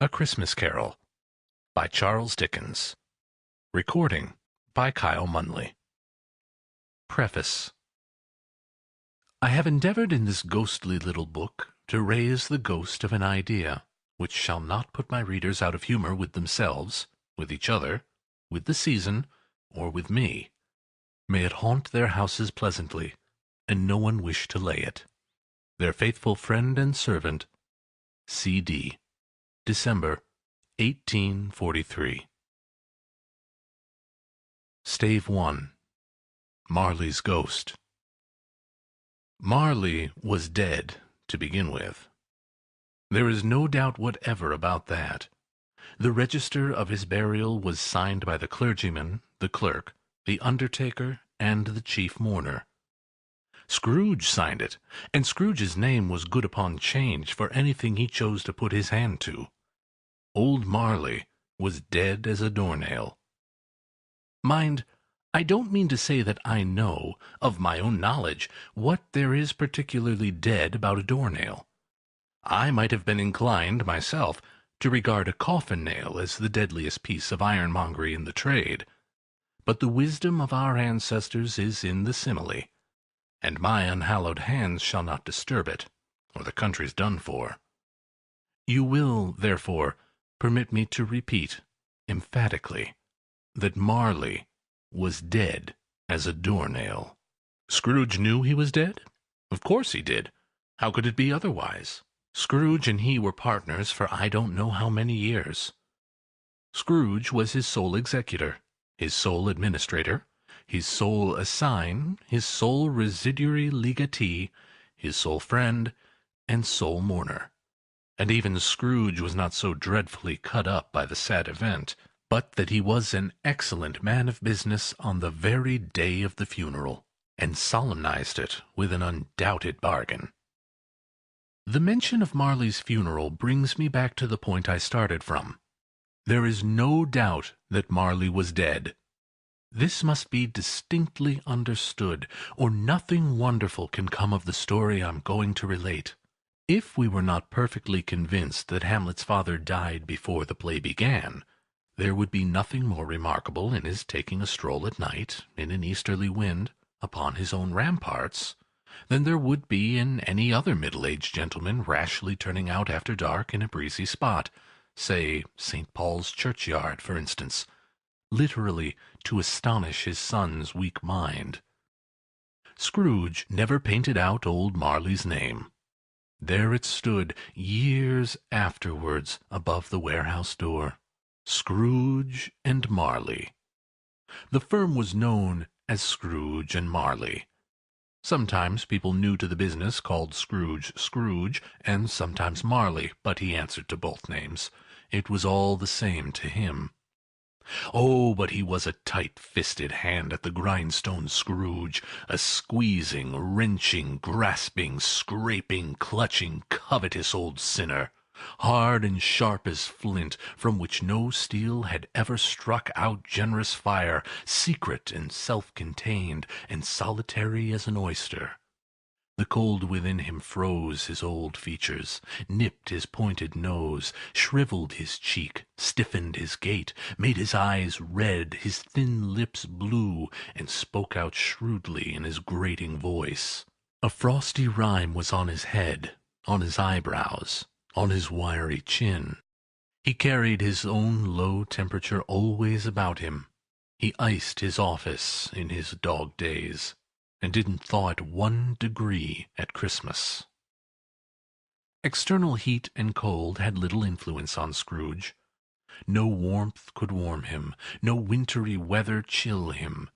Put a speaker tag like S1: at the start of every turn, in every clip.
S1: A Christmas Carol by Charles Dickens. Recording by Kyle Munley. Preface. I have endeavored in this ghostly little book to raise the ghost of an idea, which shall not put my readers out of humor with themselves, with each other, with the season, or with me. May it haunt their houses pleasantly, and no one wish to lay it. Their faithful friend and servant, C.D. December 1843. Stave 1. Marley's Ghost. Marley was dead, to begin with. There is no doubt whatever about that. The register of his burial was signed by the clergyman, the clerk, the undertaker, and the chief mourner. Scrooge signed it, and Scrooge's name was good upon change for anything he chose to put his hand to. Old Marley was dead as a doornail. Mind, I don't mean to say that I know, of my own knowledge, what there is particularly dead about a doornail. I might have been inclined, myself, to regard a coffin-nail as the deadliest piece of ironmongery in the trade. But the wisdom of our ancestors is in the simile, and my unhallowed hands shall not disturb it, or the country's done for. You will, therefore, permit me to repeat, emphatically, that Marley was dead as a doornail. Scrooge knew he was dead? Of course he did. How could it be otherwise? Scrooge and he were partners for I don't know how many years. Scrooge was his sole executor, his sole administrator, his sole assign, his sole residuary legatee, his sole friend, and sole mourner. And even Scrooge was not so dreadfully cut up by the sad event, but that he was an excellent man of business on the very day of the funeral, and solemnized it with an undoubted bargain. The mention of Marley's funeral brings me back to the point I started from. There is no doubt that Marley was dead. This must be distinctly understood, or nothing wonderful can come of the story I'm going to relate. If we were not perfectly convinced that Hamlet's father died before the play began, there would be nothing more remarkable in his taking a stroll at night, in an easterly wind, upon his own ramparts, than there would be in any other middle-aged gentleman rashly turning out after dark in a breezy spot, say St. Paul's churchyard, for instance, literally to astonish his son's weak mind. Scrooge never painted out old Marley's name. There it stood, years afterwards, above the warehouse door. Scrooge and Marley. The firm was known as Scrooge and Marley. Sometimes people new to the business called Scrooge Scrooge, and sometimes Marley, but he answered to both names. It was all the same to him. Oh, but he was a tight-fisted hand at the grindstone, Scrooge, a squeezing, wrenching, grasping, scraping, clutching, covetous old sinner, hard and sharp as flint, from which no steel had ever struck out generous fire, secret and self-contained, and solitary as an oyster. The cold within him froze his old features, nipped his pointed nose, shriveled his cheek, stiffened his gait, made his eyes red, his thin lips blue, and spoke out shrewdly in his grating voice. A frosty rime was on his head, on his eyebrows, on his wiry chin. He carried his own low temperature always about him. He iced his office in his dog days, and didn't thaw it 1 degree at Christmas. External heat and cold had little influence on Scrooge. No warmth could warm him, no wintry weather chill him.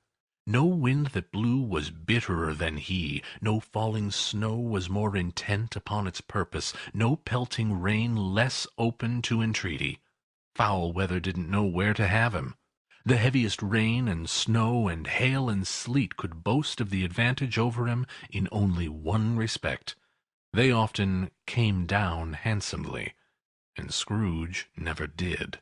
S1: No wind that blew was bitterer than he, no falling snow was more intent upon its purpose, no pelting rain less open to entreaty. Foul weather didn't know where to have him. The heaviest rain and snow and hail and sleet could boast of the advantage over him in only one respect. They often came down handsomely, and Scrooge never did.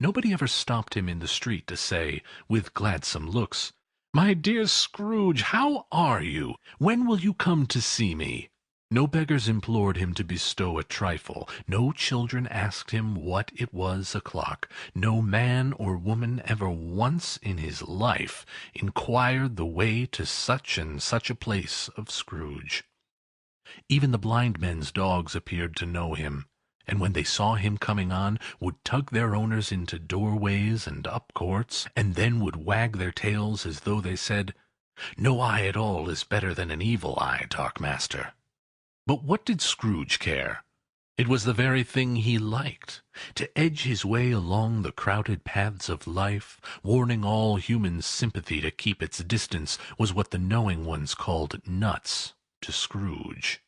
S1: Nobody ever stopped him in the street to say, with gladsome looks, "My dear Scrooge, how are you? When will you come to see me?" No beggars implored him to bestow a trifle. No children asked him what it was o'clock. No man or woman ever once in his life inquired the way to such and such a place of Scrooge. Even the blind men's dogs appeared to know him, and when they saw him coming on, would tug their owners into doorways and up courts, and then would wag their tails as though they said, "No eye at all is better than an evil eye, Dark Master." But what did Scrooge care? It was the very thing he liked. To edge his way along the crowded paths of life, warning all human sympathy to keep its distance, was what the knowing ones called nuts to Scrooge.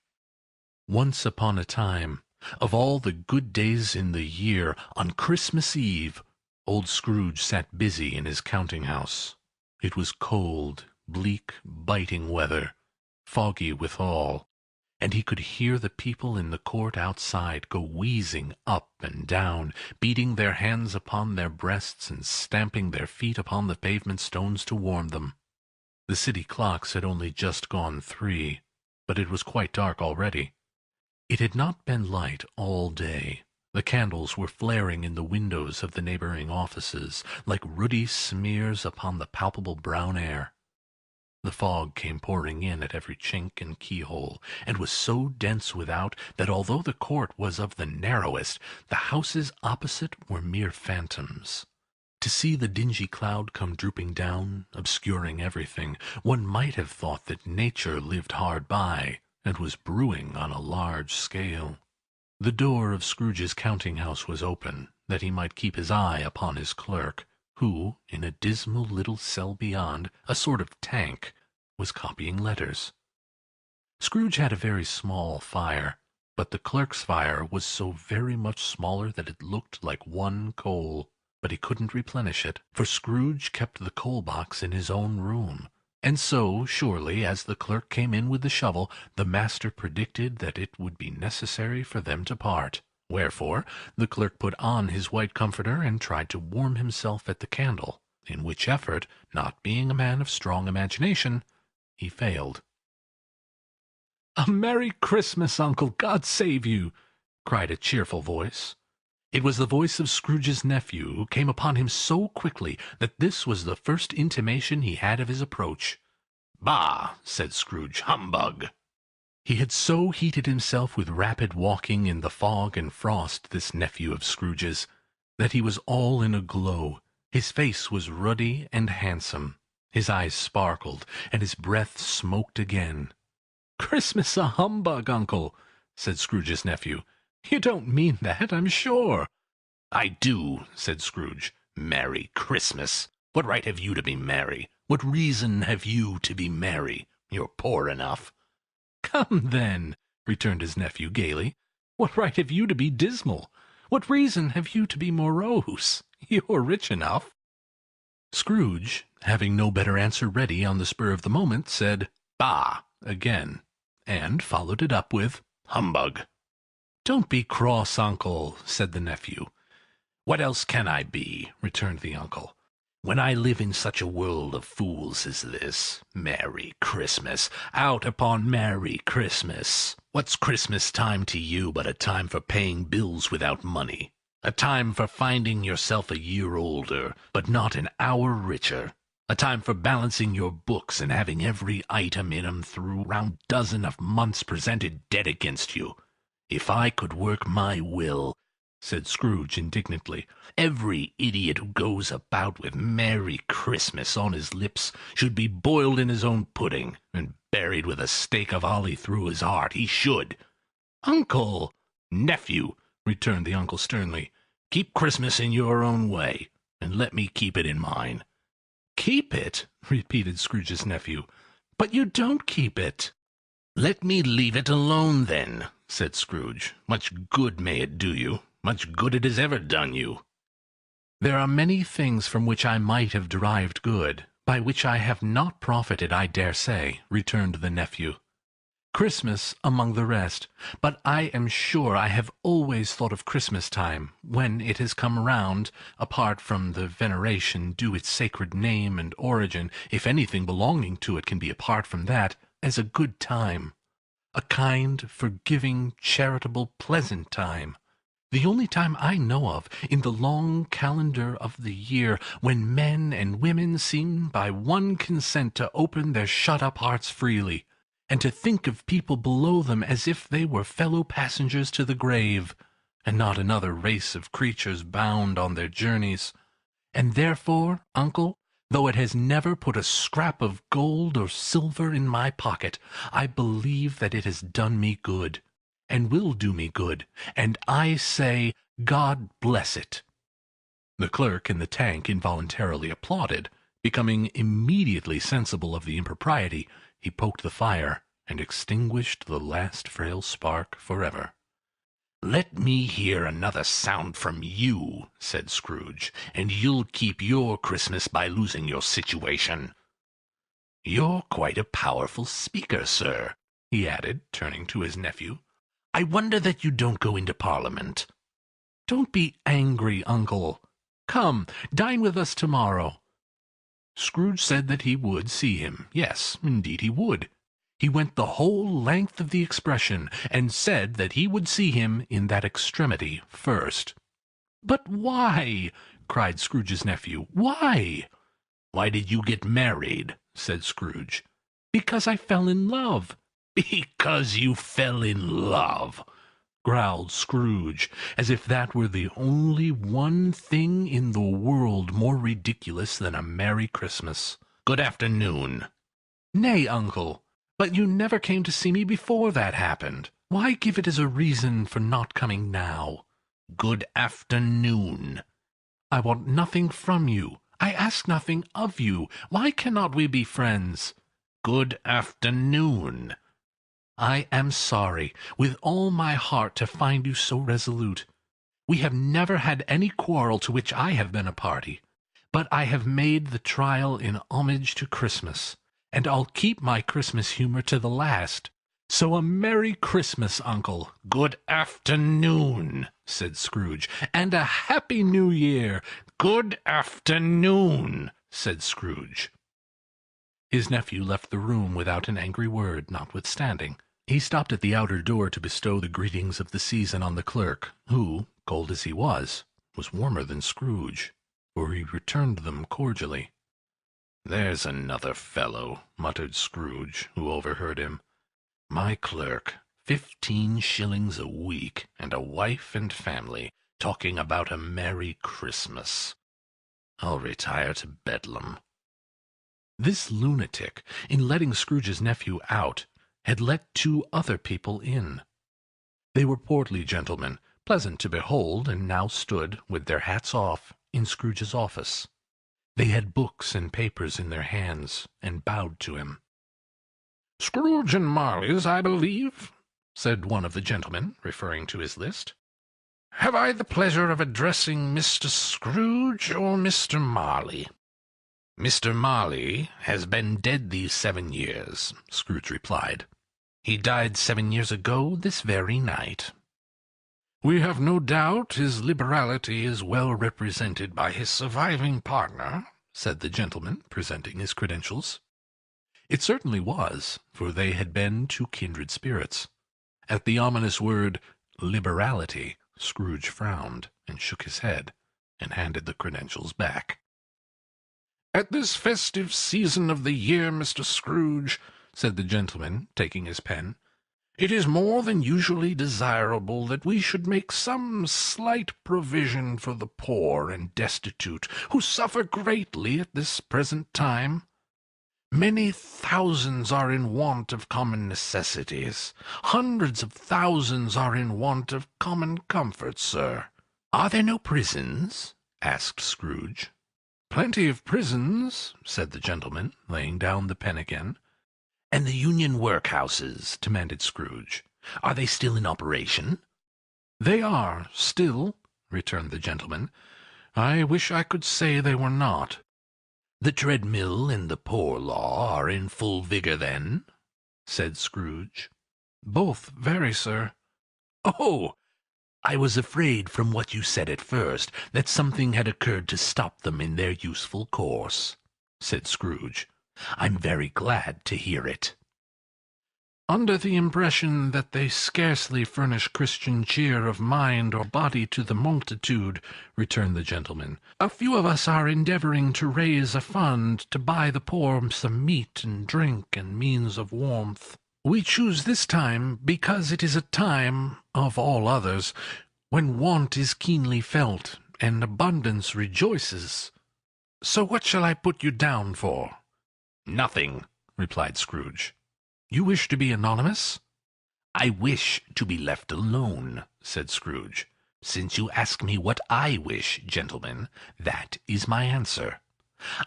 S1: Once upon a time, of all the good days in the year, on Christmas Eve, old Scrooge sat busy in his counting-house. It was cold, bleak, biting weather, foggy withal, and he could hear the people in the court outside go wheezing up and down, beating their hands upon their breasts and stamping their feet upon the pavement stones to warm them. The city clocks had only just gone 3, but it was quite dark already. It had not been light all day. The candles were flaring in the windows of the neighboring offices, like ruddy smears upon the palpable brown air. The fog came pouring in at every chink and keyhole, and was so dense without that although the court was of the narrowest, the houses opposite were mere phantoms. To see the dingy cloud come drooping down, obscuring everything, one might have thought that nature lived hard by, and was brewing on a large scale. The door of Scrooge's counting-house was open, that he might keep his eye upon his clerk, who, in a dismal little cell beyond, a sort of tank, was copying letters. Scrooge had a very small fire, but the clerk's fire was so very much smaller that it looked like one coal. But he couldn't replenish it, for Scrooge kept the coal-box in his own room. And so, surely, as the clerk came in with the shovel, the master predicted that it would be necessary for them to part. Wherefore, the clerk put on his white comforter and tried to warm himself at the candle, in which effort, not being a man of strong imagination, he failed. "A Merry Christmas, Uncle! God save you!" cried a cheerful voice. It was the voice of Scrooge's nephew, who came upon him so quickly that this was the first intimation he had of his approach. "Bah!" said Scrooge. "Humbug!" He had so heated himself with rapid walking in the fog and frost, this nephew of Scrooge's, that he was all in a glow. His face was ruddy and handsome. His eyes sparkled, and his breath smoked again. "Christmas a humbug, Uncle!" said Scrooge's nephew. "You don't mean that, I'm sure." "I do," said Scrooge. "Merry Christmas! What right have you to be merry? What reason have you to be merry? You're poor enough." "Come, then," returned his nephew gaily. "What right have you to be dismal? What reason have you to be morose? You're rich enough." Scrooge, having no better answer ready on the spur of the moment, said, "Bah!" again, and followed it up with, "Humbug!" "Don't be cross, Uncle," said the nephew. "What else can I be?" returned the uncle. "When I live in such a world of fools as this. Merry Christmas! Out upon Merry Christmas! What's Christmas time to you but a time for paying bills without money? A time for finding yourself a year older, but not an hour richer? A time for balancing your books and having every item in 'em through round dozen of months presented dead against you? If I could work my will," said Scrooge indignantly, "every idiot who goes about with Merry Christmas on his lips should be boiled in his own pudding, and buried with a stake of holly through his heart. He should." "Uncle!" "Nephew," returned the uncle sternly, "keep Christmas in your own way, and let me keep it in mine." "Keep it?" repeated Scrooge's nephew. "But you don't keep it." "Let me leave it alone, then," said Scrooge. "Much good may it do you. Much good it has ever done you." "There are many things from which I might have derived good, by which I have not profited, I dare say," returned the nephew. "Christmas among the rest. But I am sure I have always thought of Christmas time, when it has come round, apart from the veneration due its sacred name and origin, if anything belonging to it can be apart from that, as a good time. A kind, forgiving, charitable, pleasant time. The only time I know of in the long calendar of the year when men and women seem by one consent to open their shut-up hearts freely, and to think of people below them as if they were fellow passengers to the grave, and not another race of creatures bound on their journeys. And therefore, uncle, though it has never put a scrap of gold or silver in my pocket, I believe that it has done me good, and will do me good, and I say, God bless it." The clerk in the tank involuntarily applauded. Becoming immediately sensible of the impropriety, he poked the fire, and extinguished the last frail spark forever. "Let me hear another sound from you," said Scrooge, "and you'll keep your Christmas by losing your situation. You're quite a powerful speaker, sir," he added, turning to his nephew. "I wonder that you don't go into Parliament." "Don't be angry, uncle. Come, dine with us tomorrow." Scrooge said that he would see him. Yes, indeed he would. He went the whole length of the expression, and said that he would see him in that extremity first. "But why?" cried Scrooge's nephew. "Why?" "Why did you get married?" said Scrooge. "Because I fell in love." "Because you fell in love!" growled Scrooge, as if that were the only one thing in the world more ridiculous than a Merry Christmas. "Good afternoon." "Nay, uncle. But you never came to see me before that happened. Why give it as a reason for not coming now?" "Good afternoon." "I want nothing from you. I ask nothing of you. Why cannot we be friends?" "Good afternoon." "I am sorry, with all my heart, to find you so resolute. We have never had any quarrel to which I have been a party, but I have made the trial in homage to Christmas, and I'll keep my Christmas humor to the last. So a Merry Christmas, uncle." "Good afternoon," said Scrooge, "and a Happy New Year." "Good afternoon," said Scrooge. His nephew left the room without an angry word, notwithstanding. He stopped at the outer door to bestow the greetings of the season on the clerk, who, cold as he was warmer than Scrooge, for he returned them cordially. "There's another fellow," muttered Scrooge, who overheard him. "My clerk, 15 shillings a week, and a wife and family, talking about a Merry Christmas. I'll retire to Bedlam." This lunatic, in letting Scrooge's nephew out, had let 2 other people in. They were portly gentlemen, pleasant to behold, and now stood, with their hats off, in Scrooge's office. They had books and papers in their hands, and bowed to him. "Scrooge and Marley's, I believe," said one of the gentlemen, referring to his list. "Have I the pleasure of addressing Mr. Scrooge or Mr. Marley?" "Mr. Marley has been dead these 7 years," Scrooge replied. "He died 7 years ago this very night." "We have no doubt his liberality is well represented by his surviving partner," said the gentleman, presenting his credentials. It certainly was, for they had been 2 kindred spirits. At the ominous word, liberality, Scrooge frowned, and shook his head, and handed the credentials back. "At this festive season of the year, Mr. Scrooge," said the gentleman, taking his pen, "it is more than usually desirable that we should make some slight provision for the poor and destitute, who suffer greatly at this present time. Many thousands are in want of common necessities. Hundreds of thousands are in want of common comforts, sir." "Are there no prisons?" asked Scrooge. "Plenty of prisons," said the gentleman, laying down the pen again. "And the Union workhouses?" demanded Scrooge. "Are they still in operation?" "They are, still," returned the gentleman. "I wish I could say they were not." "The treadmill and the poor law are in full vigor, then?" said Scrooge. "Both very, sir." "Oh! I was afraid from what you said at first that something had occurred to stop them in their useful course," said Scrooge. "I'm very glad to hear it." "Under the impression that they scarcely furnish Christian cheer of mind or body to the multitude," returned the gentleman, "a few of us are endeavouring to raise a fund to buy the poor some meat and drink and means of warmth. We choose this time because it is a time, of all others, when want is keenly felt and abundance rejoices. So what shall I put you down for?" "Nothing," replied Scrooge. "You wish to be anonymous?" "I wish to be left alone," said Scrooge. "Since you ask me what I wish, gentlemen, that is my answer.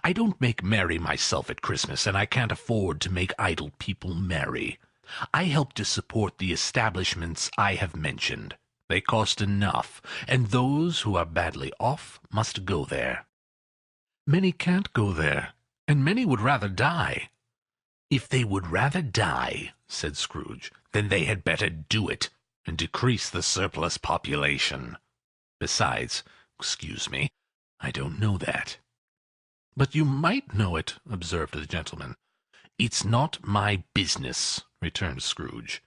S1: I don't make merry myself at Christmas, and I can't afford to make idle people merry. I help to support the establishments I have mentioned. They cost enough, and those who are badly off must go there." "Many can't go there, and many would rather die." "If they would rather die," said Scrooge, "then they had better do it, and decrease the surplus population. Besides, excuse me, I don't know that." "But you might know it," observed the gentleman. "It's not my business," returned Scrooge.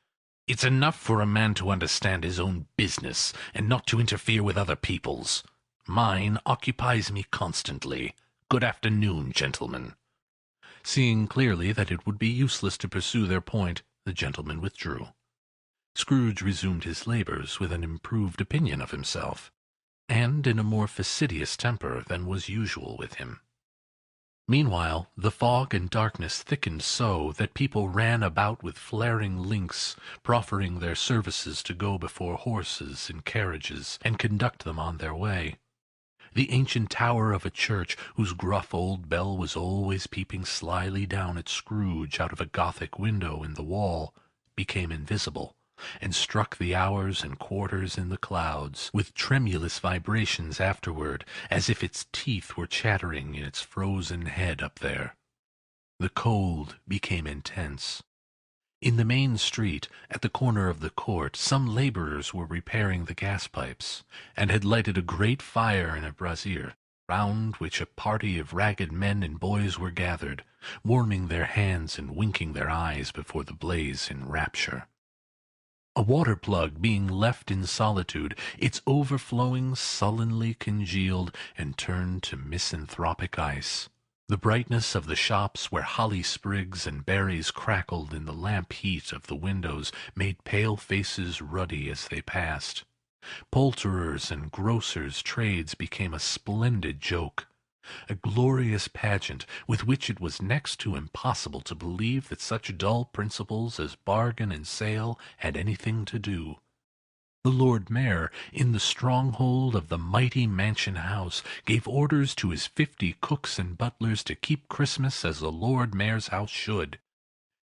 S1: "It's enough for a man to understand his own business, and not to interfere with other people's. Mine occupies me constantly. Good afternoon, gentlemen." Seeing clearly that it would be useless to pursue their point, the gentleman withdrew. Scrooge resumed his labours with an improved opinion of himself, and in a more fastidious temper than was usual with him. Meanwhile, the fog and darkness thickened so that people ran about with flaring links, proffering their services to go before horses and carriages, and conduct them on their way. The ancient tower of a church, whose gruff old bell was always peeping slyly down at Scrooge out of a Gothic window in the wall, became invisible, and struck the hours and quarters in the clouds, with tremulous vibrations afterward, as if its teeth were chattering in its frozen head up there. The cold became intense. In the main street, at the corner of the court, some labourers were repairing the gas-pipes, and had lighted a great fire in a brazier, round which a party of ragged men and boys were gathered, warming their hands and winking their eyes before the blaze in rapture. A water-plug being left in solitude, its overflowing sullenly congealed and turned to misanthropic ice. The brightness of the shops where holly sprigs and berries crackled in the lamp heat of the windows made pale faces ruddy as they passed. Poulterers' and grocers' trades became a splendid joke, a glorious pageant with which it was next to impossible to believe that such dull principles as bargain and sale had anything to do. The Lord Mayor, in the stronghold of the mighty mansion house, gave orders to his 50 cooks and butlers to keep Christmas as the Lord Mayor's house should.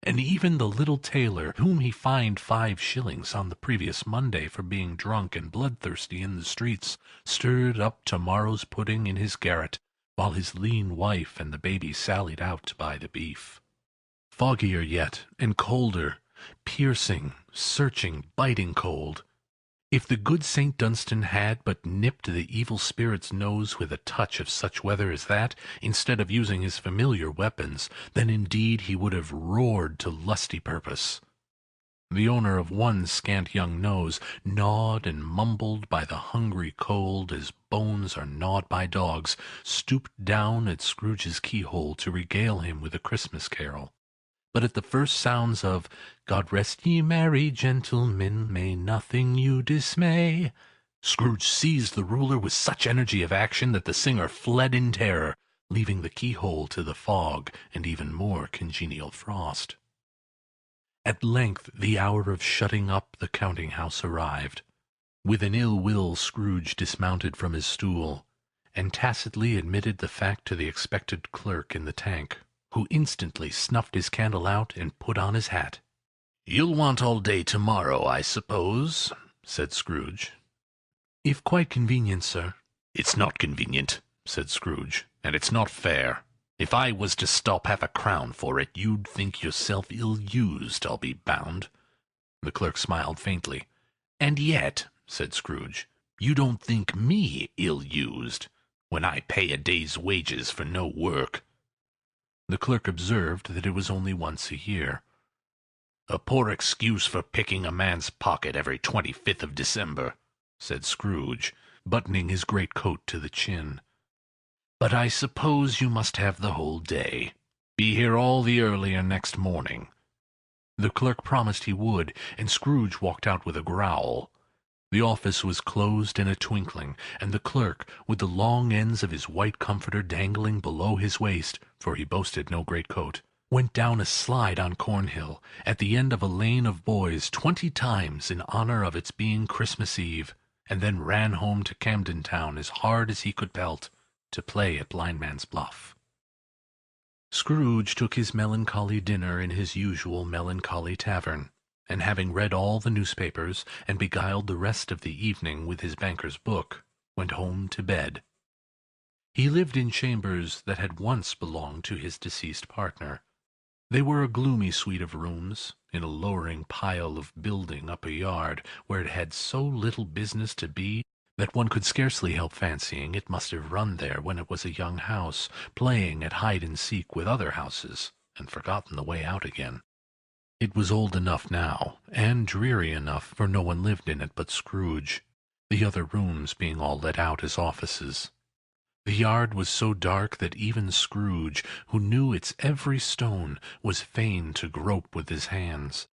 S1: And even the little tailor, whom he fined 5 shillings on the previous Monday for being drunk and bloodthirsty in the streets, stirred up tomorrow's pudding in his garret, while his lean wife and the baby sallied out to buy the beef. Foggier yet, and colder, piercing, searching, biting cold. If the good St. Dunstan had but nipped the evil spirit's nose with a touch of such weather as that, instead of using his familiar weapons, then indeed he would have roared to lusty purpose. The owner of one scant young nose, gnawed and mumbled by the hungry cold as bones are gnawed by dogs, stooped down at Scrooge's keyhole to regale him with a Christmas carol. But at the first sounds of "God rest ye merry gentlemen, may nothing you dismay," Scrooge seized the ruler with such energy of action that the singer fled in terror, leaving the keyhole to the fog and even more congenial frost. At length the hour of shutting up the counting-house arrived. With an ill will Scrooge dismounted from his stool, and tacitly admitted the fact to the expected clerk in the tank, who instantly snuffed his candle out and put on his hat. "You'll want all day tomorrow, I suppose?" said Scrooge. "If quite convenient, sir." "It's not convenient," said Scrooge, "and it's not fair. If I was to stop half a crown for it, you'd think yourself ill-used, I'll be bound." The clerk smiled faintly. "And yet," said Scrooge, "you don't think me ill-used, when I pay a day's wages for no work." The clerk observed that it was only once a year. "A poor excuse for picking a man's pocket every 25th of December," said Scrooge, buttoning his greatcoat to the chin. "But I suppose you must have the whole day. Be here all the earlier next morning." The clerk promised he would, and Scrooge walked out with a growl. The office was closed in a twinkling, and the clerk, with the long ends of his white comforter dangling below his waist, for he boasted no greatcoat, went down a slide on Cornhill, at the end of a lane of boys 20 times in honor of its being Christmas Eve, and then ran home to Camden Town as hard as he could pelt, to play at Blindman's Bluff. Scrooge took his melancholy dinner in his usual melancholy tavern, and having read all the newspapers, and beguiled the rest of the evening with his banker's book, went home to bed. He lived in chambers that had once belonged to his deceased partner. They were a gloomy suite of rooms, in a lowering pile of building up a yard, where it had so little business to be that one could scarcely help fancying it must have run there when it was a young house, playing at hide-and-seek with other houses, and forgotten the way out again. It was old enough now, and dreary enough, for no one lived in it but Scrooge, the other rooms being all let out as offices. The yard was so dark that even Scrooge, who knew its every stone, was fain to grope with his hands.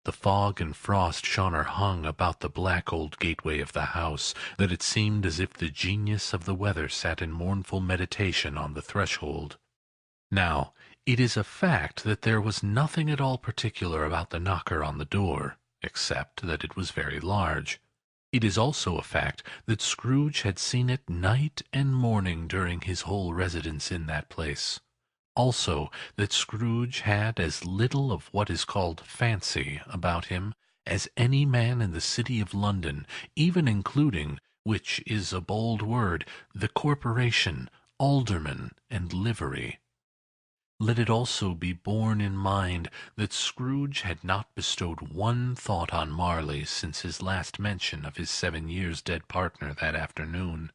S1: The fog and frost shone or hung about the black old gateway of the house, that it seemed as if the genius of the weather sat in mournful meditation on the threshold. Now, it is a fact that there was nothing at all particular about the knocker on the door, except that it was very large. It is also a fact that Scrooge had seen it night and morning during his whole residence in that place. Also, that Scrooge had as little of what is called fancy about him as any man in the city of London, even including, which is a bold word, the corporation, aldermen, and livery. Let it also be borne in mind that Scrooge had not bestowed one thought on Marley since his last mention of his 7 years dead partner that afternoon.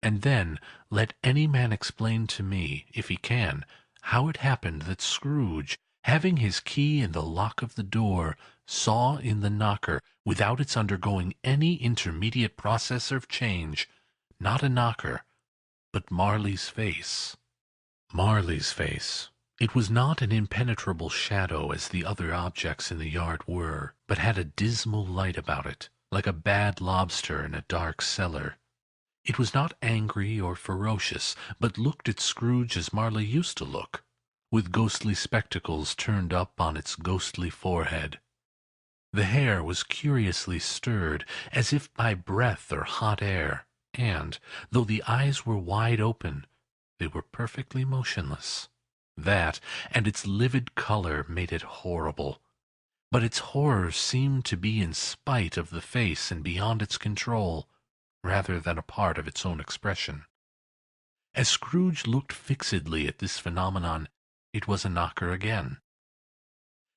S1: And then let any man explain to me, if he can, how it happened that Scrooge, having his key in the lock of the door, saw in the knocker, without its undergoing any intermediate process of change, not a knocker, but Marley's face. Marley's face. It was not an impenetrable shadow as the other objects in the yard were, but had a dismal light about it, like a bad lobster in a dark cellar. It was not angry or ferocious, but looked at Scrooge as Marley used to look, with ghostly spectacles turned up on its ghostly forehead. The hair was curiously stirred, as if by breath or hot air, and, though the eyes were wide open, they were perfectly motionless. That, and its livid color, made it horrible. But its horror seemed to be in spite of the face and beyond its control, rather than a part of its own expression. As Scrooge looked fixedly at this phenomenon, it was a knocker again.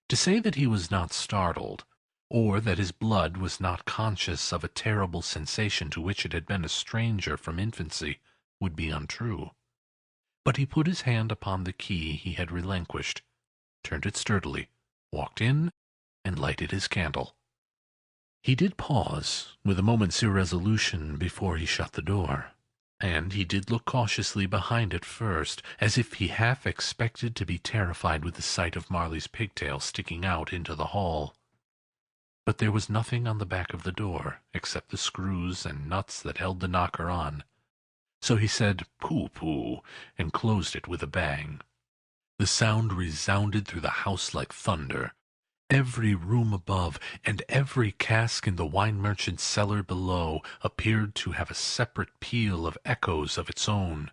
S1: To say that he was not startled, or that his blood was not conscious of a terrible sensation to which it had been a stranger from infancy, would be untrue. But he put his hand upon the key he had relinquished, turned it sturdily, walked in, and lighted his candle. He did pause, with a moment's irresolution, before he shut the door, and he did look cautiously behind it first, as if he half expected to be terrified with the sight of Marley's pigtail sticking out into the hall. But there was nothing on the back of the door, except the screws and nuts that held the knocker on. So he said, "Pooh-pooh," and closed it with a bang. The sound resounded through the house like thunder. Every room above, and every cask in the wine merchant's cellar below, appeared to have a separate peal of echoes of its own.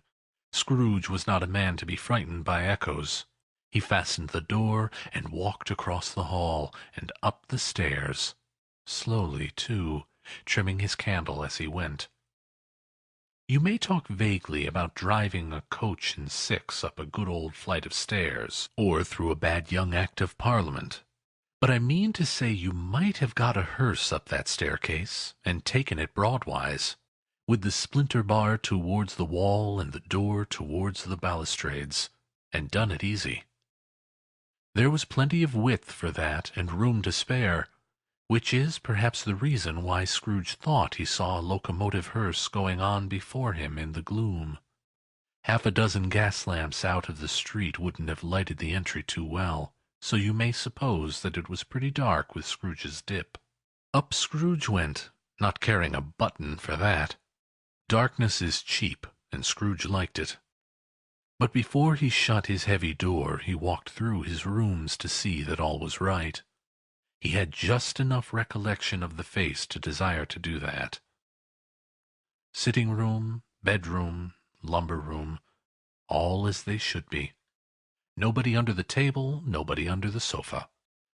S1: Scrooge was not a man to be frightened by echoes. He fastened the door, and walked across the hall, and up the stairs, slowly too, trimming his candle as he went. You may talk vaguely about driving a coach and six up a good old flight of stairs, or through a bad young Act of Parliament. But I mean to say you might have got a hearse up that staircase, and taken it broadwise, with the splinter bar towards the wall and the door towards the balustrades, and done it easy. There was plenty of width for that, and room to spare, which is perhaps the reason why Scrooge thought he saw a locomotive hearse going on before him in the gloom. Half a dozen gas lamps out of the street wouldn't have lighted the entry too well, so you may suppose that it was pretty dark with Scrooge's dip. Up Scrooge went, not caring a button for that. Darkness is cheap, and Scrooge liked it. But before he shut his heavy door, he walked through his rooms to see that all was right. He had just enough recollection of the face to desire to do that. Sitting room, bedroom, lumber room, all as they should be. Nobody under the table, nobody under the sofa.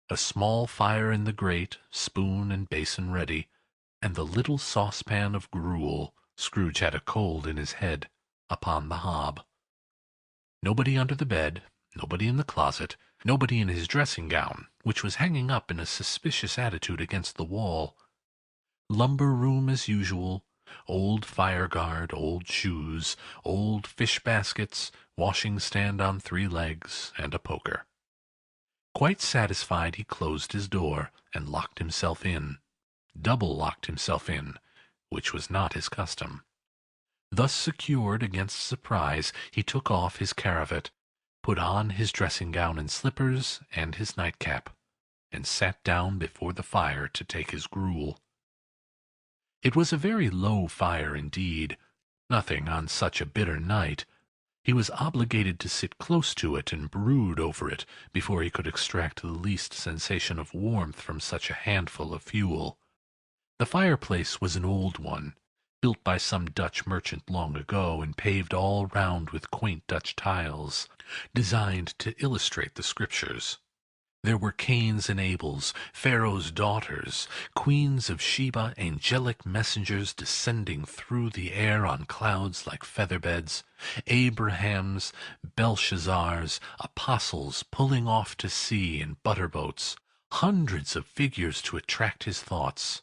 S1: A small fire in the grate, spoon and basin ready, and the little saucepan of gruel, Scrooge had a cold in his head, upon the hob. Nobody under the bed, nobody in the closet, nobody in his dressing-gown, which was hanging up in a suspicious attitude against the wall. Lumber room as usual, old fire-guard, old shoes, old fish-baskets, washing-stand on 3 legs, and a poker. Quite satisfied, he closed his door, and locked himself in. Double-locked himself in, which was not his custom. Thus secured against surprise, he took off his cravat, put on his dressing-gown and slippers, and his nightcap, and sat down before the fire to take his gruel. It was a very low fire indeed, nothing on such a bitter night. He was obligated to sit close to it and brood over it before he could extract the least sensation of warmth from such a handful of fuel. The fireplace was an old one, built by some Dutch merchant long ago, and paved all round with quaint Dutch tiles, designed to illustrate the Scriptures. There were Cains and Abels, Pharaoh's daughters, queens of Sheba, angelic messengers descending through the air on clouds like feather-beds, Abrahams, Belshazzars, apostles pulling off to sea in butter-boats, hundreds of figures to attract his thoughts.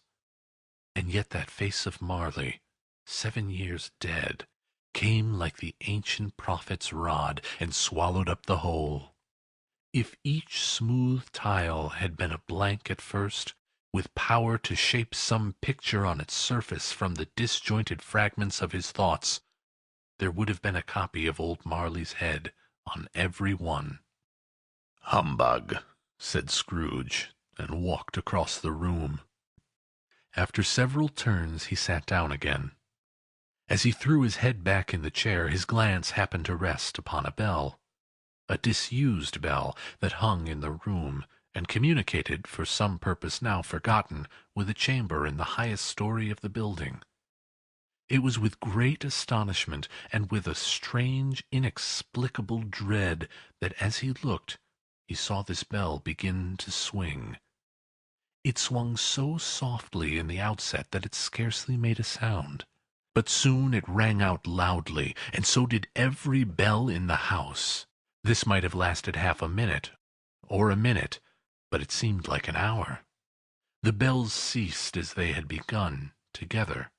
S1: And yet that face of Marley, 7 years dead, came like the ancient prophet's rod and swallowed up the whole. If each smooth tile had been a blank at first, with power to shape some picture on its surface from the disjointed fragments of his thoughts, there would have been a copy of old Marley's head on every one. "Humbug," said Scrooge, and walked across the room. After several turns he sat down again. As he threw his head back in the chair, his glance happened to rest upon a bell. A disused bell that hung in the room, and communicated, for some purpose now forgotten, with a chamber in the highest story of the building. It was with great astonishment, and with a strange, inexplicable dread, that as he looked, he saw this bell begin to swing. It swung so softly in the outset that it scarcely made a sound. But soon it rang out loudly, and so did every bell in the house. This might have lasted half a minute, or a minute, but it seemed like an hour. The bells ceased as they had begun, together.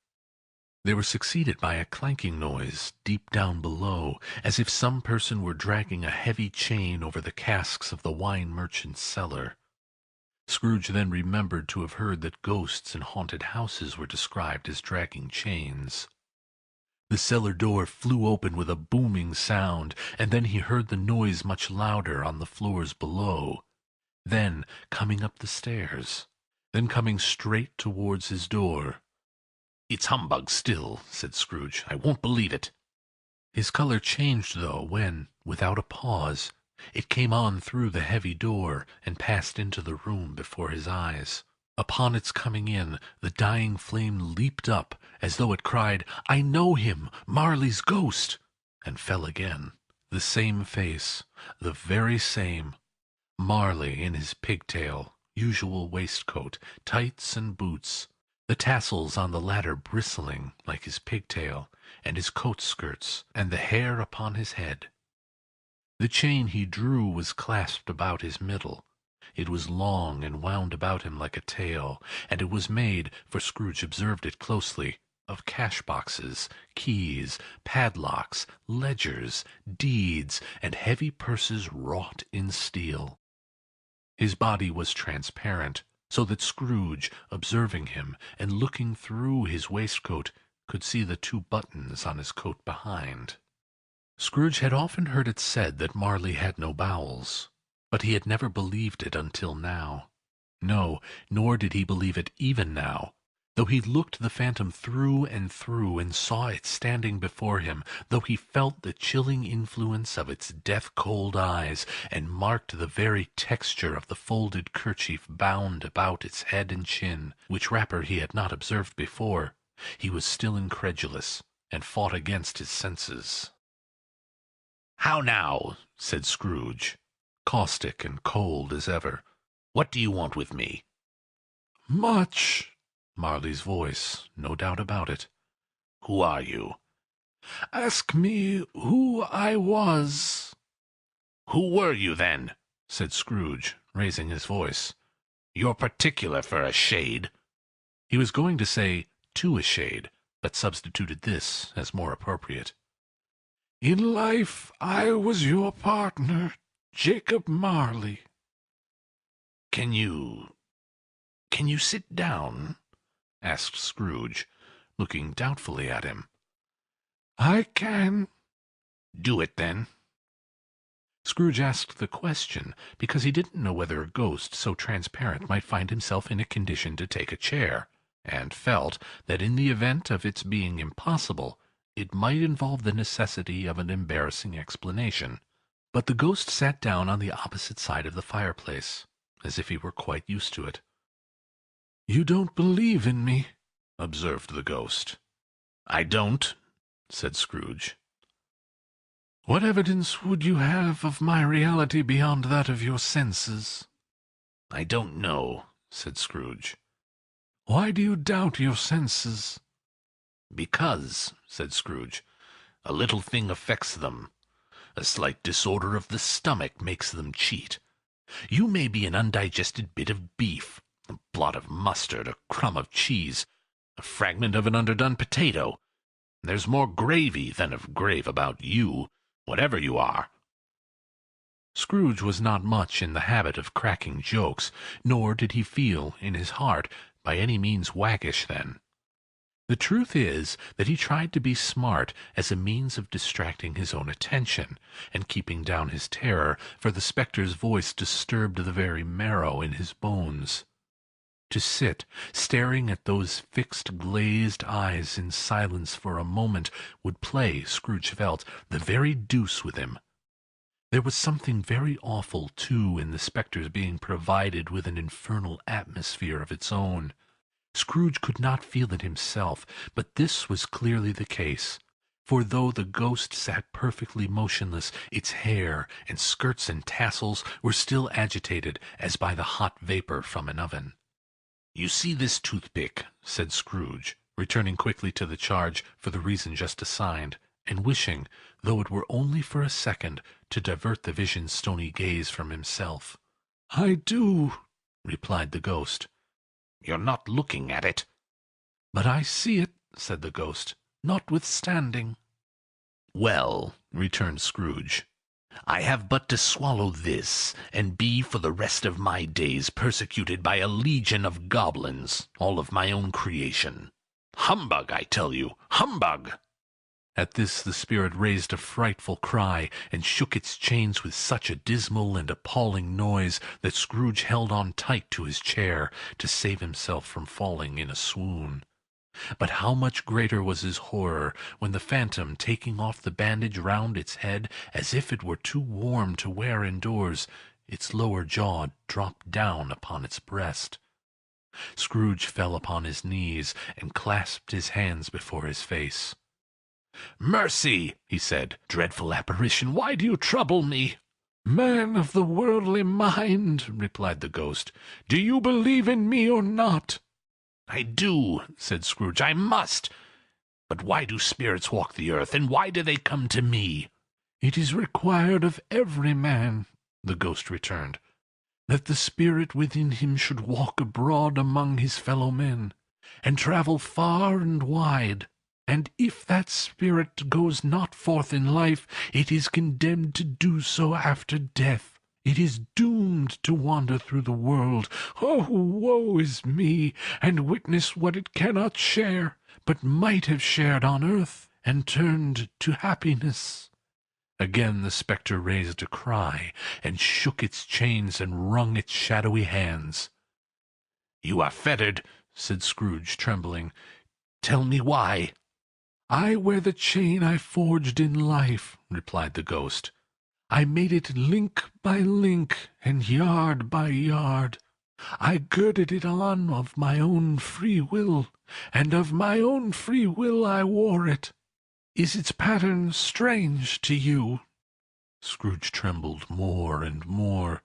S1: They were succeeded by a clanking noise deep down below, as if some person were dragging a heavy chain over the casks of the wine merchant's cellar. Scrooge then remembered to have heard that ghosts in haunted houses were described as dragging chains. The cellar door flew open with a booming sound, and then he heard the noise much louder on the floors below. Then coming up the stairs. Then coming straight towards his door. "It's humbug still," said Scrooge. "I won't believe it." His color changed, though, when, without a pause, it came on through the heavy door, and passed into the room before his eyes. Upon its coming in, the dying flame leaped up, as though it cried, "I know him, Marley's ghost!" and fell again. The same face, the very same. Marley in his pigtail, usual waistcoat, tights and boots, the tassels on the latter bristling like his pigtail, and his coat skirts, and the hair upon his head. The chain he drew was clasped about his middle. It was long and wound about him like a tail, and it was made, for Scrooge observed it closely, of cash-boxes, keys, padlocks, ledgers, deeds, and heavy purses wrought in steel. His body was transparent, so that Scrooge, observing him, and looking through his waistcoat, could see the 2 buttons on his coat behind. Scrooge had often heard it said that Marley had no bowels, but he had never believed it until now. No, nor did he believe it even now, though he looked the phantom through and saw it standing before him, though he felt the chilling influence of its death-cold eyes, and marked the very texture of the folded kerchief bound about its head and chin, which wrapper he had not observed before, he was still incredulous, and fought against his senses. "How now?" said Scrooge, caustic and cold as ever. "What do you want with me?" "Much." Marley's voice, no doubt about it. "Who are you?" "Ask me who I was." "Who were you, then?" said Scrooge, raising his voice. "You're particular for a shade." He was going to say, "to a shade," but substituted this as more appropriate. "In life I was your partner, Jacob Marley." Can you sit down?" asked Scrooge, looking doubtfully at him. "I can." "Do it, then." Scrooge asked the question because he didn't know whether a ghost so transparent might find himself in a condition to take a chair, and felt that in the event of its being impossible, it might involve the necessity of an embarrassing explanation. But the ghost sat down on the opposite side of the fireplace, as if he were quite used to it. "You don't believe in me," observed the ghost. "I don't," said Scrooge. "What evidence would you have of my reality beyond that of your senses?" "I don't know," said Scrooge. "Why do you doubt your senses?" "Because," said Scrooge, "a little thing affects them. A slight disorder of the stomach makes them cheat. You may be an undigested bit of beef, a blot of mustard, a crumb of cheese, a fragment of an underdone potato. There's more gravy than of grave about you, whatever you are." Scrooge was not much in the habit of cracking jokes, nor did he feel, in his heart, by any means waggish then. The truth is that he tried to be smart as a means of distracting his own attention, and keeping down his terror, for the spectre's voice disturbed the very marrow in his bones. To sit staring at those fixed glazed eyes in silence for a moment would play, Scrooge felt, the very deuce with him. There was something very awful, too, in the spectre's being provided with an infernal atmosphere of its own. Scrooge could not feel it himself, but this was clearly the case, for though the ghost sat perfectly motionless, its hair and skirts and tassels were still agitated as by the hot vapour from an oven. "You see this toothpick," said Scrooge, returning quickly to the charge for the reason just assigned, and wishing, though it were only for a second, to divert the vision's stony gaze from himself. "I do," replied the ghost. "You're not looking at it." "But I see it," said the ghost, "notwithstanding." "Well," returned Scrooge, "I have but to swallow this, and be for the rest of my days persecuted by a legion of goblins, all of my own creation. Humbug, I tell you, humbug!" At this the spirit raised a frightful cry, and shook its chains with such a dismal and appalling noise that Scrooge held on tight to his chair to save himself from falling in a swoon. But how much greater was his horror when the phantom, taking off the bandage round its head, as if it were too warm to wear indoors, its lower jaw dropped down upon its breast. Scrooge fell upon his knees and clasped his hands before his face. "Mercy!" he said. "Dreadful apparition, why do you trouble me?" "Man of the worldly mind," replied the ghost, "do you believe in me or not?" "I do," said Scrooge. "I must. But why do spirits walk the earth, and why do they come to me?" "It is required of every man," the ghost returned, "that the spirit within him should walk abroad among his fellow men, and travel far and wide. And if that spirit goes not forth in life, it is condemned to do so after death. It is doomed to wander through the world. Oh, woe is me, and witness what it cannot share, but might have shared on earth, and turned to happiness." Again the spectre raised a cry, and shook its chains and wrung its shadowy hands. "You are fettered," said Scrooge, trembling. "Tell me why." "I wear the chain I forged in life," replied the ghost. "I made it link by link, and yard by yard. I girded it on of my own free will, and of my own free will I wore it. Is its pattern strange to you?" Scrooge trembled more and more.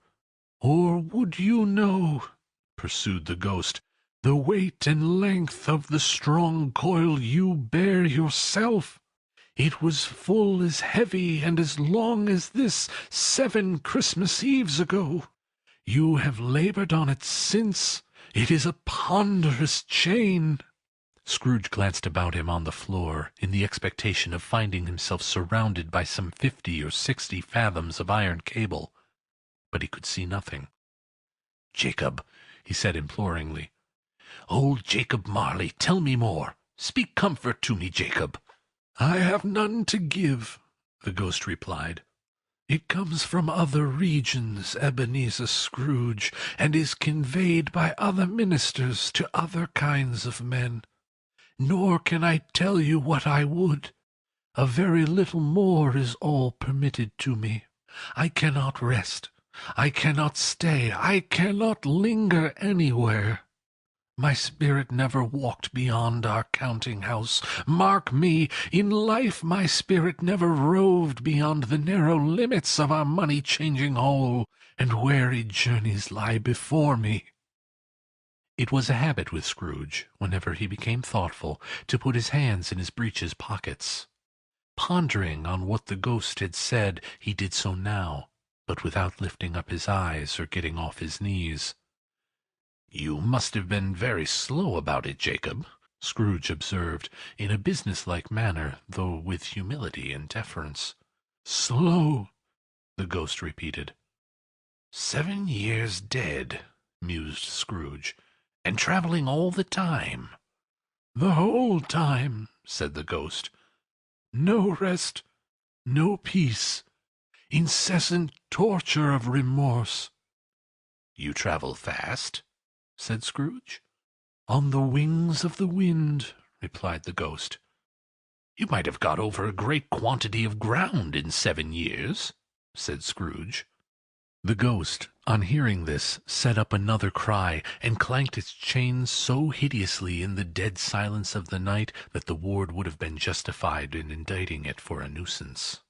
S1: "Or would you know," pursued the ghost, "the weight and length of the strong coil you bear yourself? It was full as heavy and as long as this 7 Christmas Eves ago. You have labored on it since. It is a ponderous chain." Scrooge glanced about him on the floor, in the expectation of finding himself surrounded by some 50 or 60 fathoms of iron cable, but he could see nothing. "Jacob," he said imploringly, "old Jacob Marley, tell me more. Speak comfort to me, Jacob." "I have none to give," the ghost replied. "It comes from other regions, Ebenezer Scrooge, and is conveyed by other ministers to other kinds of men. Nor can I tell you what I would. A very little more is all permitted to me. I cannot rest. I cannot stay. I cannot linger anywhere. My spirit never walked beyond our counting-house. Mark me, in life my spirit never roved beyond the narrow limits of our money-changing hole, and weary journeys lie before me." It was a habit with Scrooge, whenever he became thoughtful, to put his hands in his breeches pockets. Pondering on what the ghost had said, he did so now, but without lifting up his eyes or getting off his knees. "You must have been very slow about it, Jacob," Scrooge observed, in a businesslike manner, though with humility and deference. "Slow," the ghost repeated. "7 years dead," mused Scrooge, "and travelling all the time." "The whole time," said the ghost. "No rest, no peace, incessant torture of remorse." "You travel fast?" said Scrooge. "On the wings of the wind," replied the ghost. "You might have got over a great quantity of ground in 7 years," said Scrooge. The ghost, on hearing this, set up another cry, and clanked its chains so hideously in the dead silence of the night that the ward would have been justified in indicting it for a nuisance.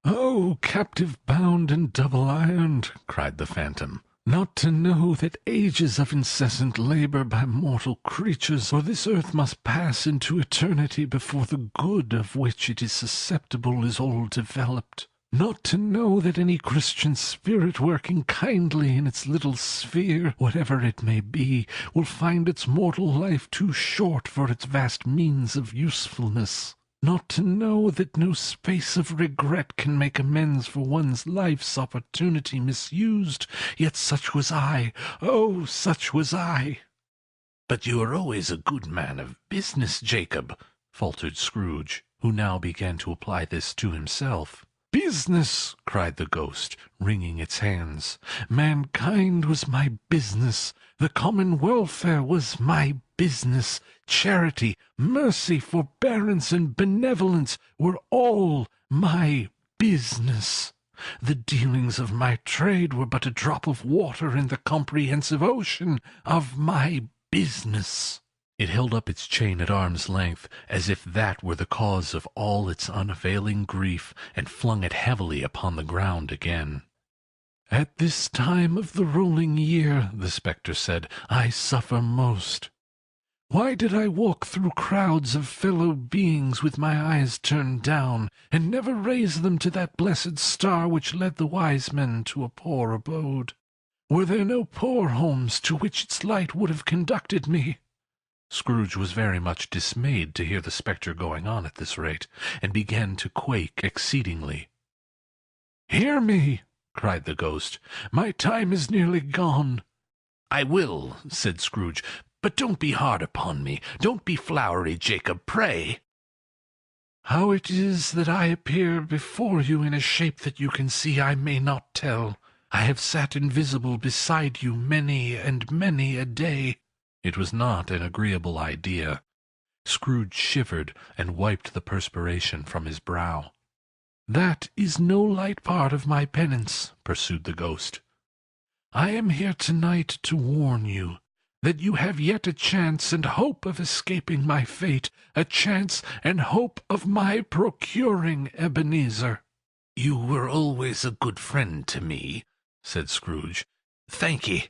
S1: "Oh, captive bound and double-ironed," cried the phantom, "not to know that ages of incessant labor by mortal creatures for this earth must pass into eternity before the good of which it is susceptible is all developed. Not to know that any Christian spirit working kindly in its little sphere, whatever it may be, will find its mortal life too short for its vast means of usefulness. Not to know that no space of regret can make amends for one's life's opportunity misused. Yet such was I. Oh, such was I." "But you are always a good man of business, Jacob," faltered Scrooge, who now began to apply this to himself. "Business!" cried the ghost, wringing its hands. "Mankind was my business. The common welfare was my business. Charity, mercy, forbearance, and benevolence were all my business. The dealings of my trade were but a drop of water in the comprehensive ocean of my business." It held up its chain at arm's length, as if that were the cause of all its unavailing grief, and flung it heavily upon the ground again. "At this time of the rolling year," the spectre said, "I suffer most. Why did I walk through crowds of fellow beings with my eyes turned down, and never raise them to that blessed star which led the wise men to a poor abode? Were there no poor homes to which its light would have conducted me?" Scrooge was very much dismayed to hear the spectre going on at this rate, and began to quake exceedingly. "Hear me!" cried the ghost. "My time is nearly gone." "I will," said Scrooge, "but don't be hard upon me. Don't be flowery, Jacob, pray." "How it is that I appear before you in a shape that you can see, I may not tell. I have sat invisible beside you many and many a day." It was not an agreeable idea. Scrooge shivered and wiped the perspiration from his brow. "That is no light part of my penance," pursued the ghost. "I am here tonight to warn you that you have yet a chance and hope of escaping my fate, a chance and hope of my procuring Ebenezer." "You were always a good friend to me," said Scrooge. "Thank'ee."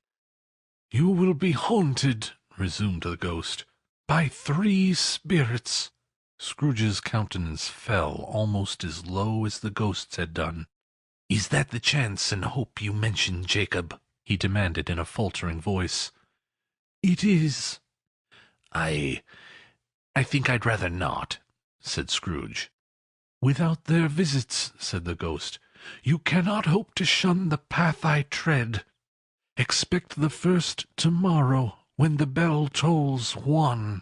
S1: "You will be haunted," resumed the ghost, "by 3 spirits." Scrooge's countenance fell almost as low as the ghost's had done. "Is that the chance and hope you mentioned, Jacob?" he demanded in a faltering voice. "It is." I think I'd rather not," said Scrooge. "Without their visits," said the ghost, "you cannot hope to shun the path I tread. Expect the first tomorrow, when the bell tolls 1.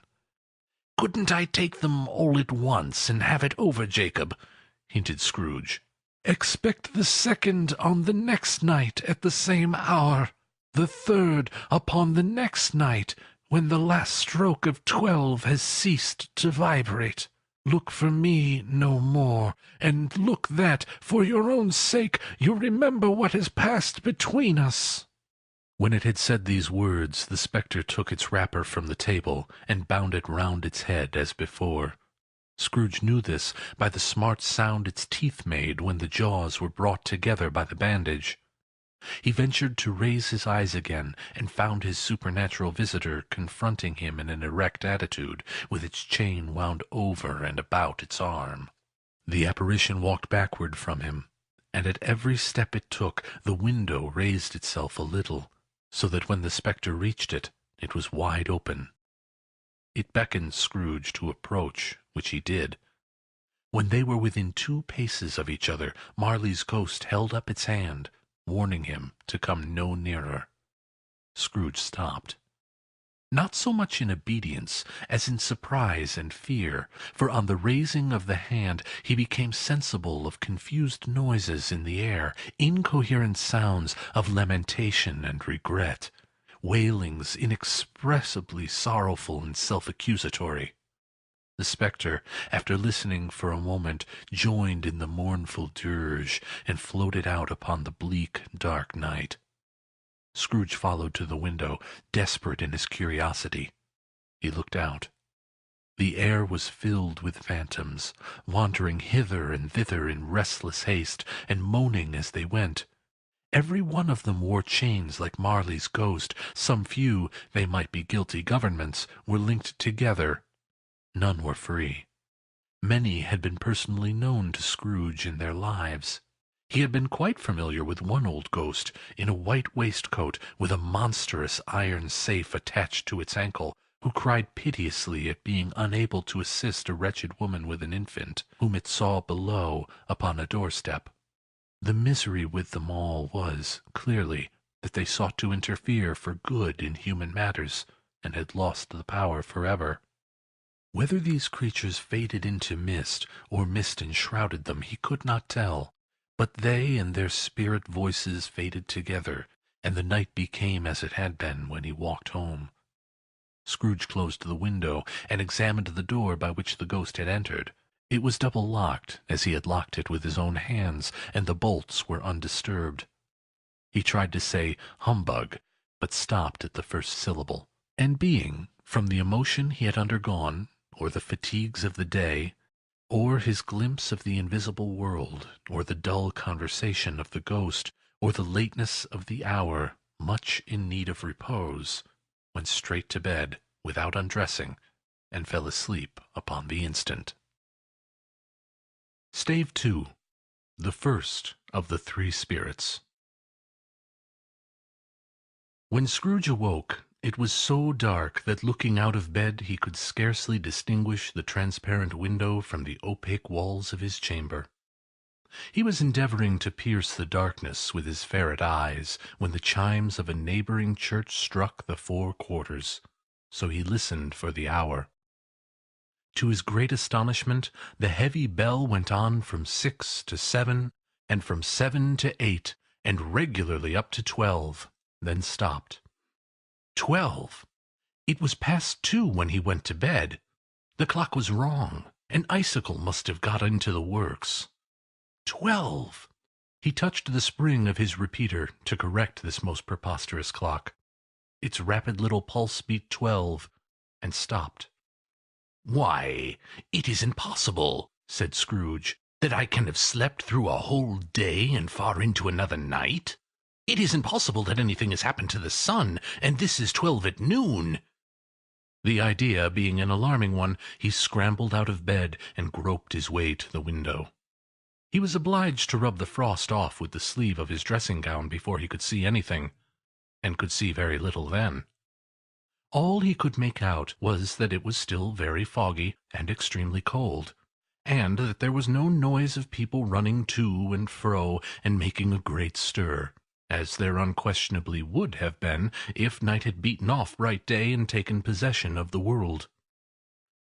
S1: "Couldn't I take them all at once and have it over, Jacob?" hinted Scrooge. "Expect the second on the next night at the same hour, the third upon the next night, when the last stroke of 12 has ceased to vibrate. Look for me no more, and look that, for your own sake, you remember what has passed between us." When it had said these words, the spectre took its wrapper from the table, and bound it round its head as before. Scrooge knew this by the smart sound its teeth made when the jaws were brought together by the bandage. He ventured to raise his eyes again, and found his supernatural visitor confronting him in an erect attitude, with its chain wound over and about its arm. The apparition walked backward from him, and at every step it took, the window raised itself a little, so that when the spectre reached it, it was wide open. It beckoned Scrooge to approach, which he did. When they were within 2 paces of each other, Marley's ghost held up its hand, warning him to come no nearer. Scrooge stopped. Not so much in obedience as in surprise and fear, for on the raising of the hand he became sensible of confused noises in the air, incoherent sounds of lamentation and regret, wailings inexpressibly sorrowful and self-accusatory. The spectre, after listening for a moment, joined in the mournful dirge, and floated out upon the bleak, dark night. Scrooge followed to the window, desperate in his curiosity. He looked out. The air was filled with phantoms, wandering hither and thither in restless haste, and moaning as they went. Every one of them wore chains like Marley's ghost. Some few, they might be guilty governments, were linked together. None were free. Many had been personally known to Scrooge in their lives. He had been quite familiar with one old ghost, in a white waistcoat, with a monstrous iron safe attached to its ankle, who cried piteously at being unable to assist a wretched woman with an infant, whom it saw below upon a doorstep. The misery with them all was, clearly, that they sought to interfere for good in human matters, and had lost the power forever. Whether these creatures faded into mist, or mist enshrouded them, he could not tell. But they and their spirit voices faded together, and the night became as it had been when he walked home. Scrooge closed the window, and examined the door by which the ghost had entered. It was double-locked, as he had locked it with his own hands, and the bolts were undisturbed. He tried to say "humbug," but stopped at the first syllable, and being, from the emotion he had undergone, or the fatigues of the day, or his glimpse of the invisible world, or the dull conversation of the ghost, or the lateness of the hour, much in need of repose, went straight to bed, without undressing, and fell asleep upon the instant. Stave 2. The First of the 3 Spirits. When Scrooge awoke, it was so dark that looking out of bed he could scarcely distinguish the transparent window from the opaque walls of his chamber. He was endeavouring to pierce the darkness with his ferret eyes when the chimes of a neighbouring church struck the 4 quarters, so he listened for the hour. To his great astonishment, the heavy bell went on from 6 to 7, and from 7 to 8, and regularly up to 12, then stopped. 12! It was past 2 when he went to bed. The clock was wrong. An icicle must have got into the works. 12! He touched the spring of his repeater to correct this most preposterous clock. Its rapid little pulse beat 12, and stopped. "Why, it isn't possible," said Scrooge, "that I can have slept through a whole day and far into another night. It isn't possible that anything has happened to the sun, and this is 12 at noon." The idea being an alarming one, he scrambled out of bed and groped his way to the window. He was obliged to rub the frost off with the sleeve of his dressing-gown before he could see anything, and could see very little then. All he could make out was that it was still very foggy and extremely cold, and that there was no noise of people running to and fro and making a great stir, as there unquestionably would have been if night had beaten off bright day and taken possession of the world.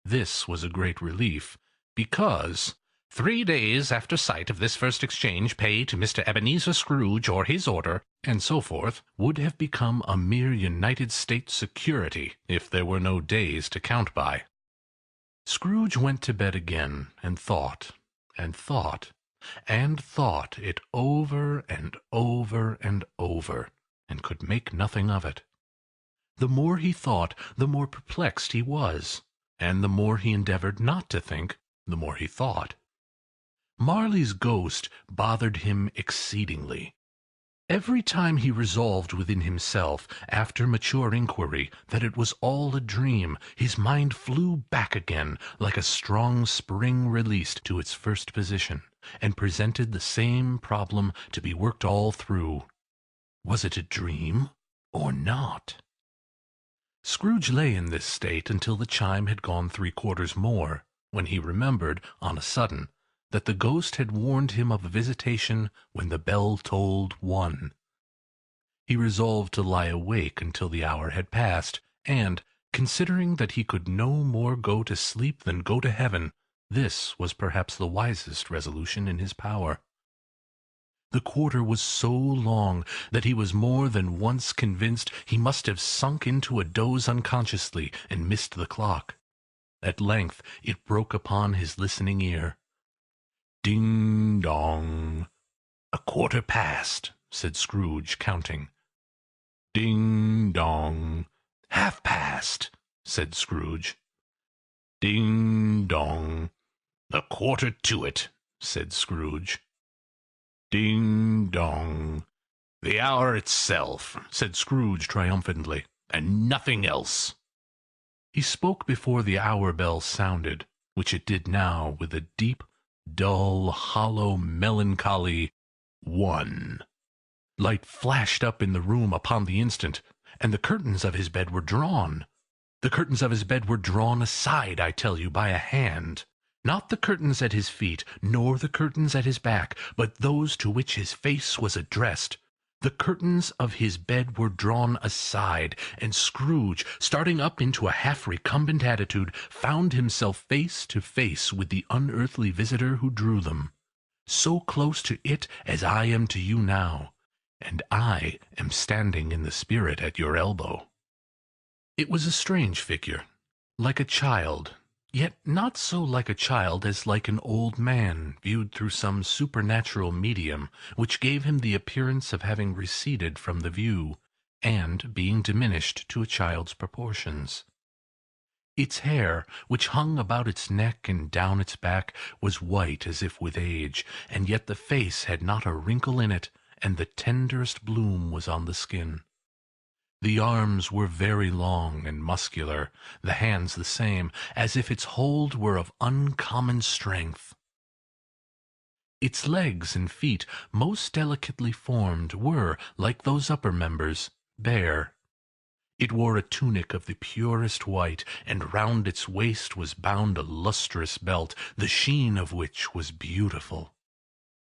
S1: This was a great relief, because 3 days after sight of this first exchange pay to Mr. Ebenezer Scrooge or his order, and so forth, would have become a mere United States security if there were no days to count by. Scrooge went to bed again, and thought, and thought, and thought it over and over and over, and could make nothing of it. The more he thought, the more perplexed he was, and the more he endeavoured not to think, the more he thought. Marley's ghost bothered him exceedingly. Every time he resolved within himself, after mature inquiry, that it was all a dream, his mind flew back again, like a strong spring released, to its first position, and presented the same problem to be worked all through. Was it a dream, or not? Scrooge lay in this state until the chime had gone 3 quarters more, when he remembered, on a sudden, that the ghost had warned him of a visitation when the bell tolled 1. He resolved to lie awake until the hour had passed, and, considering that he could no more go to sleep than go to heaven, this was perhaps the wisest resolution in his power. The quarter was so long that he was more than once convinced he must have sunk into a doze unconsciously and missed the clock. At length it broke upon his listening ear. Ding-dong. 1 quarter past, said Scrooge, counting. Ding-dong. 1/2 past, said Scrooge. Ding-dong. 1 quarter to it, said Scrooge. Ding-dong. The hour itself, said Scrooge triumphantly, and nothing else. He spoke before the hour bell sounded, which it did now with a deep, dull, hollow, melancholy 1. Light flashed up in the room upon the instant, and the curtains of his bed were drawn. The curtains of his bed were drawn aside, I tell you, by a hand. Not the curtains at his feet, nor the curtains at his back, but those to which his face was addressed. The curtains of his bed were drawn aside, and Scrooge, starting up into a half-recumbent attitude, found himself face to face with the unearthly visitor who drew them. So close to it as I am to you now, and I am standing in the spirit at your elbow. It was a strange figure, like a child, yet not so like a child as like an old man viewed through some supernatural medium, which gave him the appearance of having receded from the view, and being diminished to a child's proportions. Its hair, which hung about its neck and down its back, was white as if with age, and yet the face had not a wrinkle in it, and the tenderest bloom was on the skin. The arms were very long and muscular, the hands the same, as if its hold were of uncommon strength. Its legs and feet, most delicately formed, were, like those upper members, bare. It wore a tunic of the purest white, and round its waist was bound a lustrous belt, the sheen of which was beautiful.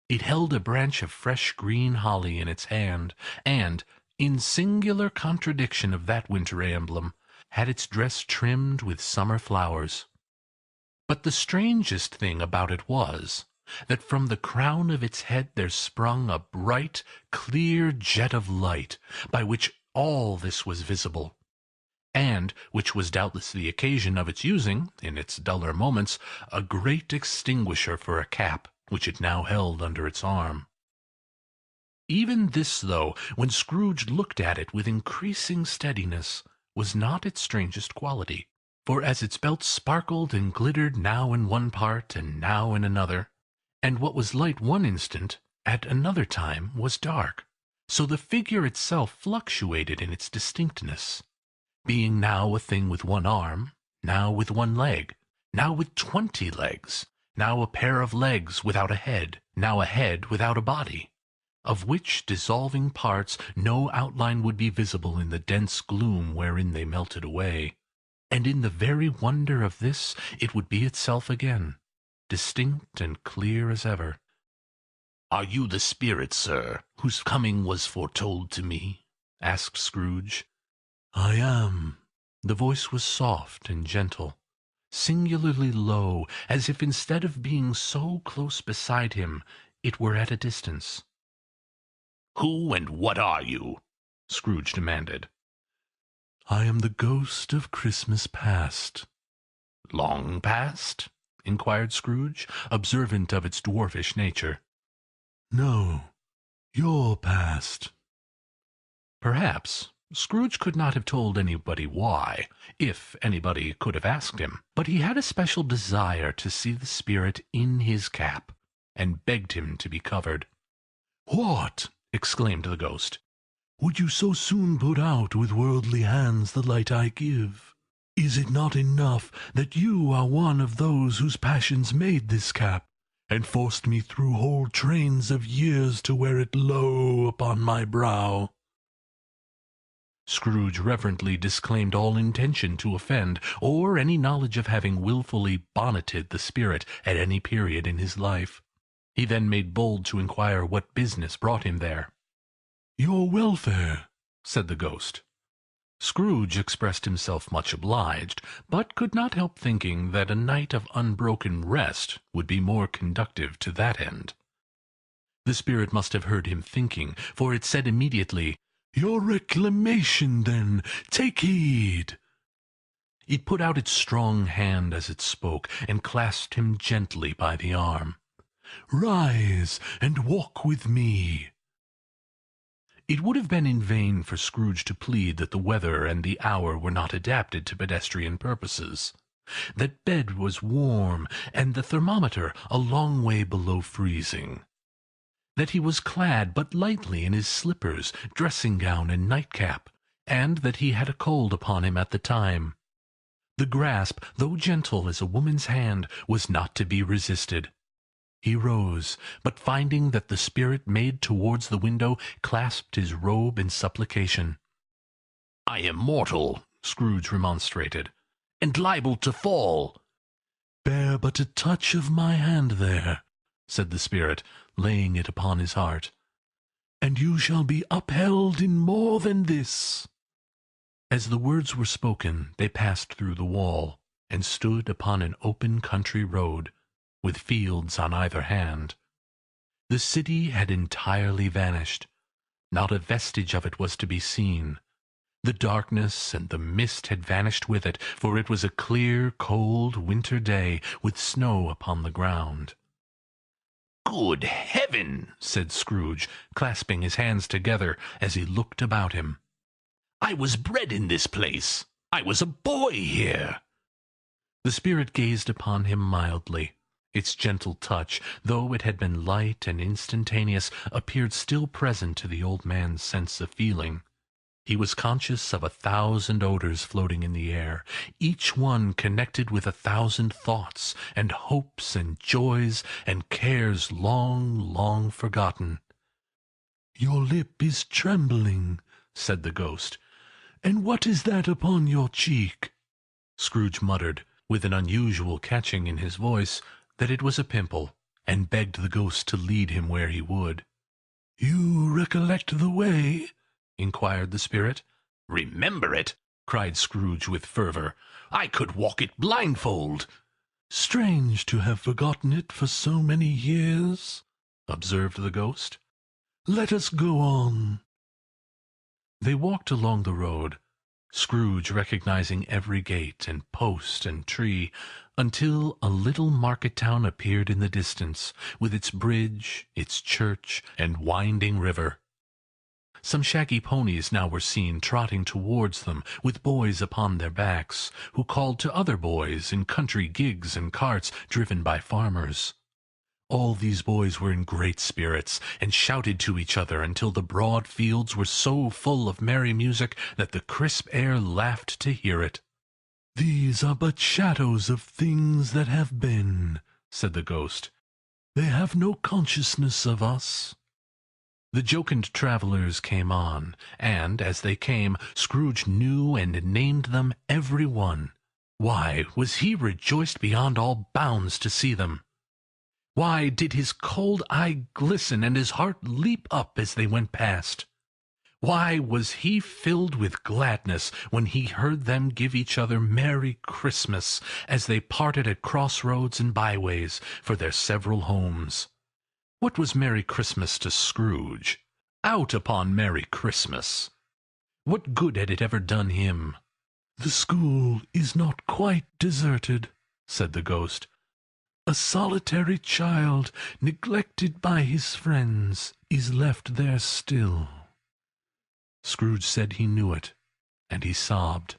S1: It held a branch of fresh green holly in its hand, and, in singular contradiction of that wintry emblem, had its dress trimmed with summer flowers. But the strangest thing about it was, that from the crown of its head there sprung a bright, clear jet of light, by which all this was visible, and which was doubtless the occasion of its using, in its duller moments, a great extinguisher for a cap, which it now held under its arm. Even this, though, when Scrooge looked at it with increasing steadiness, was not its strangest quality, for as its belt sparkled and glittered now in one part and now in another, and what was light one instant, at another time was dark, so the figure itself fluctuated in its distinctness, being now a thing with one arm, now with one leg, now with 20 legs, now a pair of legs without a head, now a head without a body, of which dissolving parts no outline would be visible in the dense gloom wherein they melted away, and in the very wonder of this it would be itself again, distinct and clear as ever. "Are you the spirit, sir, whose coming was foretold to me?" asked Scrooge. "I am." The voice was soft and gentle, singularly low, as if instead of being so close beside him, it were at a distance. "Who and what are you?" Scrooge demanded. "I am the ghost of Christmas past." "Long past?" inquired Scrooge, observant of its dwarfish nature. "No, your past." Perhaps Scrooge could not have told anybody why, if anybody could have asked him, but he had a special desire to see the spirit in his cap, and begged him to be covered. "What!" exclaimed the ghost. "Would you so soon put out with worldly hands the light I give? Is it not enough that you are one of those whose passions made this cap, and forced me through whole trains of years to wear it low upon my brow?" Scrooge reverently disclaimed all intention to offend, or any knowledge of having wilfully bonneted the spirit at any period in his life. He then made bold to inquire what business brought him there. "Your welfare," said the ghost. Scrooge expressed himself much obliged, but could not help thinking that a night of unbroken rest would be more conducive to that end. The spirit must have heard him thinking, for it said immediately, "Your reclamation, then. Take heed." It put out its strong hand as it spoke, and clasped him gently by the arm. "Rise, and walk with me." It would have been in vain for Scrooge to plead that the weather and the hour were not adapted to pedestrian purposes, that bed was warm, and the thermometer a long way below freezing, that he was clad but lightly in his slippers, dressing-gown, and nightcap, and that he had a cold upon him at the time. The grasp, though gentle as a woman's hand, was not to be resisted. He rose, but finding that the spirit made towards the window, clasped his robe in supplication. "I am mortal," Scrooge remonstrated, "and liable to fall." "Bear but a touch of my hand there," said the spirit, laying it upon his heart, "and you shall be upheld in more than this." As the words were spoken, they passed through the wall, and stood upon an open country road, with fields on either hand. The city had entirely vanished. Not a vestige of it was to be seen. The darkness and the mist had vanished with it, for it was a clear, cold winter day, with snow upon the ground. "Good heaven!" said Scrooge, clasping his hands together as he looked about him. "I was bred in this place. I was a boy here." The spirit gazed upon him mildly. Its gentle touch, though it had been light and instantaneous, appeared still present to the old man's sense of feeling. He was conscious of 1,000 odors floating in the air, each one connected with 1,000 thoughts, and hopes, and joys, and cares long, long forgotten. "Your lip is trembling," said the ghost. "And what is that upon your cheek?" Scrooge muttered, with an unusual catching in his voice, that it was a pimple, and begged the ghost to lead him where he would.
S2: "You recollect the way?"
S1: inquired the spirit.
S3: "Remember it!" cried Scrooge with fervor. "I could walk it blindfold."
S2: "Strange to have forgotten it for so many years,"
S1: observed the ghost.
S2: "Let us go on."
S1: They walked along the road, Scrooge recognizing every gate and post and tree, until a little market town appeared in the distance, with its bridge, its church, and winding river. Some shaggy ponies now were seen trotting towards them, with boys upon their backs, who called to other boys in country gigs and carts driven by farmers. All these boys were in great spirits, and shouted to each other until the broad fields were so full of merry music that the crisp air laughed to hear it.
S2: "These are but shadows of things that have been," said the ghost. "They have no consciousness of us."
S1: The jocund travellers came on, and, as they came, Scrooge knew and named them every one. Why was he rejoiced beyond all bounds to see them? Why did his cold eye glisten and his heart leap up as they went past? Why was he filled with gladness when he heard them give each other Merry Christmas as they parted at crossroads and byways for their several homes? What was Merry Christmas to Scrooge? Out upon Merry Christmas! What good had it ever done him?
S2: "The school is not quite deserted," said the ghost. "A solitary child, neglected by his friends, is left there still."
S1: Scrooge said he knew it, and he sobbed.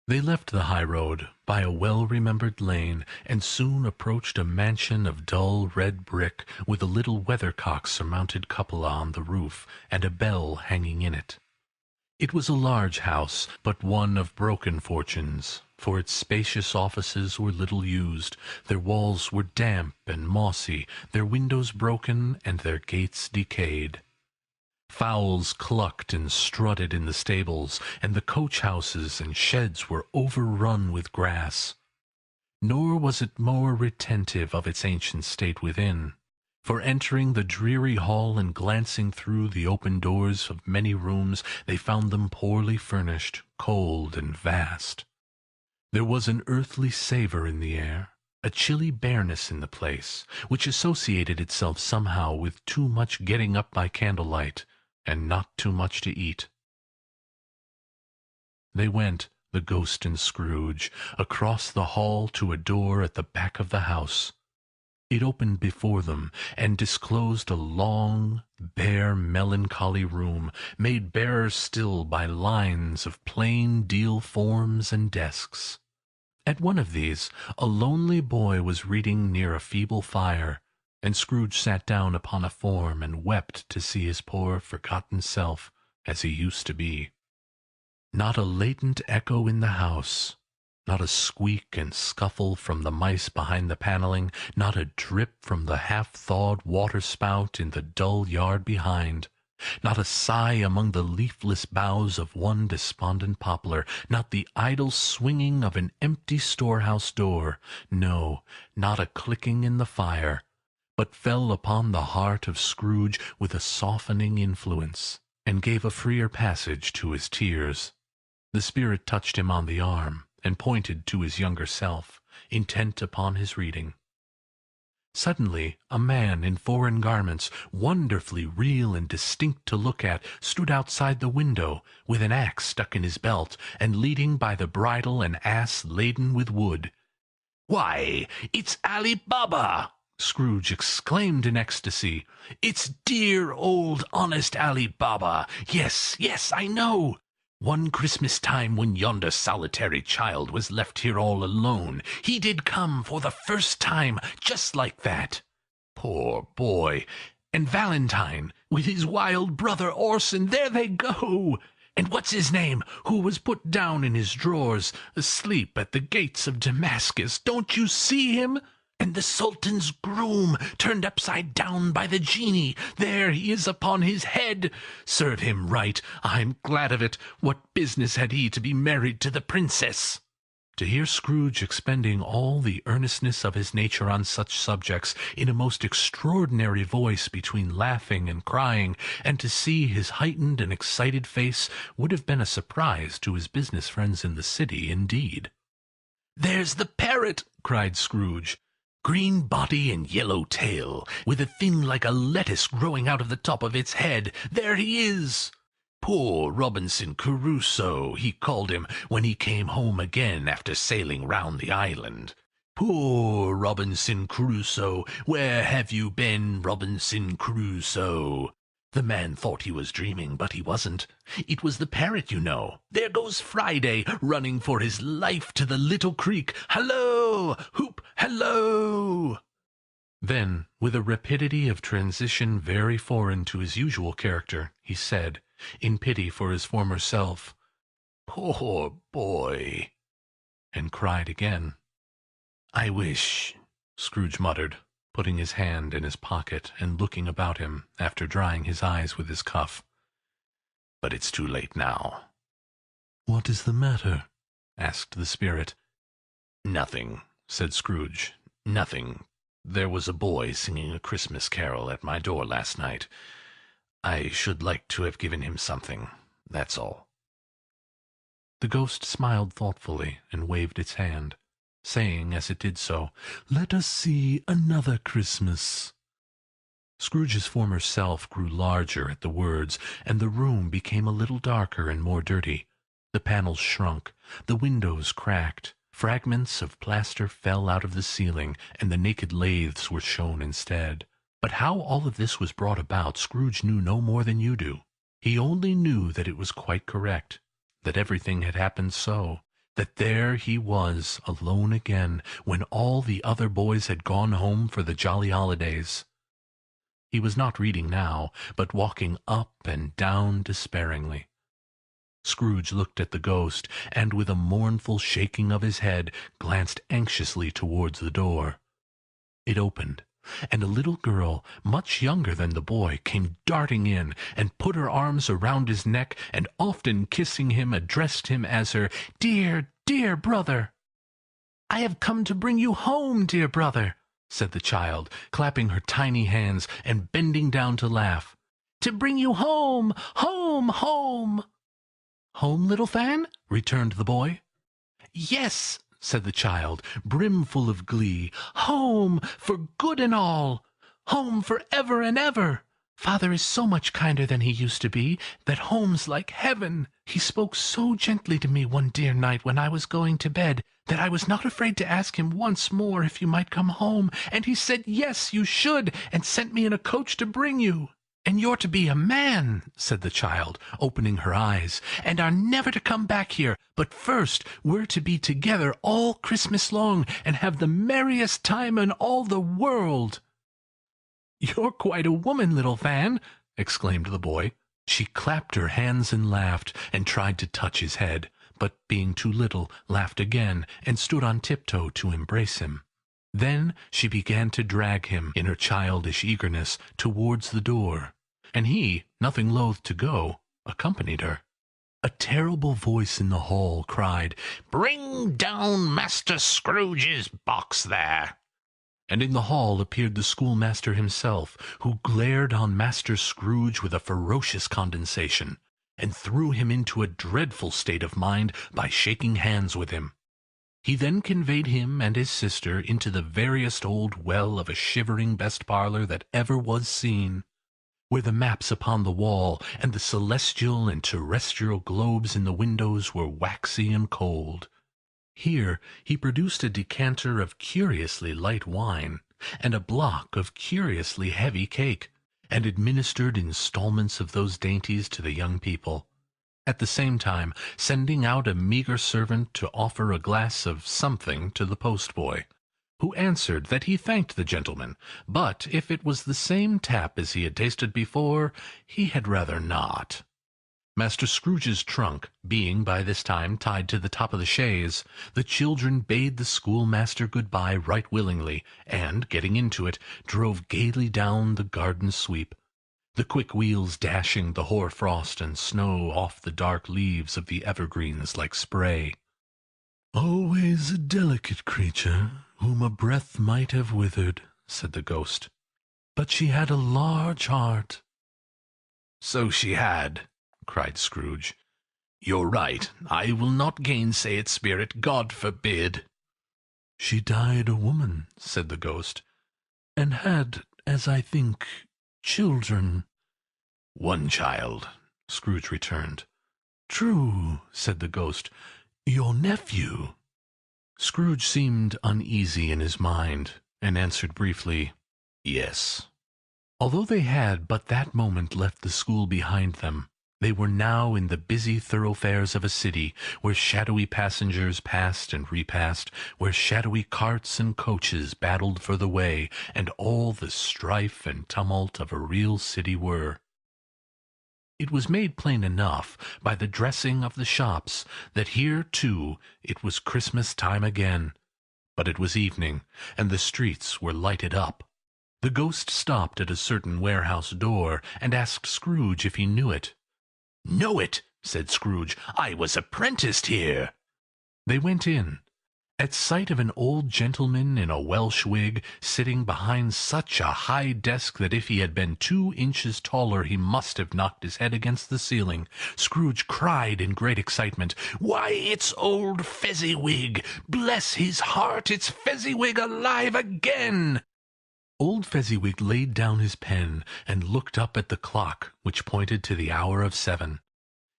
S1: They left the high road by a well-remembered lane, and soon approached a mansion of dull red brick, with a little weathercock-surmounted cupola on the roof, and a bell hanging in it. It was a large house, but one of broken fortunes, for its spacious offices were little used, their walls were damp and mossy, their windows broken, and their gates decayed. Fowls clucked and strutted in the stables, and the coach-houses and sheds were overrun with grass. Nor was it more retentive of its ancient state within, for entering the dreary hall and glancing through the open doors of many rooms, they found them poorly furnished, cold, and vast. There was an earthly savour in the air, a chilly bareness in the place, which associated itself somehow with too much getting up by candlelight, and not too much to eat. They went, the ghost and Scrooge, across the hall to a door at the back of the house. It opened before them, and disclosed a long, bare, melancholy room, made barer still by lines of plain deal forms and desks. At one of these, a lonely boy was reading near a feeble fire, and Scrooge sat down upon a form and wept to see his poor forgotten self as he used to be. Not a latent echo in the house, not a squeak and scuffle from the mice behind the panelling, not a drip from the half-thawed water-spout in the dull yard behind, not a sigh among the leafless boughs of one despondent poplar, not the idle swinging of an empty storehouse door, no, not a clicking in the fire, but fell upon the heart of Scrooge with a softening influence, and gave a freer passage to his tears. The spirit touched him on the arm, and pointed to his younger self, intent upon his reading. Suddenly a man in foreign garments, wonderfully real and distinct to look at, stood outside the window, with an axe stuck in his belt, and leading by the bridle an ass laden with wood.
S3: "Why, it's Ali Baba!"
S1: Scrooge exclaimed in ecstasy.
S3: "It's dear old honest Ali Baba! Yes, yes, I know! One Christmas time, when yonder solitary child was left here all alone, he did come for the first time, just like that. Poor boy! And Valentine, with his wild brother Orson, there they go! And what's his name, who was put down in his drawers, asleep at the gates of Damascus, don't you see him? And the Sultan's groom, turned upside down by the genie, there he is upon his head. Serve him right, I'm glad of it. What business had he to be married to the princess?"
S1: To hear Scrooge expending all the earnestness of his nature on such subjects in a most extraordinary voice between laughing and crying, and to see his heightened and excited face, would have been a surprise to his business friends in the city, indeed. "There's the parrot!" cried Scrooge. "Green body and yellow tail, with a thing like a lettuce growing out of the top of its head. There he is! Poor Robinson Crusoe, he called him when he came home again after sailing round the island. Poor Robinson Crusoe, where have you been, Robinson Crusoe? The man thought he was dreaming, but he wasn't. It was the parrot, you know. There goes Friday, running for his life to the little creek. Hallo! Hoop! Hallo!" Then, with a rapidity of transition very foreign to his usual character, he said, in pity for his former self, "Poor boy!" and cried again. "I wish," Scrooge muttered, putting his hand in his pocket and looking about him after drying his eyes with his cuff. "But it's too late now."
S2: "What is the matter?"
S1: asked the spirit. "Nothing," said Scrooge. "Nothing. There was a boy singing a Christmas carol at my door last night. I should like to have given him something, that's all." The ghost smiled thoughtfully and waved its hand, saying as it did so, "Let us see another Christmas." Scrooge's former self grew larger at the words, and the room became a little darker and more dirty. The panels shrunk, the windows cracked, fragments of plaster fell out of the ceiling, and the naked lathes were shown instead. But how all of this was brought about, Scrooge knew no more than you do. He only knew that it was quite correct, that everything had happened so, that there he was, alone again, when all the other boys had gone home for the jolly holidays. He was not reading now, but walking up and down despairingly. Scrooge looked at the ghost, and with a mournful shaking of his head, glanced anxiously towards the door. It opened, and a little girl, much younger than the boy, came darting in, and put her arms around his neck, and often kissing him, addressed him as her "dear, dear brother." "I have come to bring you home, dear brother," said the child, clapping her tiny hands, and bending down to laugh. "To bring you home, home, home." "Home, little Fan?" returned the boy. "Yes," said the child, brimful of glee. "Home, for good and all. Home for ever and ever. Father is so much kinder than he used to be, that home's like heaven. He spoke so gently to me one dear night when I was going to bed, that I was not afraid to ask him once more if you might come home, and he said yes, you should, and sent me in a coach to bring you. And you're to be a man," said the child, opening her eyes, "and are never to come back here, but first we're to be together all Christmas long, and have the merriest time in all the world." "You're quite a woman, little Fan," exclaimed the boy. She clapped her hands and laughed, and tried to touch his head, but being too little, laughed again, and stood on tiptoe to embrace him. Then she began to drag him, in her childish eagerness, towards the door, and he, nothing loath to go, accompanied her. A terrible voice in the hall cried, "Bring down Master Scrooge's box there!" And in the hall appeared the schoolmaster himself, who glared on Master Scrooge with a ferocious condescension, and threw him into a dreadful state of mind by shaking hands with him. He then conveyed him and his sister into the veriest old well of a shivering best parlour that ever was seen, where the maps upon the wall and the celestial and terrestrial globes in the windows were waxy and cold. Here he produced a decanter of curiously light wine, and a block of curiously heavy cake, and administered installments of those dainties to the young people, at the same time sending out a meagre servant to offer a glass of something to the postboy, who answered that he thanked the gentleman, but if it was the same tap as he had tasted before, he had rather not. Master Scrooge's trunk being by this time tied to the top of the chaise, the children bade the schoolmaster good-bye right willingly, and, getting into it, drove gaily down the garden sweep, the quick wheels dashing the hoar frost and snow off the dark leaves of the evergreens like spray.
S2: "Always a delicate creature, whom a breath might have withered," said the ghost. "But she had a large heart."
S3: "So she had," cried Scrooge. "You're right. I will not gainsay it, Spirit. God forbid."
S2: "She died a woman," said the ghost, "and had, as I think, children."
S3: "One child," Scrooge returned.
S2: "True," said the ghost. "Your nephew."
S1: Scrooge seemed uneasy in his mind, and answered briefly, "Yes." Although they had but that moment left the school behind them, they were now in the busy thoroughfares of a city, where shadowy passengers passed and repassed, where shadowy carts and coaches battled for the way, and all the strife and tumult of a real city were. It was made plain enough, by the dressing of the shops, that here, too, it was Christmas time again. But it was evening, and the streets were lighted up. The ghost stopped at a certain warehouse door, and asked Scrooge if he knew it.
S3: "Know it," said Scrooge. "I was apprenticed here."
S1: They went in. At sight of an old gentleman in a Welsh wig, sitting behind such a high desk that if he had been 2 inches taller he must have knocked his head against the ceiling, Scrooge cried in great excitement,
S3: "Why, it's old Fezziwig! Bless his heart, it's Fezziwig alive again!"
S1: Old Fezziwig laid down his pen, and looked up at the clock, which pointed to the hour of 7.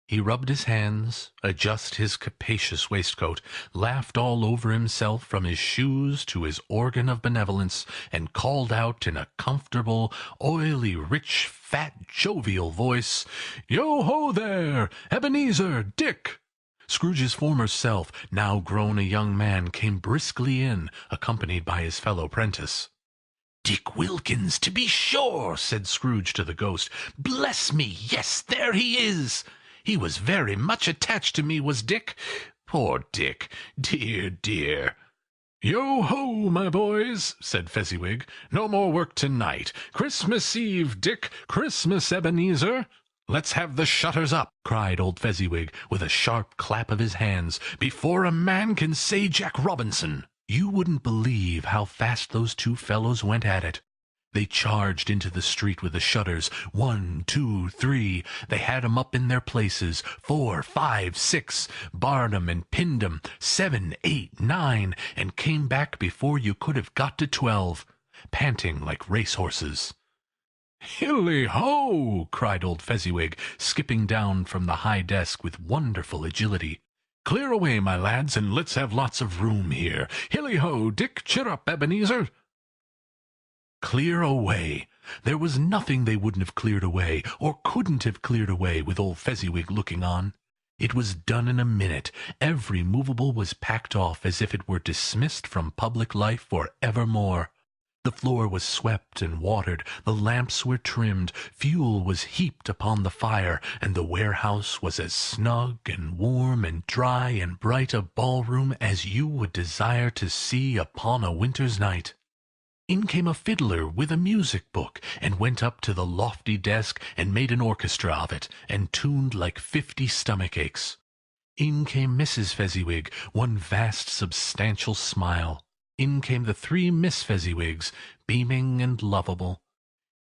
S1: He rubbed his hands, adjusted his capacious waistcoat, laughed all over himself from his shoes to his organ of benevolence, and called out in a comfortable, oily, rich, fat, jovial voice, "Yo-ho there! Ebenezer! Dick!" Scrooge's former self, now grown a young man, came briskly in, accompanied by his fellow prentice.
S3: "Dick Wilkins, to be sure," said Scrooge to the ghost. "Bless me, yes, there he is. He was very much attached to me, was Dick. Poor Dick! Dear, dear!"
S1: "Yo-ho, my boys!" said Fezziwig. "No more work to-night. Christmas Eve, Dick! Christmas, Ebenezer!" "Let's have the shutters up!" cried old Fezziwig, with a sharp clap of his hands, "before a man can say Jack Robinson." You wouldn't believe how fast those 2 fellows went at it. They charged into the street with the shutters. 1, 2, 3. They had 'em up in their places. 4, 5, 6. Barred 'em and pinned 'em. 7, 8, 9. And came back before you could have got to 12, panting like racehorses. "Hilly-ho!" cried old Fezziwig, skipping down from the high desk with wonderful agility. "Clear away, my lads, and let's have lots of room here. Hilly-ho, Dick! Cheer up, Ebenezer!" Clear away! There was nothing they wouldn't have cleared away, or couldn't have cleared away, with old Fezziwig looking on. It was done in a minute. Every movable was packed off as if it were dismissed from public life for evermore. The floor was swept and watered, the lamps were trimmed, fuel was heaped upon the fire, and the warehouse was as snug and warm and dry and bright a ballroom as you would desire to see upon a winter's night. In came a fiddler with a music book, and went up to the lofty desk, and made an orchestra of it, and tuned like 50 stomach-aches. In came Mrs. Fezziwig, one vast substantial smile. In came the 3 Miss Fezziwigs, beaming and lovable.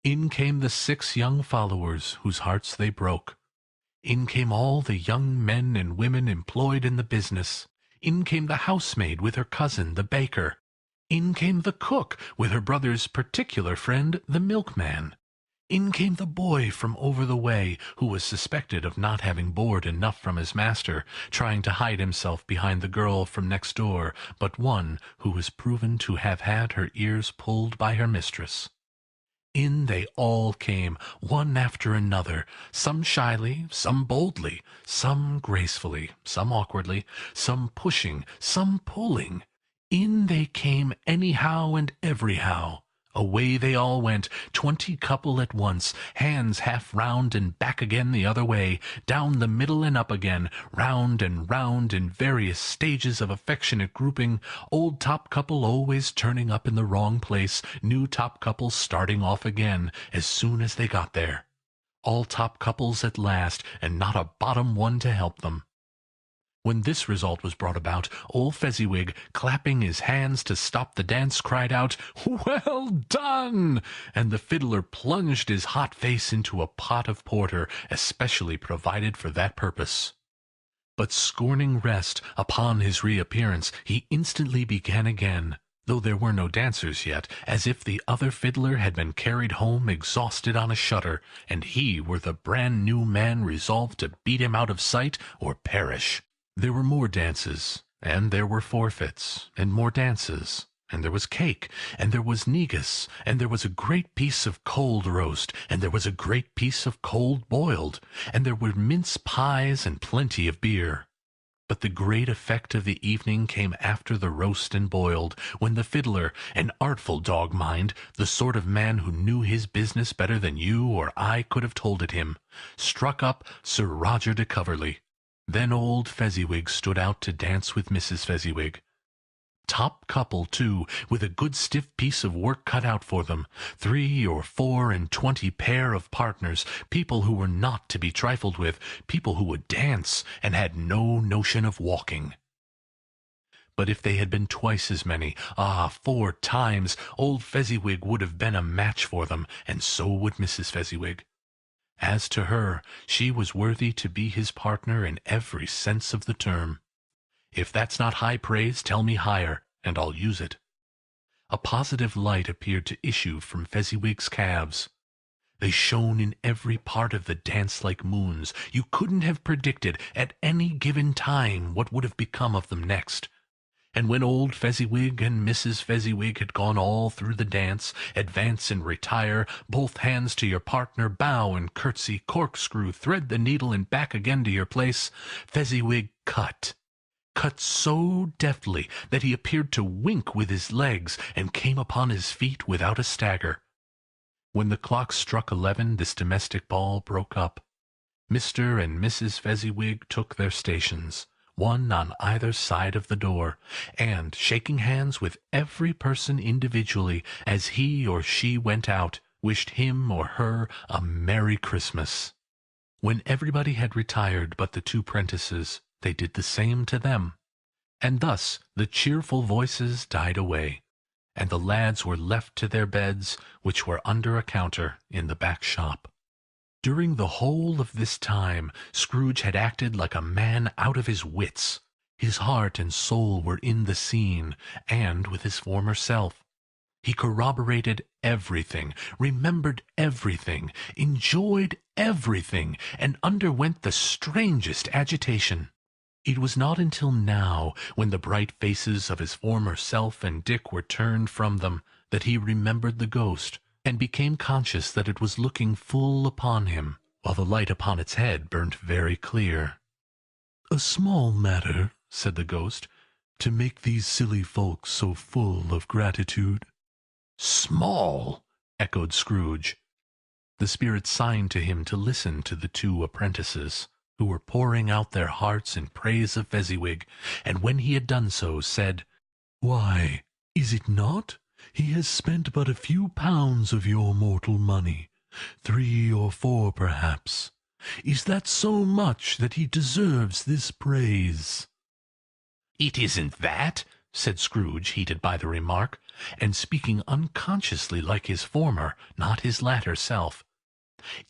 S1: In came the 6 young followers, whose hearts they broke. In came all the young men and women employed in the business. In came the housemaid with her cousin, the baker. In came the cook with her brother's particular friend, the milkman. In came the boy from over the way, who was suspected of not having board enough from his master, trying to hide himself behind the girl from next door, but one who was proven to have had her ears pulled by her mistress. In they all came, one after another, some shyly, some boldly, some gracefully, some awkwardly, some pushing, some pulling. In they came anyhow and everyhow. Away they all went, 20 couple at once, hands half round and back again the other way, down the middle and up again, round and round in various stages of affectionate grouping, old top couple always turning up in the wrong place, new top couple starting off again as soon as they got there. All top couples at last, and not a bottom one to help them. When this result was brought about, old Fezziwig, clapping his hands to stop the dance, cried out, "Well done!" and the fiddler plunged his hot face into a pot of porter, especially provided for that purpose. But scorning rest, upon his reappearance, he instantly began again, though there were no dancers yet, as if the other fiddler had been carried home exhausted on a shutter, and he were the brand-new man resolved to beat him out of sight or perish. There were more dances, and there were forfeits, and more dances, and there was cake, and there was negus, and there was a great piece of cold roast, and there was a great piece of cold boiled, and there were mince pies and plenty of beer. But the great effect of the evening came after the roast and boiled, when the fiddler, an artful dog mind, the sort of man who knew his business better than you or I could have told it him, struck up Sir Roger de Coverley. Then old Fezziwig stood out to dance with Mrs. Fezziwig. Top couple, too, with a good stiff piece of work cut out for them, 3 or 4 and 20 pair of partners, people who were not to be trifled with, people who would dance, and had no notion of walking. But if they had been twice as many, 4 times, old Fezziwig would have been a match for them, and so would Mrs. Fezziwig. As to her, she was worthy to be his partner in every sense of the term. If that's not high praise, tell me higher, and I'll use it. A positive light appeared to issue from Fezziwig's calves. They shone in every part of the dance like moons. You couldn't have predicted at any given time what would have become of them next. And when old Fezziwig and Mrs. Fezziwig had gone all through the dance, advance and retire, both hands to your partner, bow and curtsy, corkscrew, thread the needle, and back again to your place, Fezziwig cut so deftly that he appeared to wink with his legs, and came upon his feet without a stagger. When the clock struck 11, this domestic ball broke up. Mr. and Mrs. Fezziwig took their stations, one on either side of the door, and, shaking hands with every person individually as he or she went out, wished him or her a Merry Christmas. When everybody had retired but the 2 prentices, they did the same to them, and thus the cheerful voices died away, and the lads were left to their beds, which were under a counter in the back shop. During the whole of this time, Scrooge had acted like a man out of his wits. His heart and soul were in the scene, and with his former self. He corroborated everything, remembered everything, enjoyed everything, and underwent the strangest agitation. It was not until now, when the bright faces of his former self and Dick were turned from them, that he remembered the ghost, and became conscious that it was looking full upon him, while the light upon its head burnt very clear.
S2: "A small matter," said the ghost, "to make these silly folks so full of gratitude."
S1: "Small!" echoed Scrooge. The spirit signed to him to listen to the 2 apprentices, who were pouring out their hearts in praise of Fezziwig, and when he had done so, said,
S2: "Why, is it not? He has spent but a few pounds of your mortal money, 3 or 4 perhaps. Is that so much that he deserves this praise?"
S1: "It isn't that," said Scrooge, heated by the remark, and speaking unconsciously like his former, not his latter self.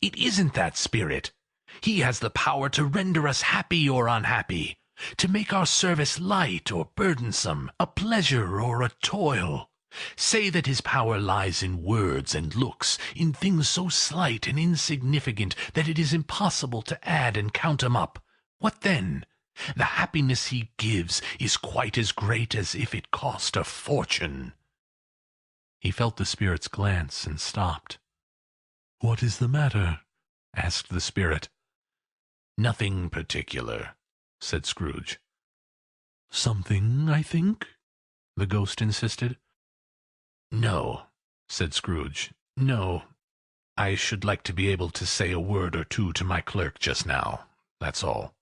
S1: "It isn't that, spirit. He has the power to render us happy or unhappy, to make our service light or burdensome, a pleasure or a toil. Say that his power lies in words and looks, in things so slight and insignificant that it is impossible to add and count 'em up. What then? The happiness he gives is quite as great as if it cost a fortune." He felt the spirit's glance and stopped.
S2: "What is the matter?"
S1: asked the spirit. "Nothing particular," said Scrooge.
S2: "Something, I think?"
S1: the ghost insisted. "No," said Scrooge. "No. I should like to be able to say a word or 2 to my clerk just now. That's all."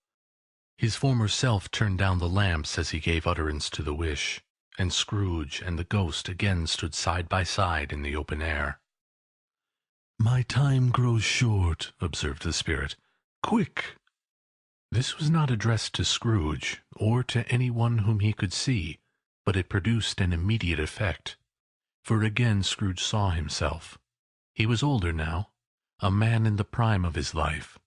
S1: His former self turned down the lamps as he gave utterance to the wish, and Scrooge and the ghost again stood side by side in the open air.
S2: "My time grows short," observed the spirit. "Quick!"
S1: This was not addressed to Scrooge, or to any one whom he could see, but it produced an immediate effect. For again Scrooge saw himself. He was older now, a man in the prime of his life.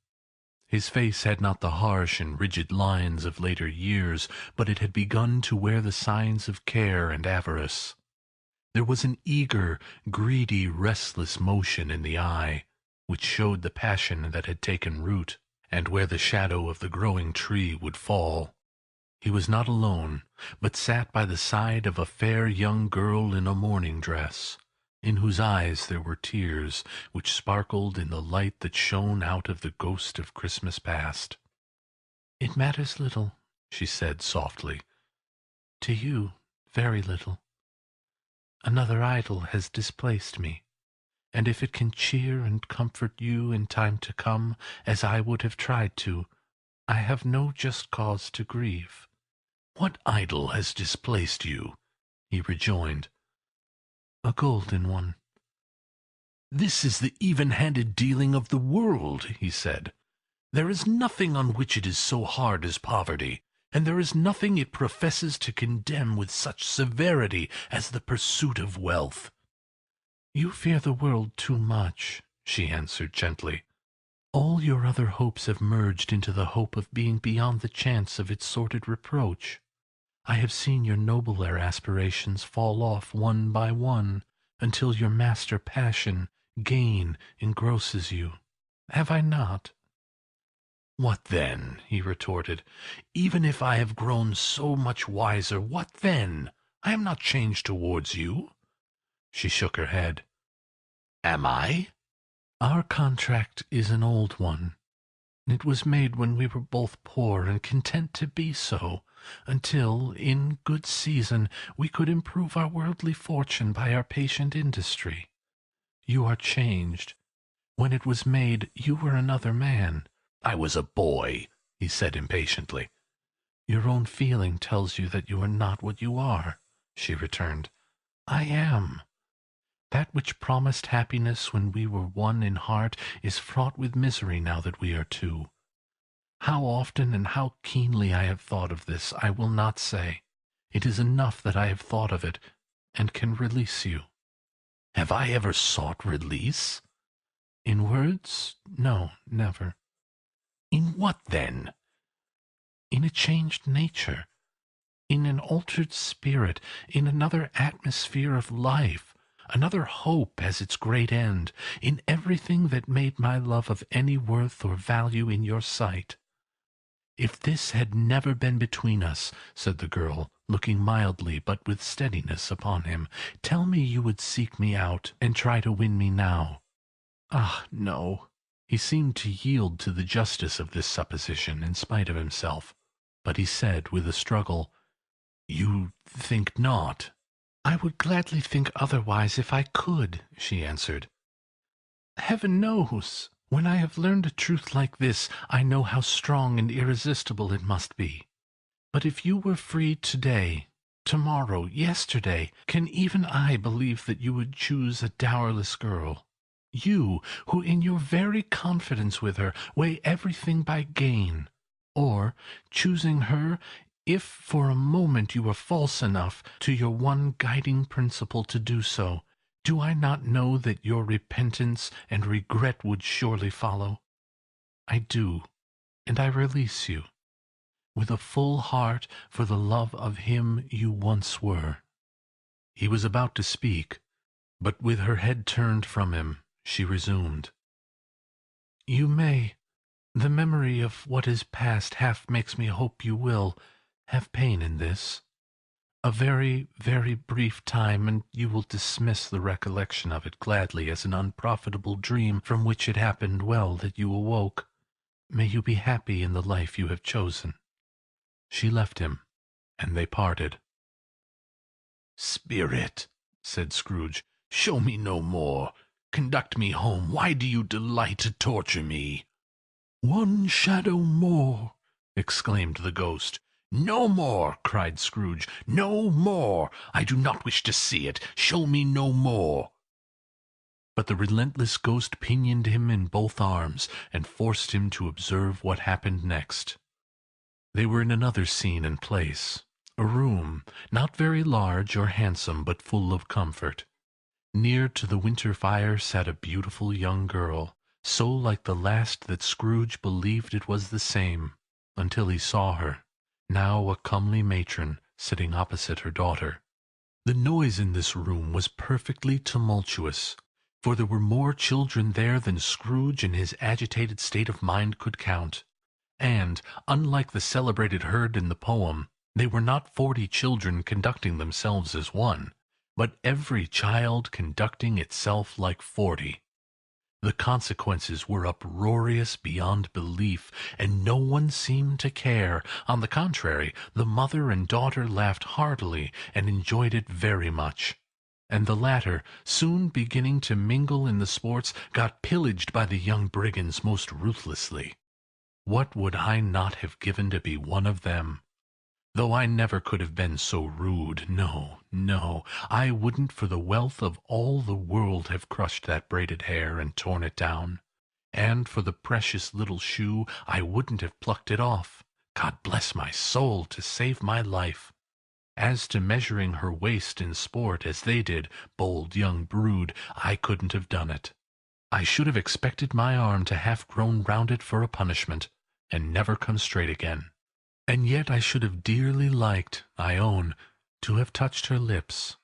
S1: His face had not the harsh and rigid lines of later years, but it had begun to wear the signs of care and avarice. There was an eager, greedy, restless motion in the eye, which showed the passion that had taken root, and where the shadow of the growing tree would fall. He was not alone, but sat by the side of a fair young girl in a mourning dress, in whose eyes there were tears, which sparkled in the light that shone out of the ghost of Christmas past. "It matters little," she said softly. "To you, very little. Another idol has displaced me, and if it can cheer and comfort you in time to come, as I would have tried to, I have no just cause to grieve." "What idol has displaced you?" he rejoined. "A golden one." "This is the even-handed dealing of the world," he said. "There is nothing on which it is so hard as poverty, and there is nothing it professes to condemn with such severity as the pursuit of wealth." "You fear the world too much," she answered gently. "All your other hopes have merged into the hope of being beyond the chance of its sordid reproach. I have seen your nobler aspirations fall off one by one, until your master passion, gain, engrosses you. Have I not?" "What then?" he retorted. "Even if I have grown so much wiser, what then? I am not changed towards you." She shook her head. "Am I?" "Our contract is an old one. It was made when we were both poor and content to be so, until, in good season, we could improve our worldly fortune by our patient industry. You are changed. When it was made, you were another man." "I was a boy," he said impatiently. "Your own feeling tells you that you are not what you are," she returned. "I am. That which promised happiness when we were one in heart is fraught with misery now that we are two. How often and how keenly I have thought of this, I will not say. It is enough that I have thought of it, and can release you." "Have I ever sought release?" "In words, no, never." "In what, then?" "In a changed nature, in an altered spirit, in another atmosphere of life, another hope as its great end, in everything that made my love of any worth or value in your sight." "If this had never been between us," said the girl, looking mildly but with steadiness upon him, "tell me you would seek me out, and try to win me now." "Ah, no." He seemed to yield to the justice of this supposition in spite of himself, but he said with a struggle, "You think not?" "I would gladly think otherwise if I could," she answered. "Heaven knows! When I have learned a truth like this, I know how strong and irresistible it must be. But if you were free today, tomorrow, yesterday, can even I believe that you would choose a dowerless girl? You, who in your very confidence with her weigh everything by gain? Or, choosing her, if for a moment you were false enough to your one guiding principle to do so, do I not know that your repentance and regret would surely follow? I do, and I release you, with a full heart, for the love of him you once were." He was about to speak, but with her head turned from him, she resumed. "You may. The memory of what is past half makes me hope you will have pain in this. A very, very brief time, and you will dismiss the recollection of it gladly as an unprofitable dream from which it happened well that you awoke. May you be happy in the life you have chosen." She left him, and they parted. "Spirit," said Scrooge, "show me no more. Conduct me home. Why do you delight to torture me?"
S2: "One shadow more!"
S3: exclaimed the ghost. "No more!" cried Scrooge. "No more! I do not wish to see it. Show me no more!" But the relentless ghost pinioned him in both arms, and forced him to observe what happened next.
S1: They were in another scene and place, a room, not very large or handsome, but full of comfort. Near to the winter fire sat a beautiful young girl, so like the last that Scrooge believed it was the same, until he saw her, now a comely matron, sitting opposite her daughter. The noise in this room was perfectly tumultuous, for there were more children there than Scrooge in his agitated state of mind could count. And, unlike the celebrated herd in the poem, they were not 40 children conducting themselves as one, but every child conducting itself like 40. The consequences were uproarious beyond belief, and no one seemed to care. On the contrary, the mother and daughter laughed heartily and enjoyed it very much. And the latter, soon beginning to mingle in the sports, got pillaged by the young brigands most ruthlessly. What would I not have given to be one of them? Though I never could have been so rude. No, no, I wouldn't for the wealth of all the world have crushed that braided hair and torn it down. And for the precious little shoe I wouldn't have plucked it off, God bless my soul, to save my life. As to measuring her waist in sport as they did, bold young brood, I couldn't have done it. I should have expected my arm to have grown round it for a punishment, and never come straight again. And yet I should have dearly liked, I own, to have touched her lips,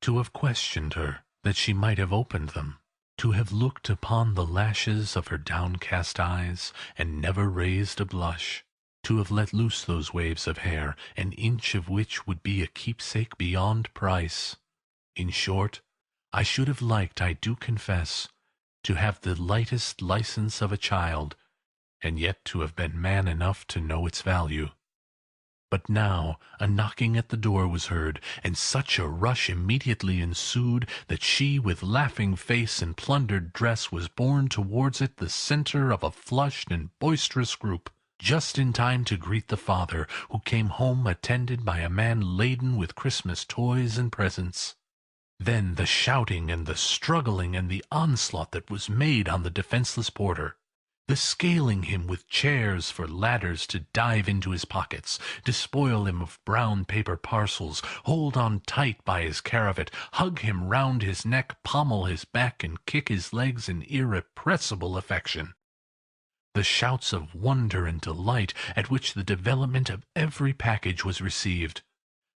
S1: to have questioned her, that she might have opened them, to have looked upon the lashes of her downcast eyes, and never raised a blush, to have let loose those waves of hair, an inch of which would be a keepsake beyond price. In short, I should have liked, I do confess, to have the lightest license of a child, and yet to have been man enough to know its value. But now a knocking at the door was heard, and such a rush immediately ensued that she, with laughing face and plundered dress, was borne towards it, the centre of a flushed and boisterous group, just in time to greet the father, who came home attended by a man laden with Christmas toys and presents. Then the shouting and the struggling and the onslaught that was made on the defenceless porter, the scaling him with chairs for ladders to dive into his pockets, despoil him of brown paper parcels, hold on tight by his cravat, hug him round his neck, pommel his back, and kick his legs in irrepressible affection. The shouts of wonder and delight at which the development of every package was received.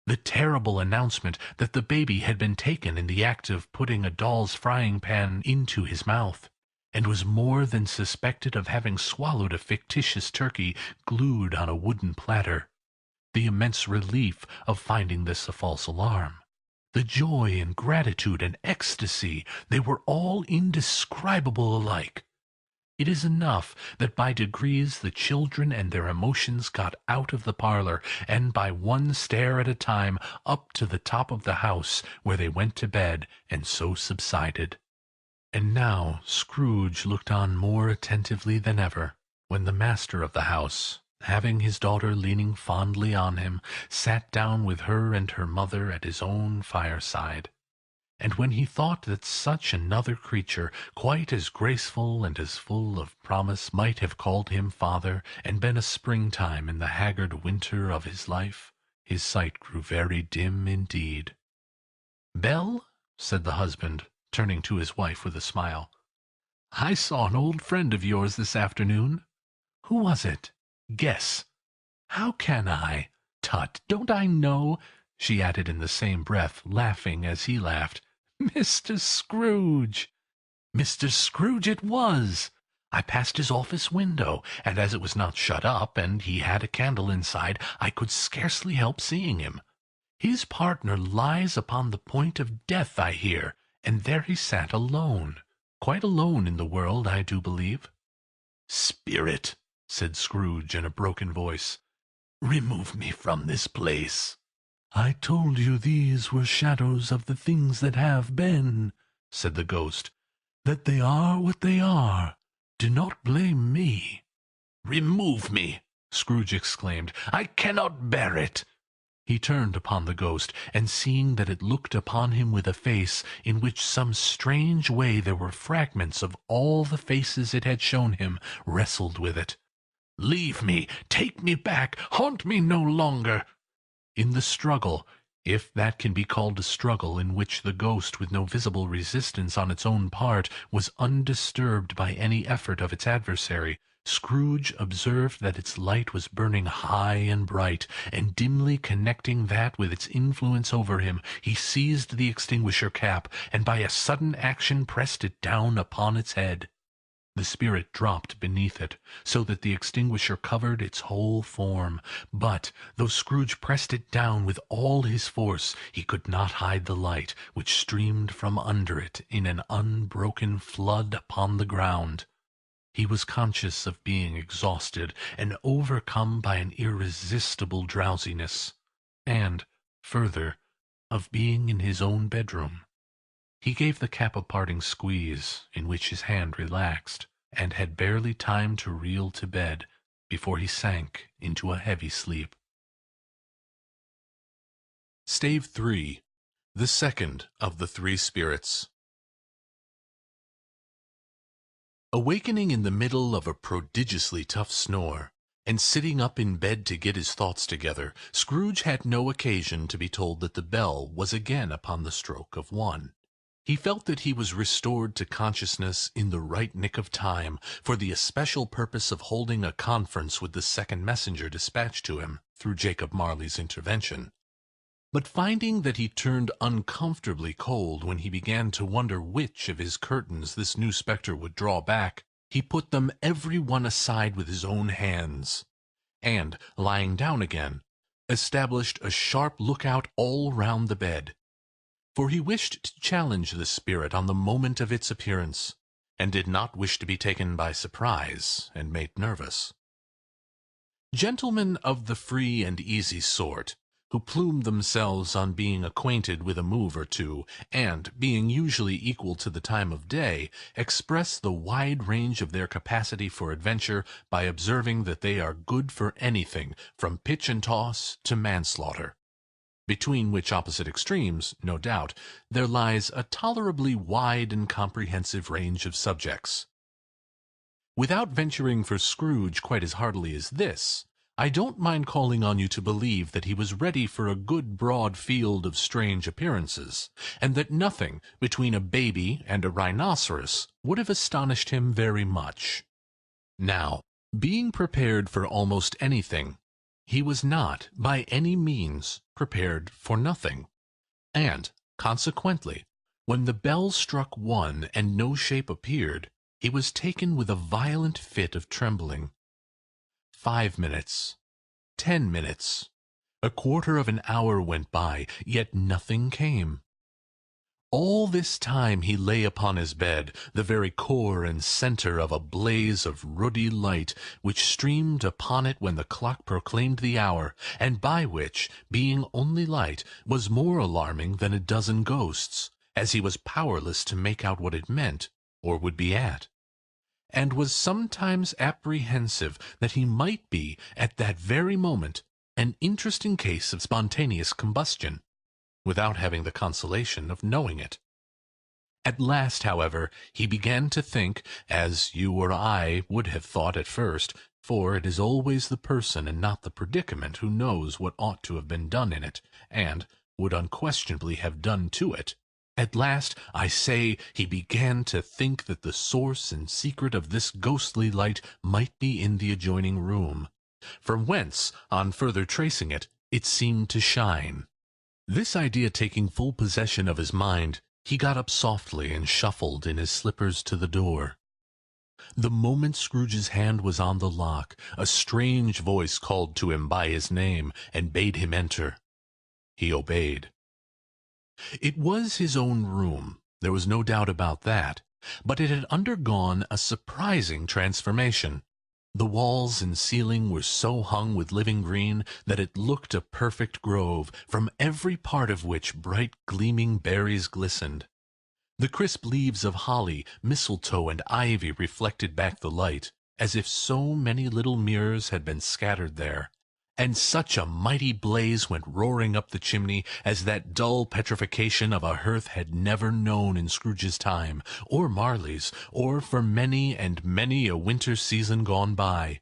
S1: The terrible announcement that the baby had been taken in the act of putting a doll's frying pan into his mouth, and was more than suspected of having swallowed a fictitious turkey glued on a wooden platter. The immense relief of finding this a false alarm. The joy and gratitude and ecstasy, they were all indescribable alike. It is enough that by degrees the children and their emotions got out of the parlour, and by one stair at a time up to the top of the house, where they went to bed, and so subsided. And now Scrooge looked on more attentively than ever, when the master of the house, having his daughter leaning fondly on him, sat down with her and her mother at his own fireside. And when he thought that such another creature, quite as graceful and as full of promise, might have called him father, and been a springtime in the haggard winter of his life, his sight grew very dim indeed. "Belle," said the husband, turning to his wife with a smile, "I saw an old friend of yours this afternoon." "Who was it?" "Guess." "How can I?" "Tut, don't I know?" she added in the same breath, laughing as he laughed. "Mr. Scrooge." Mr. Scrooge it was. I passed his office window, and as it was not shut up, and he had a candle inside, I could scarcely help seeing him. His partner lies upon the point of death, I hear, and there he sat alone, quite alone in the world, I do believe. "Spirit," said Scrooge in a broken voice, "remove me from this place."
S2: "I told you these were shadows of the things that have been," said the ghost, "that they are what they are. Do not blame me."
S1: "Remove me!" Scrooge exclaimed. "I cannot bear it." He turned upon the ghost, and seeing that it looked upon him with a face in which some strange way there were fragments of all the faces it had shown him, wrestled with it.
S3: Leave me, take me back, haunt me no longer.
S1: In the struggle, if that can be called a struggle in which the ghost, with no visible resistance on its own part, was undisturbed by any effort of its adversary, Scrooge observed that its light was burning high and bright, and dimly connecting that with its influence over him, he seized the extinguisher cap, and by a sudden action pressed it down upon its head. The spirit dropped beneath it, so that the extinguisher covered its whole form. But, though Scrooge pressed it down with all his force, he could not hide the light, which streamed from under it in an unbroken flood upon the ground. He was conscious of being exhausted, and overcome by an irresistible drowsiness, and, further, of being in his own bedroom. He gave the cap a parting squeeze, in which his hand relaxed, and had barely time to reel to bed before he sank into a heavy sleep.
S2: Stave 3. The second of the three spirits. Awakening in the middle of a prodigiously tough snore, and sitting up in bed to get his thoughts together, Scrooge had no occasion to be told that the bell was again upon the stroke of 1. He felt that he was restored to consciousness in the right nick of time, for the especial purpose of holding a conference with the second messenger dispatched to him through Jacob Marley's intervention. But finding that he turned uncomfortably cold when he began to wonder which of his curtains this new spectre would draw back, he put them every one aside with his own hands, and, lying down again, established a sharp lookout all round the bed. For he wished to challenge the spirit on the moment of its appearance, and did not wish to be taken by surprise and made nervous. Gentlemen of the free and easy sort, who plumed themselves on being acquainted with a move or two, and, being usually equal to the time of day, express the wide range of their capacity for adventure by observing that they are good for anything from pitch and toss to manslaughter, between which opposite extremes, no doubt, there lies a tolerably wide and comprehensive range of subjects. Without venturing for Scrooge quite as heartily as this, I don't mind calling on you to believe that he was ready for a good broad field of strange appearances, and that nothing between a baby and a rhinoceros would have astonished him very much. Now, being prepared for almost anything, he was not, by any means, prepared for nothing, and, consequently, when the bell struck 1 and no shape appeared, he was taken with a violent fit of trembling. 5 minutes, 10 minutes, a quarter of an hour went by, yet nothing came. All this time he lay upon his bed, the very core and center of a blaze of ruddy light, which streamed upon it when the clock proclaimed the hour, and by which, being only light, was more alarming than a dozen ghosts, as he was powerless to make out what it meant, or would be at, and was sometimes apprehensive that he might be, at that very moment, an interesting case of spontaneous combustion, without having the consolation of knowing it. At last, however, he began to think, as you or I would have thought at first, for it is always the person and not the predicament who knows what ought to have been done in it, and would unquestionably have done to it. At last, I say, he began to think that the source and secret of this ghostly light might be in the adjoining room, from whence, on further tracing it, it seemed to shine. This idea taking full possession of his mind, he got up softly and shuffled in his slippers to the door. The moment Scrooge's hand was on the lock, a strange voice called to him by his name, and bade him enter. He obeyed. It was his own room, there was no doubt about that, but it had undergone a surprising transformation. The walls and ceiling were so hung with living green that it looked a perfect grove, from every part of which bright gleaming berries glistened. The crisp leaves of holly, mistletoe, and ivy reflected back the light, as if so many little mirrors had been scattered there, and such a mighty blaze went roaring up the chimney as that dull petrification of a hearth had never known in Scrooge's time, or Marley's, or for many and many a winter season gone by.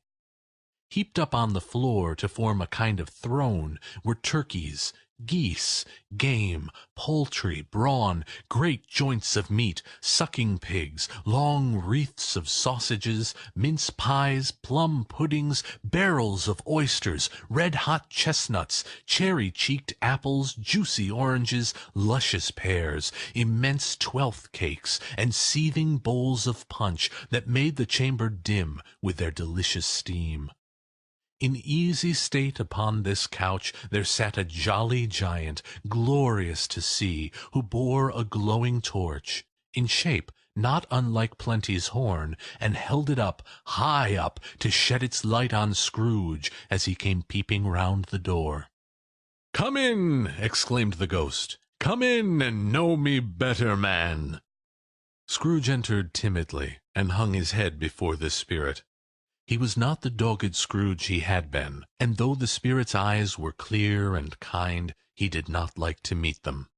S1: Heaped up on the floor to form a kind of throne were turkeys, geese, game, poultry, brawn, great joints of meat, sucking pigs, long wreaths of sausages, mince pies, plum puddings, barrels of oysters, red-hot chestnuts, cherry-cheeked apples, juicy oranges, luscious pears, immense twelfth cakes, and seething bowls of punch that made the chamber dim with their delicious steam. In easy state upon this couch there sat a jolly giant, glorious to see, who bore a glowing torch, in shape not unlike Plenty's horn, and held it up, high up, to shed its light on Scrooge as he came peeping round the door.
S3: "Come in!" exclaimed the ghost. "Come in and know me better, man."
S1: Scrooge entered timidly, and hung his head before this spirit. He was not the dogged Scrooge he had been, and though the spirit's eyes were clear and kind, he did not like to meet them.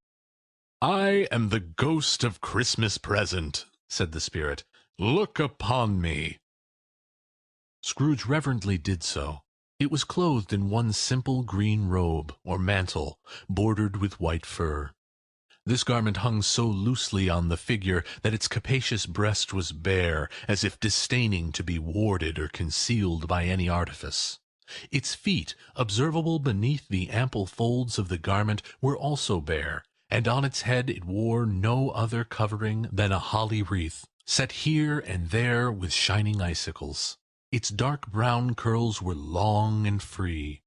S3: "I am the ghost of Christmas Present," said the spirit. "Look upon me."
S1: Scrooge reverently did so. It was clothed in one simple green robe, or mantle, bordered with white fur. This garment hung so loosely on the figure that its capacious breast was bare, as if disdaining to be warded or concealed by any artifice. Its feet, observable beneath the ample folds of the garment, were also bare, and on its head it wore no other covering than a holly wreath, set here and there with shining icicles. Its dark brown curls were long and free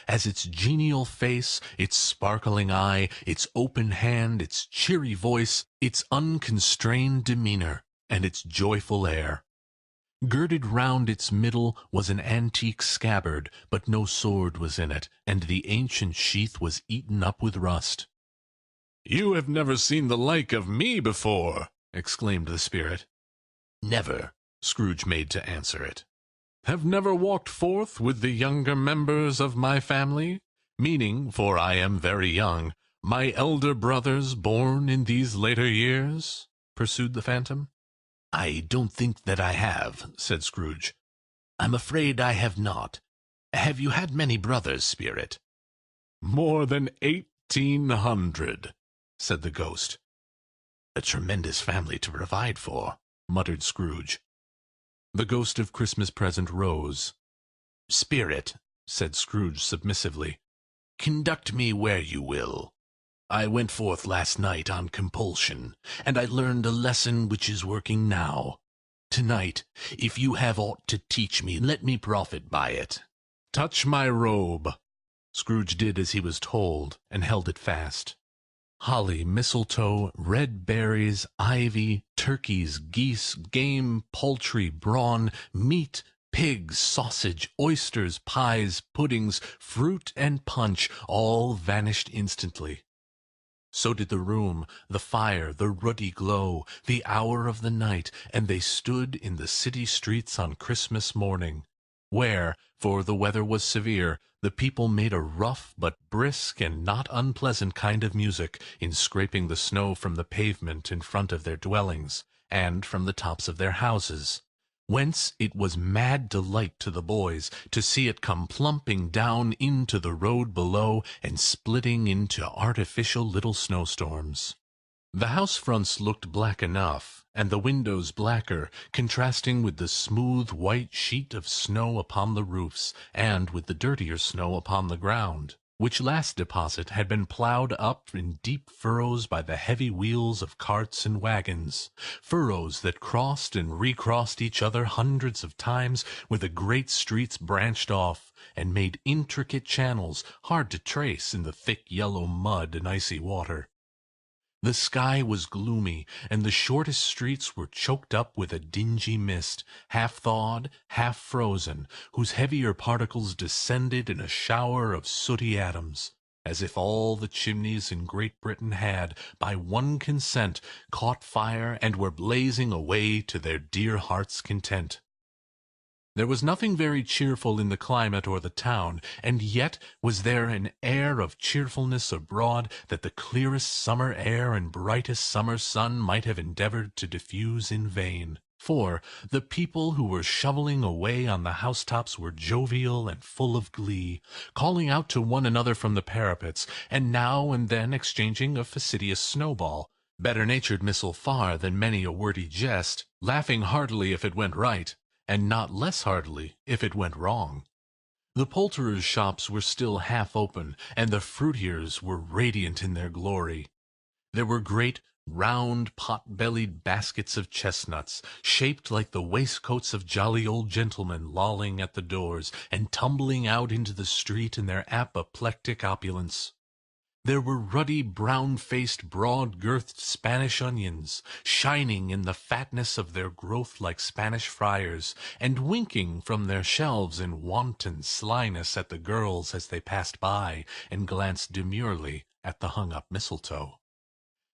S1: as its genial face, its sparkling eye, its open hand, its cheery voice, its unconstrained demeanor, and its joyful air. Girded round its middle was an antique scabbard, but no sword was in it, and the ancient sheath was eaten up with rust.
S3: "You have never seen the like of me before," exclaimed the spirit.
S1: "Never," Scrooge made to answer it.
S3: "Have never walked forth with the younger members of my family, meaning, for I am very young, my elder brothers born in these later years?" pursued the phantom.
S1: "I don't think that I have," said Scrooge. "I'm afraid I have not. Have you had many brothers, spirit?"
S3: "More than 1,800, said the ghost.
S1: "A tremendous family to provide for," muttered Scrooge. The ghost of Christmas Present rose. "Spirit," said Scrooge submissively, "conduct me where you will. I went forth last night on compulsion, and I learned a lesson which is working now. Tonight, if you have aught to teach me, let me profit by it."
S3: "Touch my robe."
S1: Scrooge did as he was told, and held it fast. Holly, mistletoe, red berries, ivy, turkeys, geese, game, poultry, brawn, meat, pigs, sausage, oysters, pies, puddings, fruit, and punch all vanished instantly. So did the room, the fire, the ruddy glow, the hour of the night, and they stood in the city streets on Christmas morning, where, for the weather was severe, the people made a rough but brisk and not unpleasant kind of music in scraping the snow from the pavement in front of their dwellings, and from the tops of their houses, whence it was mad delight to the boys to see it come plumping down into the road below and splitting into artificial little snowstorms. The house fronts looked black enough, and the windows blacker, contrasting with the smooth white sheet of snow upon the roofs, and with the dirtier snow upon the ground, which last deposit had been ploughed up in deep furrows by the heavy wheels of carts and wagons, furrows that crossed and recrossed each other hundreds of times, where the great streets branched off, and made intricate channels hard to trace in the thick yellow mud and icy water. The sky was gloomy, and the shortest streets were choked up with a dingy mist, half thawed, half frozen, whose heavier particles descended in a shower of sooty atoms, as if all the chimneys in Great Britain had, by one consent, caught fire and were blazing away to their dear hearts' content. There was nothing very cheerful in the climate or the town, and yet was there an air of cheerfulness abroad that the clearest summer air and brightest summer sun might have endeavored to diffuse in vain. For the people who were shoveling away on the housetops were jovial and full of glee, calling out to one another from the parapets, and now and then exchanging a facetious snowball, better-natured missile far than many a wordy jest, laughing heartily if it went right, and not less heartily if it went wrong. The poulterers' shops were still half open, and the fruiterers were radiant in their glory. There were great, round, pot-bellied baskets of chestnuts, shaped like the waistcoats of jolly old gentlemen lolling at the doors, and tumbling out into the street in their apoplectic opulence. There were ruddy, brown-faced, broad-girthed Spanish onions, shining in the fatness of their growth like Spanish friars, and winking from their shelves in wanton slyness at the girls as they passed by and glanced demurely at the hung-up mistletoe.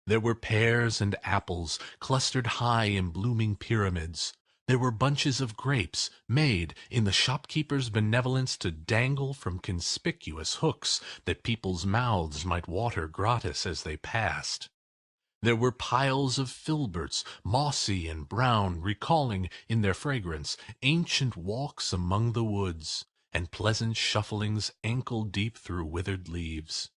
S1: There were pears and apples clustered high in blooming pyramids. There were bunches of grapes, made, in the shopkeeper's benevolence, to dangle from conspicuous hooks, that people's mouths might water gratis as they passed. There were piles of filberts, mossy and brown, recalling, in their fragrance, ancient walks among the woods, and pleasant shufflings ankle-deep through withered leaves.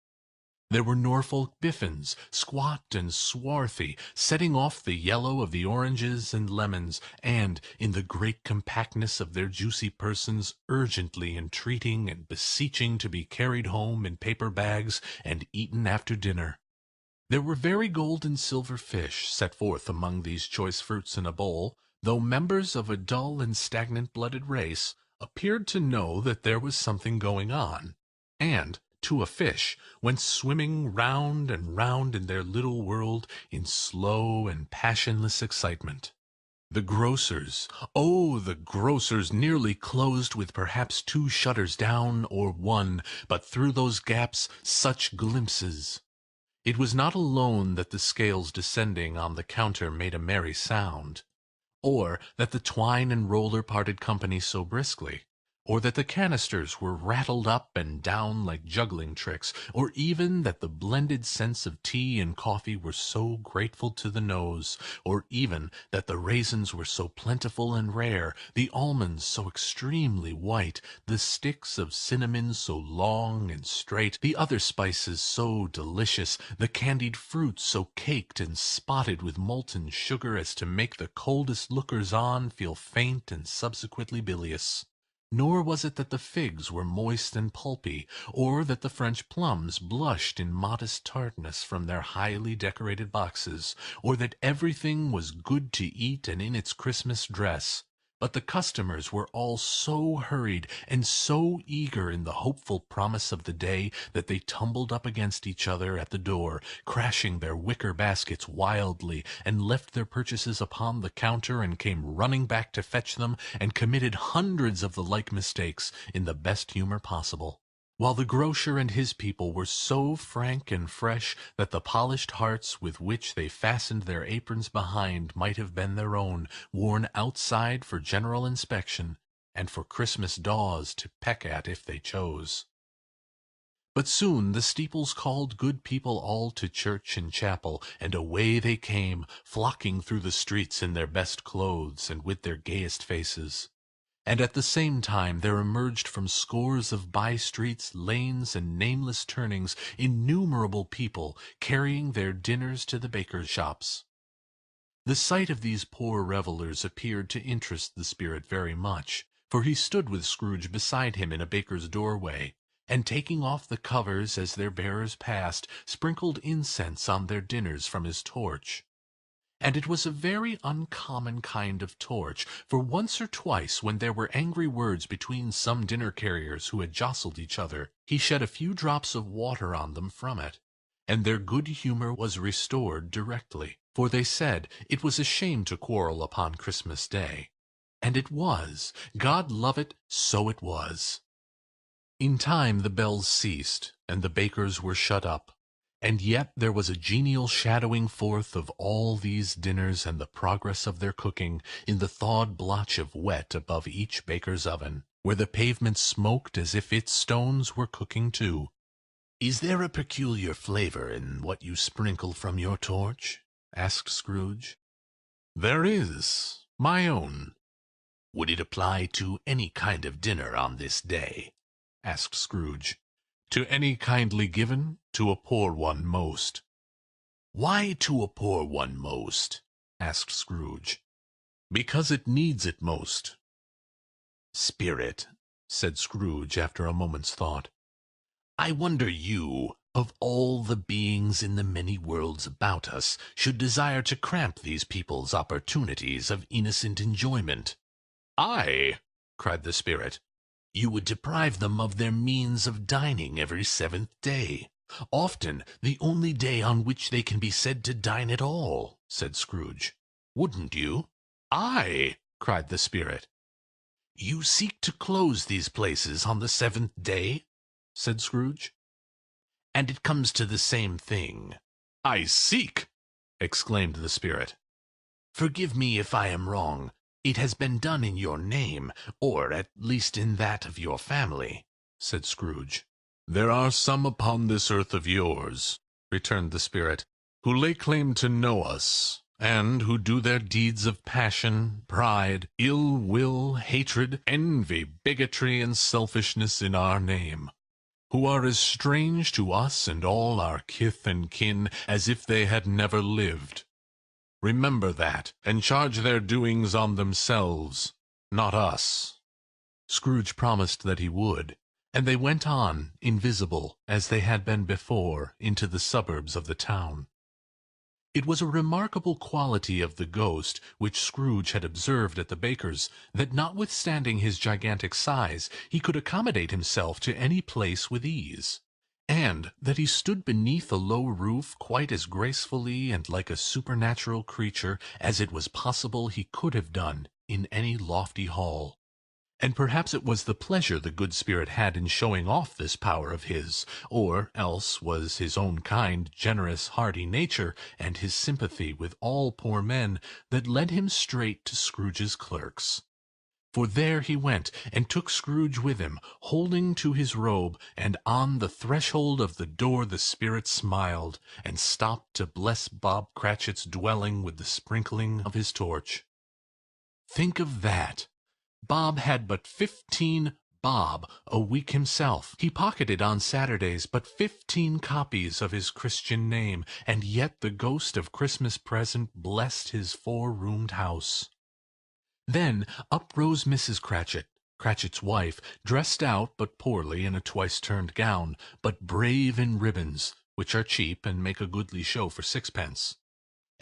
S1: There were Norfolk biffins, squat and swarthy, setting off the yellow of the oranges and lemons, and, in the great compactness of their juicy persons, urgently entreating and beseeching to be carried home in paper bags and eaten after dinner. There were very gold and silver fish set forth among these choice fruits in a bowl, though members of a dull and stagnant-blooded race appeared to know that there was something going on, and, to a fish, went swimming round and round in their little world in slow and passionless excitement. The grocers, oh, the grocers, nearly closed with perhaps 2 shutters down, or 1, but through those gaps such glimpses! It was not alone that the scales descending on the counter made a merry sound, or that the twine and roller parted company so briskly, or that the canisters were rattled up and down like juggling tricks, or even that the blended scents of tea and coffee were so grateful to the nose, or even that the raisins were so plentiful and rare, the almonds so extremely white, the sticks of cinnamon so long and straight, the other spices so delicious, the candied fruits so caked and spotted with molten sugar as to make the coldest lookers-on feel faint and subsequently bilious. Nor was it that the figs were moist and pulpy, or that the French plums blushed in modest tartness from their highly decorated boxes, or that everything was good to eat and in its Christmas dress. But the customers were all so hurried and so eager in the hopeful promise of the day that they tumbled up against each other at the door, crashing their wicker baskets wildly, and left their purchases upon the counter and came running back to fetch them, and committed hundreds of the like mistakes in the best humor possible, while the grocer and his people were so frank and fresh that the polished hearts with which they fastened their aprons behind might have been their own, worn outside for general inspection, and for Christmas daws to peck at if they chose. But soon the steeples called good people all to church and chapel, and away they came, flocking through the streets in their best clothes and with their gayest faces. And at the same time there emerged from scores of by-streets, lanes, and nameless turnings innumerable people, carrying their dinners to the bakers' shops. The sight of these poor revellers appeared to interest the spirit very much, for he stood with Scrooge beside him in a baker's doorway, and taking off the covers as their bearers passed, sprinkled incense on their dinners from his torch. And it was a very uncommon kind of torch, for once or twice, when there were angry words between some dinner-carriers who had jostled each other, he shed a few drops of water on them from it, and their good humour was restored directly, for they said it was a shame to quarrel upon Christmas Day. And it was. God love it, so it was. In time the bells ceased, and the bakers were shut up. And yet there was a genial shadowing forth of all these dinners and the progress of their cooking in the thawed blotch of wet above each baker's oven, where the pavement smoked as if its stones were cooking too. "Is there a peculiar flavour in what you sprinkle from your torch?" asked Scrooge. "There is. My own.
S3: Would it apply to any kind of dinner on this day? Asked Scrooge.
S1: To any kindly given, to a poor one most.
S3: Why to a poor one most? Asked Scrooge.
S1: Because it needs it most.
S3: Spirit, said Scrooge after a moment's thought, I wonder you, of all the beings in the many worlds about us, should desire to cramp these people's opportunities of innocent enjoyment.
S1: I, cried the spirit.
S3: You would deprive them of their means of dining every 7th day, often the only day on which they can be said to dine at all, said Scrooge. Wouldn't you?
S1: I, cried the spirit.
S3: You seek to close these places on the 7th day, said Scrooge. And it comes to the same thing.
S1: I seek, exclaimed the spirit.
S3: Forgive me if I am wrong. It has been done in your name, or at least in that of your family, said Scrooge.
S1: There are some upon this earth of yours, returned the spirit, who lay claim to know us, and who do their deeds of passion, pride, ill will, hatred, envy, bigotry, and selfishness in our name, who are as strange to us and all our kith and kin as if they had never lived. Remember that, and charge their doings on themselves, not us.
S3: Scrooge promised that he would, and they went on, invisible, as they had been before, into the suburbs of the town. It was a remarkable quality of the ghost, which Scrooge had observed at the baker's, that notwithstanding his gigantic size, he could accommodate himself to any place with ease, and that he stood beneath a low roof quite as gracefully and like a supernatural creature as it was possible he could have done in any lofty hall. And perhaps it was the pleasure the good spirit had in showing off this power of his, or else was his own kind, generous, hearty nature, and his sympathy with all poor men, that led him straight to Scrooge's clerks. For there he went, and took Scrooge with him, holding to his robe, and on the threshold of the door the spirit smiled, and stopped to bless Bob Cratchit's dwelling with the sprinkling of his torch. Think of that! Bob had but 15 bob a week himself. He pocketed on Saturdays but 15 copies of his Christian name, and yet the ghost of Christmas present blessed his 4-roomed house. Then up rose Mrs. Cratchit, Cratchit's wife, dressed out but poorly in a twice-turned gown, but brave in ribbons, which are cheap and make a goodly show for 6d.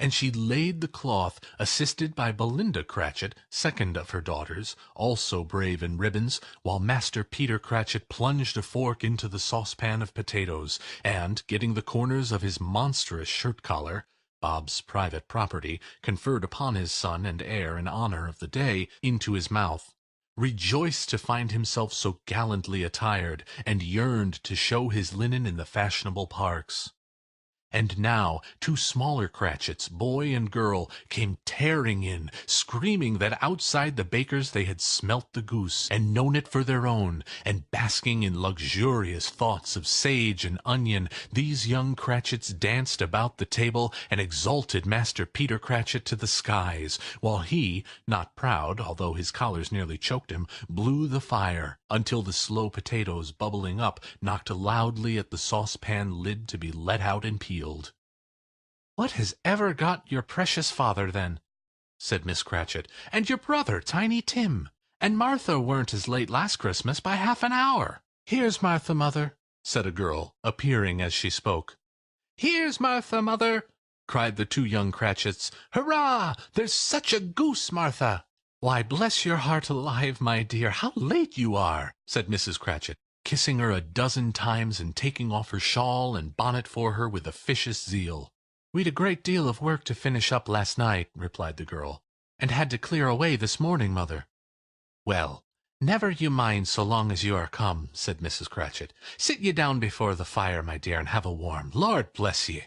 S3: And she laid the cloth, assisted by Belinda Cratchit, second of her daughters, also brave in ribbons, while Master Peter Cratchit plunged a fork into the saucepan of potatoes, and, getting the corners of his monstrous shirt-collar, Bob's private property, conferred upon his son and heir in honor of the day, into his mouth, rejoiced to find himself so gallantly attired, and yearned to show his linen in the fashionable parks. And now 2 smaller Cratchits, boy and girl, came tearing in, screaming that outside the baker's they had smelt the goose, and known it for their own, and basking in luxurious thoughts of sage and onion, these young Cratchits danced about the table, and exalted Master Peter Cratchit to the skies, while he, not proud, although his collars nearly choked him, blew the fire, until the slow potatoes, bubbling up, knocked loudly at the saucepan lid to be let out and peeled.
S2: "What has ever got your precious father, then?" said Miss Cratchit. "And your brother, Tiny Tim? And Martha weren't as late last Christmas by half an hour." "Here's Martha, mother," said a girl, appearing as she spoke. "Here's Martha, mother," cried the 2 young Cratchits. "Hurrah! There's such a goose, Martha!" "Why, bless your heart alive, my dear, how late you are!" said Mrs. Cratchit, kissing her a dozen times and taking off her shawl and bonnet for her with officious zeal. "We'd a great deal of work to finish up last night," replied the girl, "and had to clear away this morning, mother." "Well, never you mind so long as you are come," said Mrs. Cratchit. "Sit ye down before the fire, my dear, and have a warm. Lord bless ye!"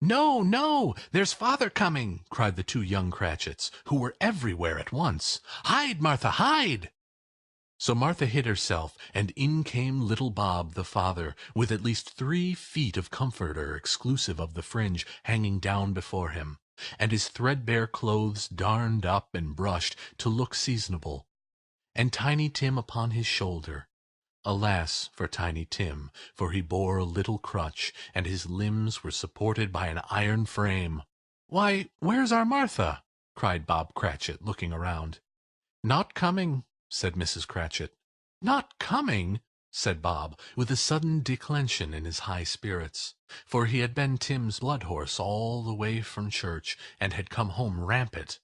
S2: "No, no, there's father coming!" cried the 2 young Cratchits, who were everywhere at once. "Hide, Martha, hide!" So Martha hid herself, and in came little Bob, the father, with at least 3 feet of comforter, exclusive of the fringe, hanging down before him.
S1: and his threadbare clothes darned up and brushed to look seasonable, and Tiny Tim upon his shoulder. Alas for Tiny Tim, for he bore a little crutch, and his limbs were supported by an iron frame. "Why, where's our Martha?" cried Bob Cratchit, looking around. "Not coming," said Mrs. Cratchit. "Not coming!" said Bob, with a sudden declension in his high spirits, for he had been Tim's blood horse all the way from church, and had come home rampant.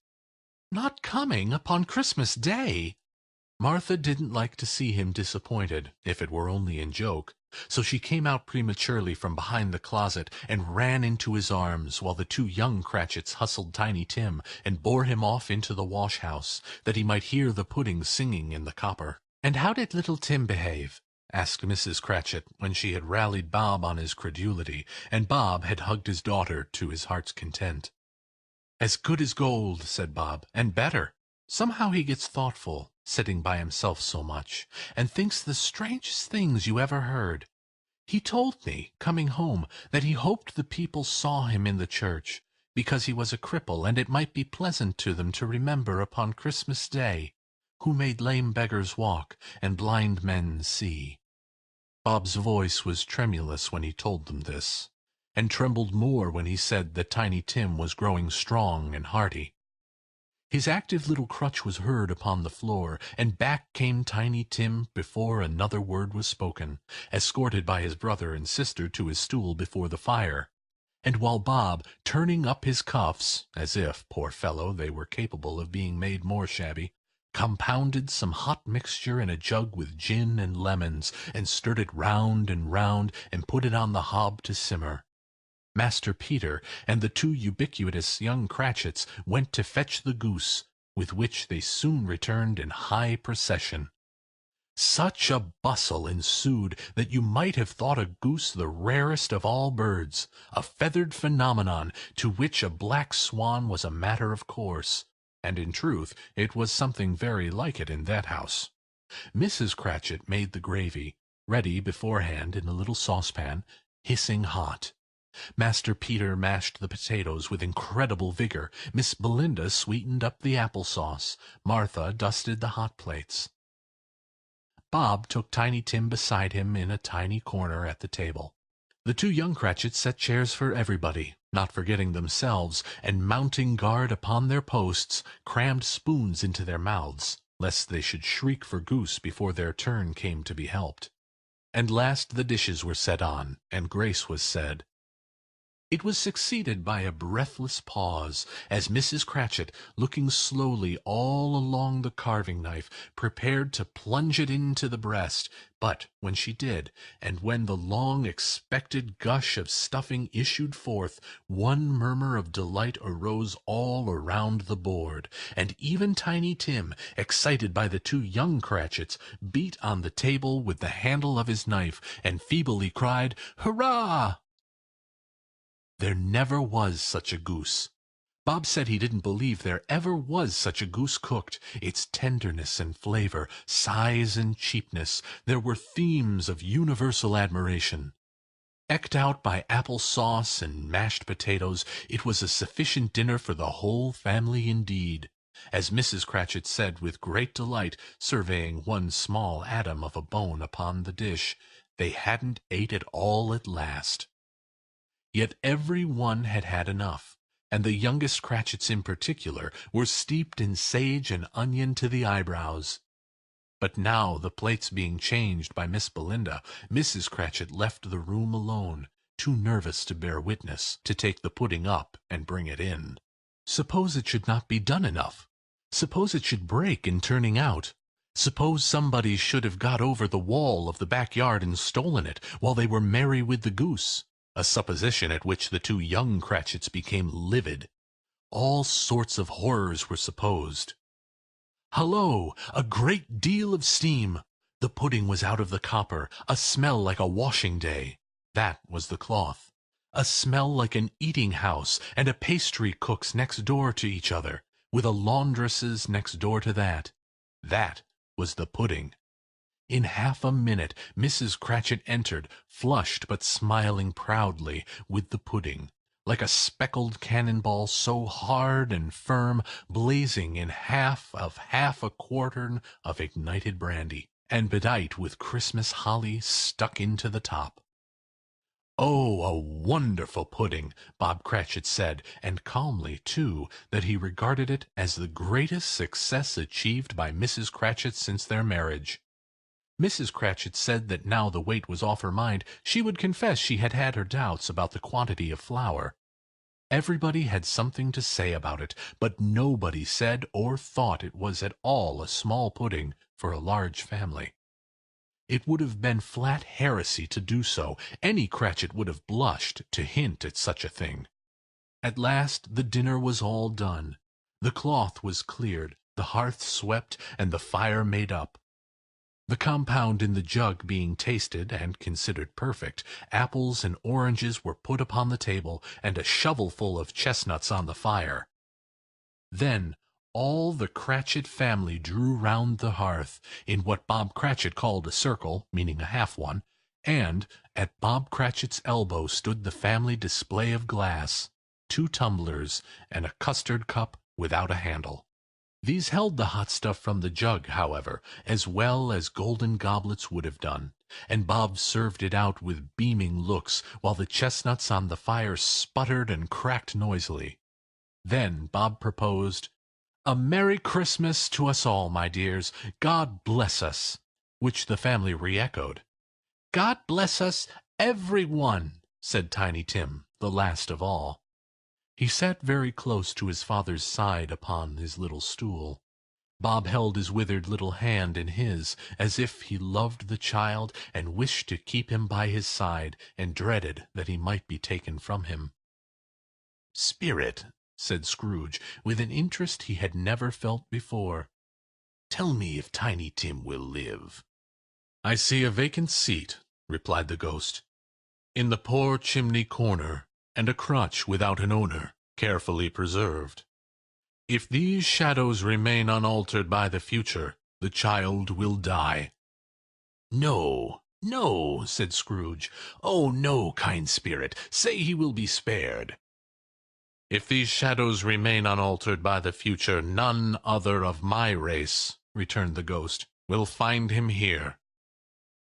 S1: "Not coming upon Christmas Day!" Martha didn't like to see him disappointed, if it were only in joke, so she came out prematurely from behind the closet and ran into his arms, while the two young Cratchits hustled Tiny Tim and bore him off into the wash-house, that he might hear the pudding singing in the copper. "And how did little Tim behave?" asked Mrs. Cratchit, when she had rallied Bob on his credulity, and Bob had hugged his daughter to his heart's content. "As good as gold," said Bob, "and better. Somehow he gets thoughtful, sitting by himself so much, and thinks the strangest things you ever heard. He told me, coming home, that he hoped the people saw him in the church, because he was a cripple, and it might be pleasant to them to remember upon Christmas Day, who made lame beggars walk, and blind men see." Bob's voice was tremulous when he told them this, and trembled more when he said that Tiny Tim was growing strong and hearty. His active little crutch was heard upon the floor, and back came Tiny Tim before another word was spoken, escorted by his brother and sister to his stool before the fire. And while Bob, turning up his cuffs, as if, poor fellow, they were capable of being made more shabby, compounded some hot mixture in a jug with gin and lemons, and stirred it round, and put it on the hob to simmer, Master Peter and the two ubiquitous young Cratchits went to fetch the goose, with which they soon returned in high procession. Such a bustle ensued that you might have thought a goose the rarest of all birds, a feathered phenomenon to which a black swan was a matter of course, and in truth it was something very like it in that house. Mrs. Cratchit made the gravy, ready beforehand in a little saucepan, hissing hot. Master Peter mashed the potatoes with incredible vigor. Miss Belinda sweetened up the apple-sauce. Martha dusted the hot plates. Bob took Tiny Tim beside him in a tiny corner at the table. The two young Cratchits set chairs for everybody, not forgetting themselves, and mounting guard upon their posts, crammed spoons into their mouths, lest they should shriek for goose before their turn came to be helped. And last the dishes were set on, and grace was said. It was succeeded by a breathless pause, as Mrs. Cratchit, looking slowly all along the carving-knife, prepared to plunge it into the breast, but when she did, and when the long-expected gush of stuffing issued forth, one murmur of delight arose all around the board, and even Tiny Tim, excited by the two young Cratchits, beat on the table with the handle of his knife, and feebly cried, "Hurrah!" There never was such a goose. Bob said he didn't believe there ever was such a goose cooked. Its tenderness and flavor, size and cheapness, there were themes of universal admiration. Eked out by apple sauce and mashed potatoes, it was a sufficient dinner for the whole family indeed, as Mrs. Cratchit said with great delight, surveying one small atom of a bone upon the dish. They hadn't ate it all at last. Yet every one had had enough, and the youngest Cratchits in particular were steeped in sage and onion to the eyebrows. But now, the plates being changed by Miss Belinda, Mrs. Cratchit left the room alone, too nervous to bear witness, to take the pudding up and bring it in. Suppose it should not be done enough? Suppose it should break in turning out? Suppose somebody should have got over the wall of the backyard and stolen it, while they were merry with the goose? A supposition at which the two young Cratchits became livid. All sorts of horrors were supposed. Hullo! A great deal of steam! The pudding was out of the copper, a smell like a washing-day. That was the cloth. A smell like an eating-house, and a pastry-cook's next door to each other, with a laundress's next door to that. That was the pudding. In half a minute Mrs. Cratchit entered, flushed but smiling proudly, with the pudding, like a speckled cannonball so hard and firm, blazing in half a quartern of ignited brandy, and bedight with Christmas holly stuck into the top. "Oh, a wonderful pudding," Bob Cratchit said, and calmly, too, that he regarded it as the greatest success achieved by Mrs. Cratchit since their marriage. Mrs. Cratchit said that now the weight was off her mind, she would confess she had had her doubts about the quantity of flour. Everybody had something to say about it, but nobody said or thought it was at all a small pudding for a large family. It would have been flat heresy to do so. Any Cratchit would have blushed to hint at such a thing. At last the dinner was all done. The cloth was cleared, the hearth swept, and the fire made up. The compound in the jug being tasted and considered perfect, apples and oranges were put upon the table, and a shovelful of chestnuts on the fire. Then all the Cratchit family drew round the hearth, in what Bob Cratchit called a circle, meaning a half one, and at Bob Cratchit's elbow stood the family display of glass, 2 tumblers, and a custard cup without a handle. These held the hot stuff from the jug, however, as well as golden goblets would have done, and Bob served it out with beaming looks, while the chestnuts on the fire sputtered and cracked noisily. Then Bob proposed, "A Merry Christmas to us all, my dears. God bless us," which the family re-echoed. "God bless us, every one," said Tiny Tim, the last of all. He sat very close to his father's side upon his little stool. Bob held his withered little hand in his, as if he loved the child and wished to keep him by his side, and dreaded that he might be taken from him. "Spirit," said Scrooge, with an interest he had never felt before, "tell me if Tiny Tim will live." "I see a vacant seat," replied the ghost, "in the poor chimney corner, and a crutch without an owner, carefully preserved. If these shadows remain unaltered by the future, the child will die." "No, no," said Scrooge. "Oh, no, kind spirit, say he will be spared." "If these shadows remain unaltered by the future, none other of my race," returned the ghost, "will find him here."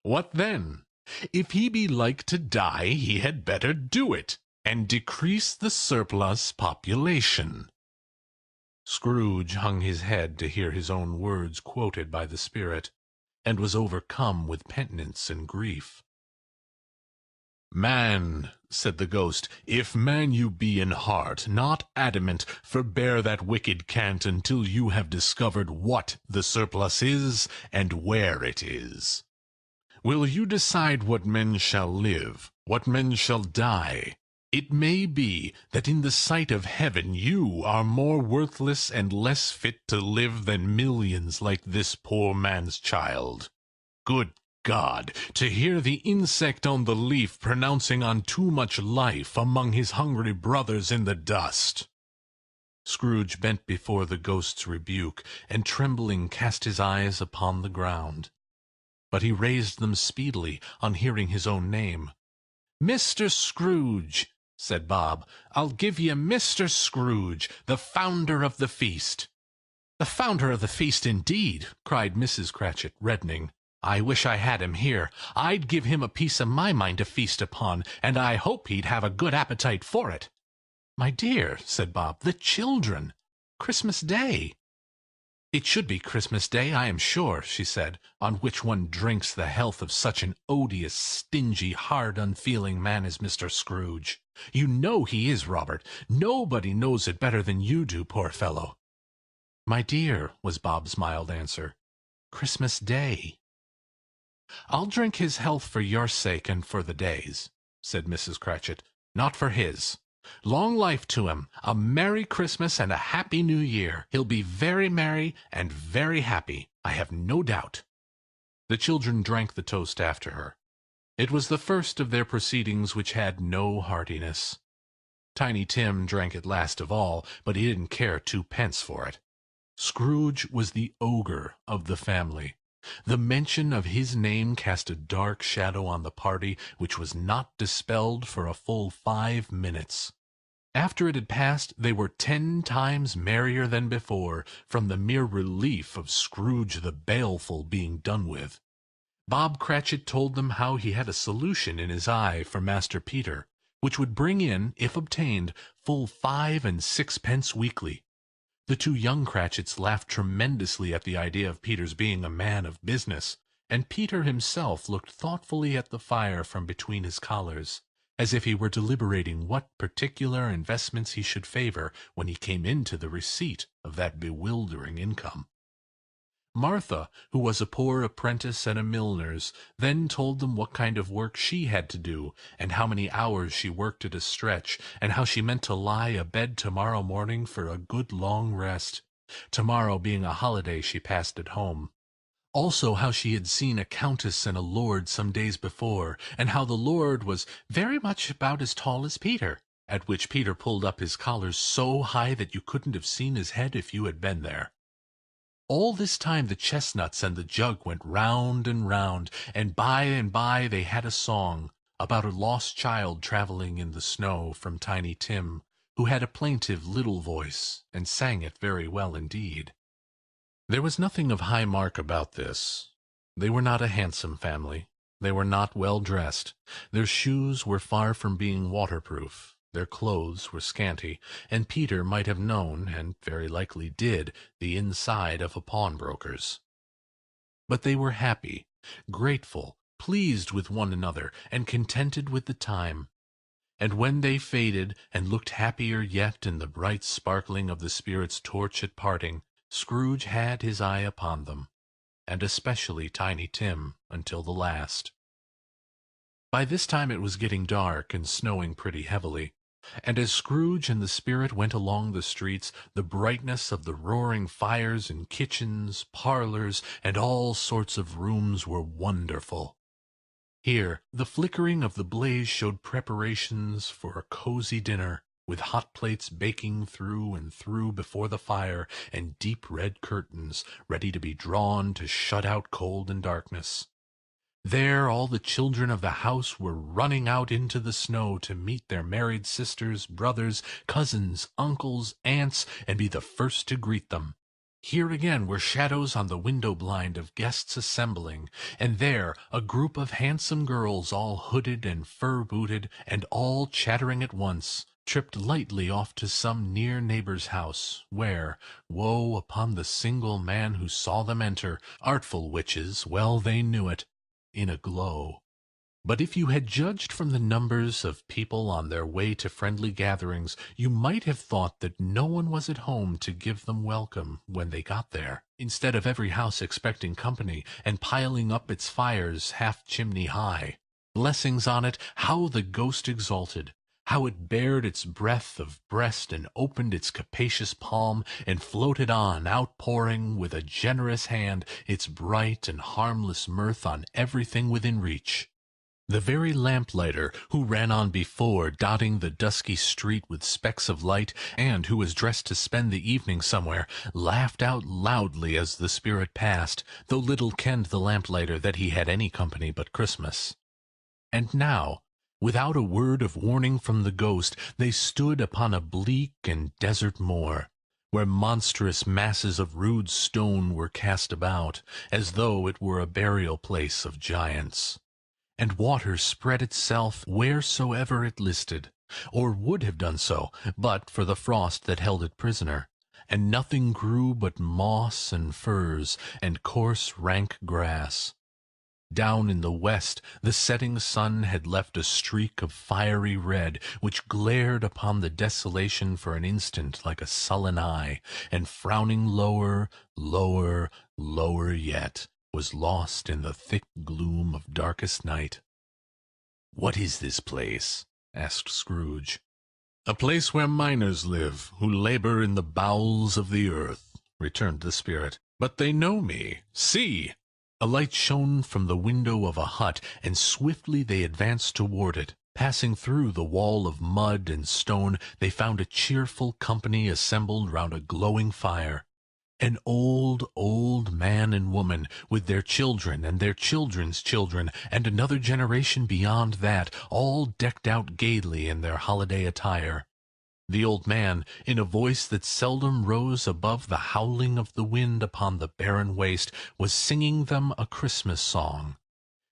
S1: "What then? If he be like to die, he had better do it, and decrease the surplus population." Scrooge hung his head to hear his own words quoted by the spirit, and was overcome with penitence and grief. "Man," said the ghost, "if man you be in heart, not adamant, forbear that wicked cant until you have discovered what the surplus is, and where it is. Will you decide what men shall live, what men shall die? It may be that in the sight of heaven you are more worthless and less fit to live than millions like this poor man's child. Good God, to hear the insect on the leaf pronouncing on too much life among his hungry brothers in the dust." Scrooge bent before the ghost's rebuke, and trembling cast his eyes upon the ground. But he raised them speedily on hearing his own name. "Mr. Scrooge," said Bob, "I'll give ye Mr. Scrooge, the founder of the feast." "The founder of the feast, indeed!" cried Mrs. Cratchit, reddening. "I wish I had him here. I'd give him a piece of my mind to feast upon, and I hope he'd have a good appetite for it." "My dear," said Bob, "the children! Christmas Day!" "It should be Christmas Day, I am sure," she said, "on which one drinks the health of such an odious, stingy, hard, unfeeling man as Mr. Scrooge. You know he is, Robert. Nobody knows it better than you do, poor fellow." "My dear," was Bob's mild answer, "Christmas Day." "I'll drink his health for your sake and for the day's," said Mrs. Cratchit, "not for his. Long life to him, a Merry Christmas and a Happy New Year. He'll be very merry and very happy, I have no doubt." The children drank the toast after her. It was the first of their proceedings which had no heartiness. Tiny Tim drank it last of all, but he didn't care 2 pence for it. Scrooge was the ogre of the family. The mention of his name cast a dark shadow on the party, which was not dispelled for a full 5 minutes. After it had passed, they were 10 times merrier than before, from the mere relief of Scrooge the Baleful being done with. Bob Cratchit told them how he had a solution in his eye for Master Peter, which would bring in, if obtained, full 5 and 6 pence weekly. The 2 young Cratchits laughed tremendously at the idea of Peter's being a man of business, and Peter himself looked thoughtfully at the fire from between his collars, as if he were deliberating what particular investments he should favor when he came into the receipt of that bewildering income. Martha, who was a poor apprentice at a milliner's, then told them what kind of work she had to do, and how many hours she worked at a stretch, and how she meant to lie abed tomorrow morning for a good long rest, tomorrow being a holiday she passed at home. Also how she had seen a countess and a lord some days before, and how the lord was very much about as tall as Peter, at which Peter pulled up his collars so high that you couldn't have seen his head if you had been there. All this time the chestnuts and the jug went round and round, and by they had a song about a lost child traveling in the snow from Tiny Tim, who had a plaintive little voice, and sang it very well indeed. There was nothing of high mark about this. They were not a handsome family. They were not well dressed. Their shoes were far from being waterproof. Their clothes were scanty, and Peter might have known, and very likely did, the inside of a pawnbroker's. But they were happy, grateful, pleased with one another, and contented with the time. And when they faded, and looked happier yet in the bright sparkling of the spirit's torch at parting, Scrooge had his eye upon them, and especially Tiny Tim, until the last. By this time it was getting dark and snowing pretty heavily, and as Scrooge and the spirit went along the streets, the brightness of the roaring fires in kitchens, parlors, and all sorts of rooms were wonderful. Here the flickering of the blaze showed preparations for a cozy dinner, with hot plates baking through and through before the fire, and deep red curtains ready to be drawn to shut out cold and darkness. There all the children of the house were running out into the snow to meet their married sisters, brothers, cousins, uncles, aunts, and be the first to greet them. Here again were shadows on the window blind of guests assembling, and there a group of handsome girls, all hooded and fur-booted, and all chattering at once, tripped lightly off to some near neighbor's house, where, woe upon the single man who saw them enter, artful witches, well they knew it, in a glow. But if you had judged from the numbers of people on their way to friendly gatherings, you might have thought that no one was at home to give them welcome when they got there, instead of every house expecting company, and piling up its fires half-chimney high. Blessings on it, how the ghost exulted! How it bared its breadth of breast, and opened its capacious palm, and floated on, outpouring with a generous hand its bright and harmless mirth on everything within reach. The very lamplighter, who ran on before, dotting the dusky street with specks of light, and who was dressed to spend the evening somewhere, laughed out loudly as the spirit passed, though little kenned the lamplighter that he had any company but Christmas. And now, without a word of warning from the ghost, they stood upon a bleak and desert moor, where monstrous masses of rude stone were cast about, as though it were a burial place of giants. And water spread itself wheresoever it listed, or would have done so, but for the frost that held it prisoner, and nothing grew but moss and furze, and coarse rank grass. Down in the west the setting sun had left a streak of fiery red, which glared upon the desolation for an instant like a sullen eye, and frowning lower, lower, lower yet, was lost in the thick gloom of darkest night. "What is this place?" asked Scrooge. "A place where miners live, who labor in the bowels of the earth," returned the spirit. "But they know me. See!" A light shone from the window of a hut, and swiftly they advanced toward it. Passing through the wall of mud and stone, they found a cheerful company assembled round a glowing fire. An old, old man and woman, with their children and their children's children, and another generation beyond that, all decked out gaily in their holiday attire. The old man, in a voice that seldom rose above the howling of the wind upon the barren waste, was singing them a Christmas song.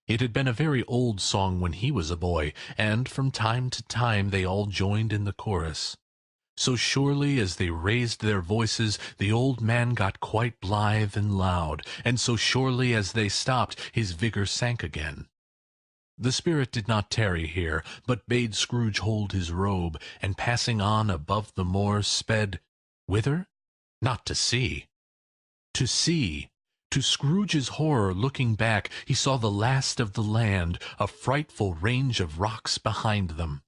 S1: It had been a very old song when he was a boy, and from time to time they all joined in the chorus. So surely as they raised their voices, the old man got quite blithe and loud, and so surely as they stopped, his vigor sank again. The spirit did not tarry here, but bade Scrooge hold his robe, and passing on above the moor, sped whither? Not to sea. To sea. To Scrooge's horror, looking back, he saw the last of the land, a frightful range of rocks behind them.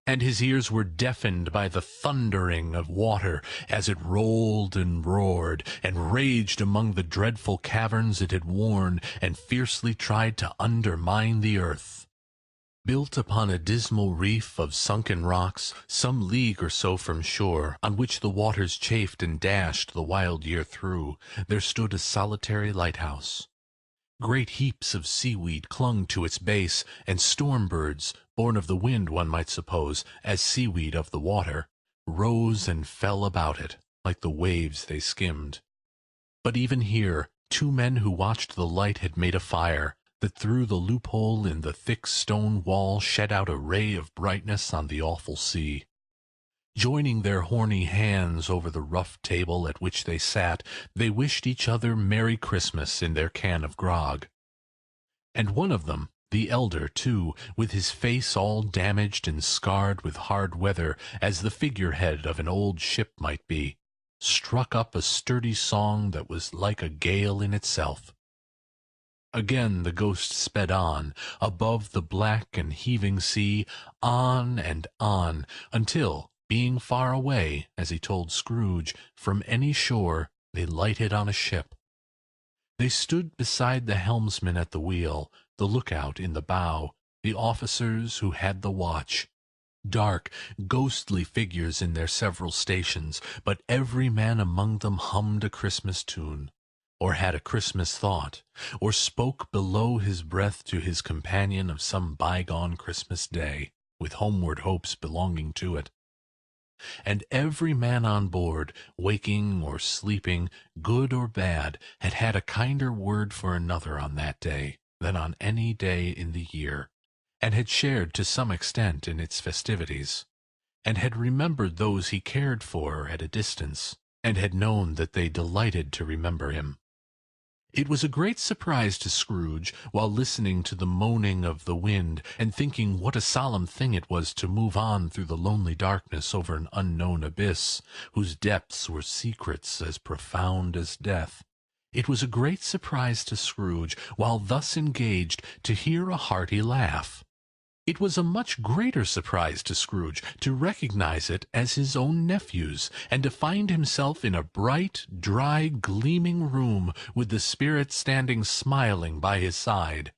S1: And his ears were deafened by the thundering of water as it rolled and roared, and raged among the dreadful caverns it had worn, and fiercely tried to undermine the earth. Built upon a dismal reef of sunken rocks, some league or so from shore, on which the waters chafed and dashed the wild year through, there stood a solitary lighthouse. Great heaps of seaweed clung to its base, and storm-birds, born of the wind one might suppose, as seaweed of the water, rose and fell about it, like the waves they skimmed. But even here, 2 men who watched the light had made a fire, that through the loophole in the thick stone wall shed out a ray of brightness on the awful sea. Joining their horny hands over the rough table at which they sat, they wished each other Merry Christmas in their can of grog. And one of them, the elder, too, with his face all damaged and scarred with hard weather, as the figurehead of an old ship might be, struck up a sturdy song that was like a gale in itself. Again the ghost sped on, above the black and heaving sea, on and on, until, being far away, as he told Scrooge, from any shore, they lighted on a ship. They stood beside the helmsman at the wheel, the lookout in the bow, the officers who had the watch. Dark, ghostly figures in their several stations, but every man among them hummed a Christmas tune, or had a Christmas thought, or spoke below his breath to his companion of some bygone Christmas day, with homeward hopes belonging to it. And every man on board, waking or sleeping, good or bad, had had a kinder word for another on that day than on any day in the year, and had shared to some extent in its festivities, and had remembered those he cared for at a distance, and had known that they delighted to remember him. It was a great surprise to Scrooge, while listening to the moaning of the wind, and thinking what a solemn thing it was to move on through the lonely darkness over an unknown abyss, whose depths were secrets as profound as death. It was a great surprise to Scrooge, while thus engaged, to hear a hearty laugh. It was a much greater surprise to Scrooge to recognize it as his own nephew's, and to find himself in a bright, dry, gleaming room, with the spirit standing smiling by his side,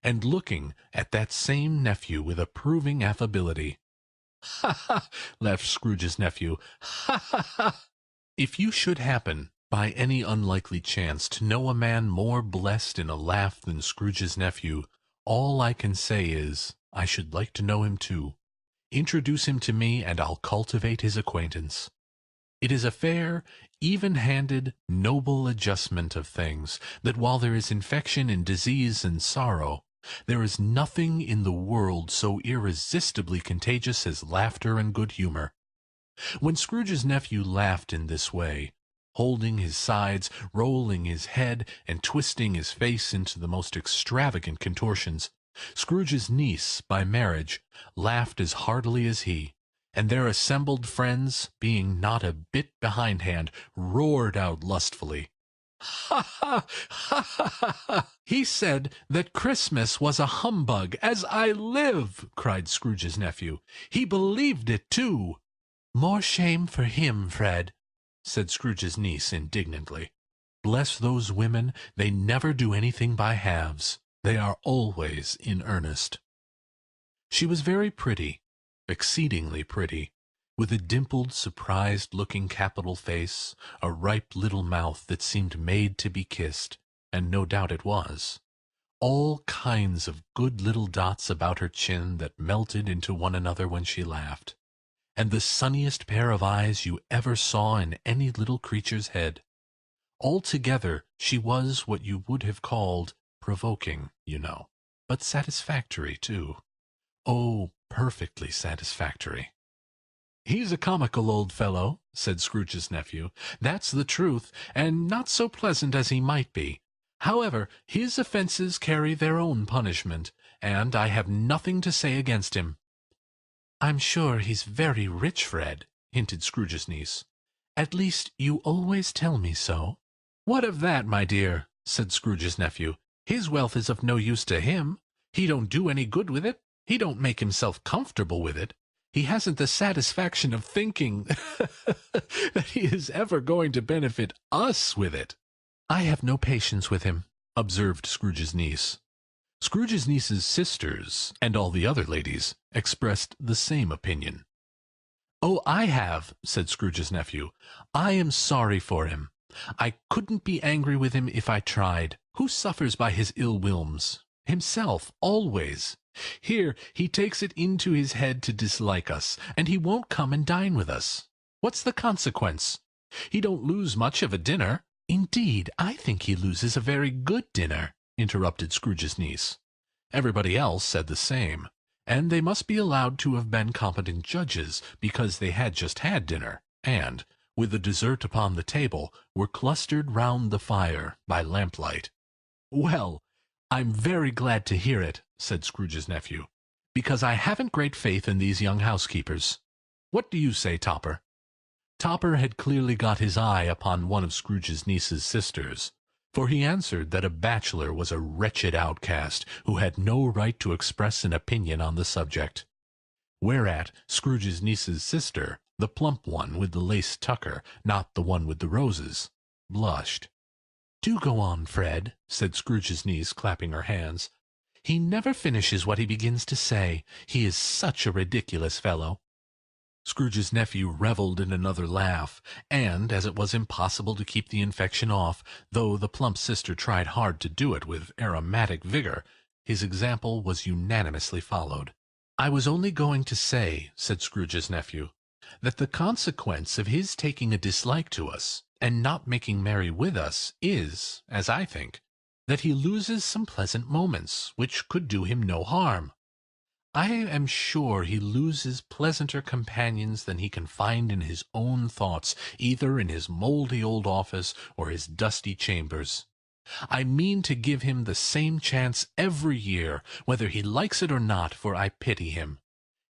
S1: and looking at that same nephew with approving affability. "Ha, ha!" laughed Scrooge's nephew. "Ha, ha, ha!" If you should happen, by any unlikely chance, to know a man more blessed in a laugh than Scrooge's nephew, all I can say is, I should like to know him too. Introduce him to me, and I'll cultivate his acquaintance. It is a fair, even-handed, noble adjustment of things, that while there is infection and disease and sorrow, there is nothing in the world so irresistibly contagious as laughter and good humor. When Scrooge's nephew laughed in this way, holding his sides, rolling his head, and twisting his face into the most extravagant contortions, Scrooge's niece, by marriage, laughed as heartily as he, and their assembled friends, being not a bit behindhand, roared out lustfully, "Ha, ha, ha, ha, ha, ha! He said that Christmas was a humbug, as I live!" cried Scrooge's nephew. "He believed it, too." "More shame for him, Fred," said Scrooge's niece indignantly. "Bless those women, they never do anything by halves. They are always in earnest." She was very pretty, exceedingly pretty, with a dimpled, surprised-looking capital face, a ripe little mouth that seemed made to be kissed, and no doubt it was, all kinds of good little dots about her chin that melted into one another when she laughed, and the sunniest pair of eyes you ever saw in any little creature's head. Altogether, she was what you would have called provoking, you know, but satisfactory, too. Oh, perfectly satisfactory. "He's a comical old fellow," said Scrooge's nephew. "That's the truth, and not so pleasant as he might be. However, his offences carry their own punishment, and I have nothing to say against him." "I'm sure he's very rich, Fred," hinted Scrooge's niece. "At least, you always tell me so." "What of that, my dear?" said Scrooge's nephew. "His wealth is of no use to him. He don't do any good with it. He don't make himself comfortable with it. He hasn't the satisfaction of thinking that he is ever going to benefit us with it." "I have no patience with him," observed Scrooge's niece. Scrooge's niece's sisters, and all the other ladies, expressed the same opinion. "Oh, I have," said Scrooge's nephew. "I am sorry for him. I couldn't be angry with him if I tried. Who suffers by his ill whims? Himself, always. Here he takes it into his head to dislike us, and he won't come and dine with us. What's the consequence? He don't lose much of a dinner." "Indeed, I think he loses a very good dinner," interrupted Scrooge's niece. Everybody else said the same, and they must be allowed to have been competent judges, because they had just had dinner, and, with the dessert upon the table, were clustered round the fire by lamplight. "Well, I'm very glad to hear it," said Scrooge's nephew, "because I haven't great faith in these young housekeepers. What do you say, Topper?" Topper had clearly got his eye upon one of Scrooge's niece's sisters, for he answered that a bachelor was a wretched outcast who had no right to express an opinion on the subject. Whereat Scrooge's niece's sister, the plump one with the lace tucker, not the one with the roses, blushed. "Do go on, Fred," said Scrooge's niece, clapping her hands. "He never finishes what he begins to say. He is such a ridiculous fellow." Scrooge's nephew revelled in another laugh, and, as it was impossible to keep the infection off, though the plump sister tried hard to do it with aromatic vigor, his example was unanimously followed. "I was only going to say," said Scrooge's nephew, "that the consequence of his taking a dislike to us, and not making merry with us, is, as I think, that he loses some pleasant moments, which could do him no harm. I am sure he loses pleasanter companions than he can find in his own thoughts, either in his mouldy old office or his dusty chambers. I mean to give him the same chance every year, whether he likes it or not, for I pity him.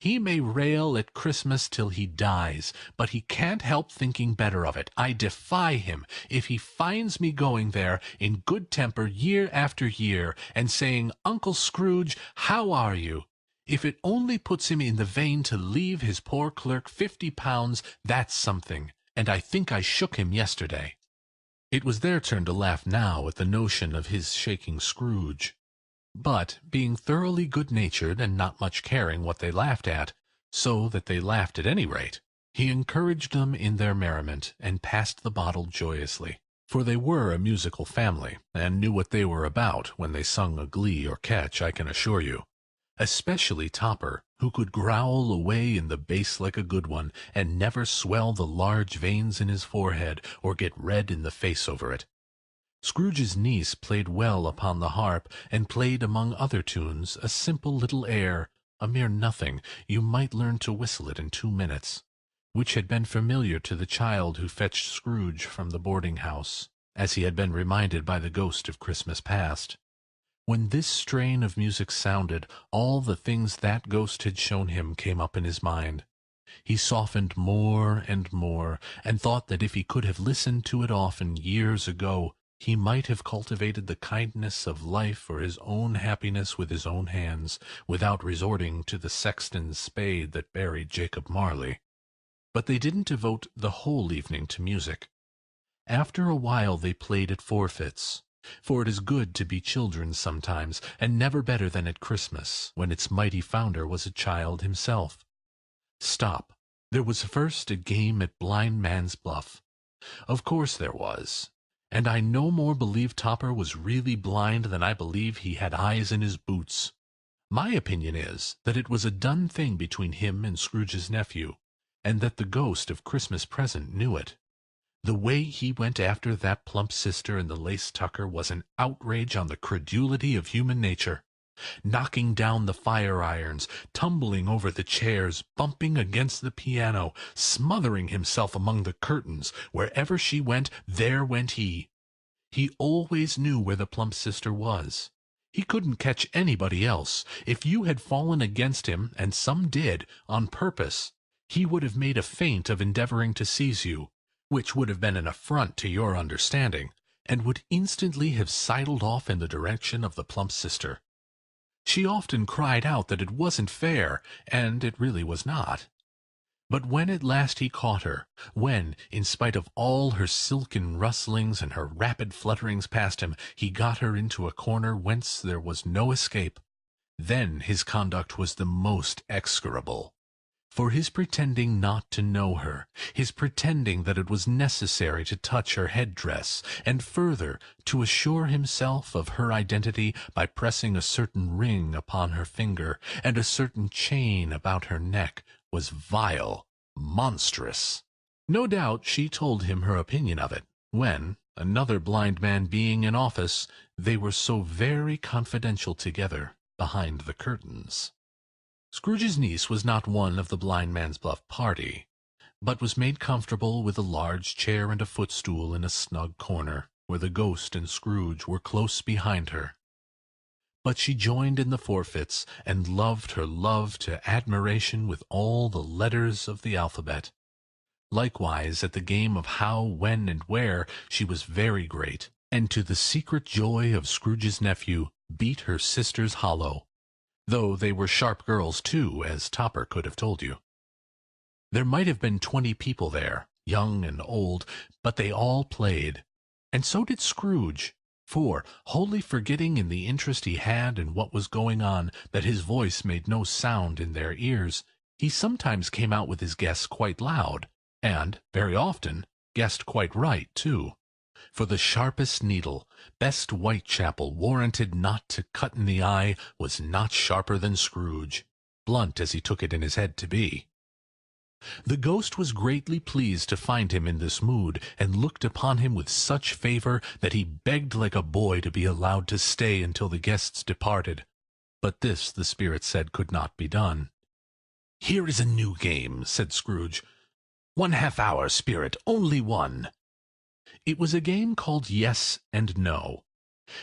S1: He may rail at Christmas till he dies, but he can't help thinking better of it. I defy him, if he finds me going there in good temper year after year, and saying, 'Uncle Scrooge, how are you?' If it only puts him in the vein to leave his poor clerk £50, that's something, and I think I shook him yesterday." It was their turn to laugh now at the notion of his shaking Scrooge. But, being thoroughly good-natured and not much caring what they laughed at, so that they laughed at any rate, he encouraged them in their merriment, and passed the bottle joyously. For they were a musical family, and knew what they were about when they sung a glee or catch, I can assure you. Especially Topper, who could growl away in the bass like a good one, and never swell the large veins in his forehead, or get red in the face over it. Scrooge's niece played well upon the harp, and played among other tunes a simple little air, a mere nothing, you might learn to whistle it in 2 minutes, which had been familiar to the child who fetched Scrooge from the boarding-house, as he had been reminded by the ghost of Christmas past. When this strain of music sounded, all the things that ghost had shown him came up in his mind. He softened more and more, and thought that if he could have listened to it often years ago, he might have cultivated the kindness of life for his own happiness with his own hands, without resorting to the sexton's spade that buried Jacob Marley. But they didn't devote the whole evening to music. After a while they played at forfeits, for it is good to be children sometimes, and never better than at Christmas, when its mighty founder was a child himself. Stop. There was first a game at blind man's buff. Of course there was. And I no more believe Topper was really blind than I believe he had eyes in his boots. My opinion is that it was a done thing between him and Scrooge's nephew, and that the ghost of Christmas Present knew it. The way he went after that plump sister in the lace tucker was an outrage on the credulity of human nature. Knocking down the fire irons, tumbling over the chairs, bumping against the piano, smothering himself among the curtains. Wherever she went, there went he. He always knew where the plump sister was. He couldn't catch anybody else. If you had fallen against him, and some did, on purpose, he would have made a feint of endeavoring to seize you, which would have been an affront to your understanding, and would instantly have sidled off in the direction of the plump sister. She often cried out that it wasn't fair, and it really was not. But when at last he caught her, when, in spite of all her silken rustlings and her rapid flutterings past him, he got her into a corner whence there was no escape, then his conduct was the most execrable. For his pretending not to know her, his pretending that it was necessary to touch her head-dress, and further, to assure himself of her identity by pressing a certain ring upon her finger, and a certain chain about her neck, was vile, monstrous. No doubt she told him her opinion of it, when, another blind man being in office, they were so very confidential together behind the curtains. Scrooge's niece was not one of the blind man's bluff party, but was made comfortable with a large chair and a footstool in a snug corner, where the ghost and Scrooge were close behind her. But she joined in the forfeits, and loved her love to admiration with all the letters of the alphabet. Likewise, at the game of how, when, and where, she was very great, and to the secret joy of Scrooge's nephew, beat her sisters hollow, though they were sharp girls too, as Topper could have told you. There might have been 20 people there, young and old, but they all played, and so did Scrooge, for, wholly forgetting in the interest he had in what was going on that his voice made no sound in their ears, he sometimes came out with his guess quite loud, and, very often, guessed quite right too. For the sharpest needle, best Whitechapel warranted not to cut in the eye, was not sharper than Scrooge, blunt as he took it in his head to be. The ghost was greatly pleased to find him in this mood, and looked upon him with such favour that he begged like a boy to be allowed to stay until the guests departed. But this, the spirit said, could not be done. "Here is a new game," said Scrooge. "1/2 hour, spirit, only one." It was a game called Yes and No,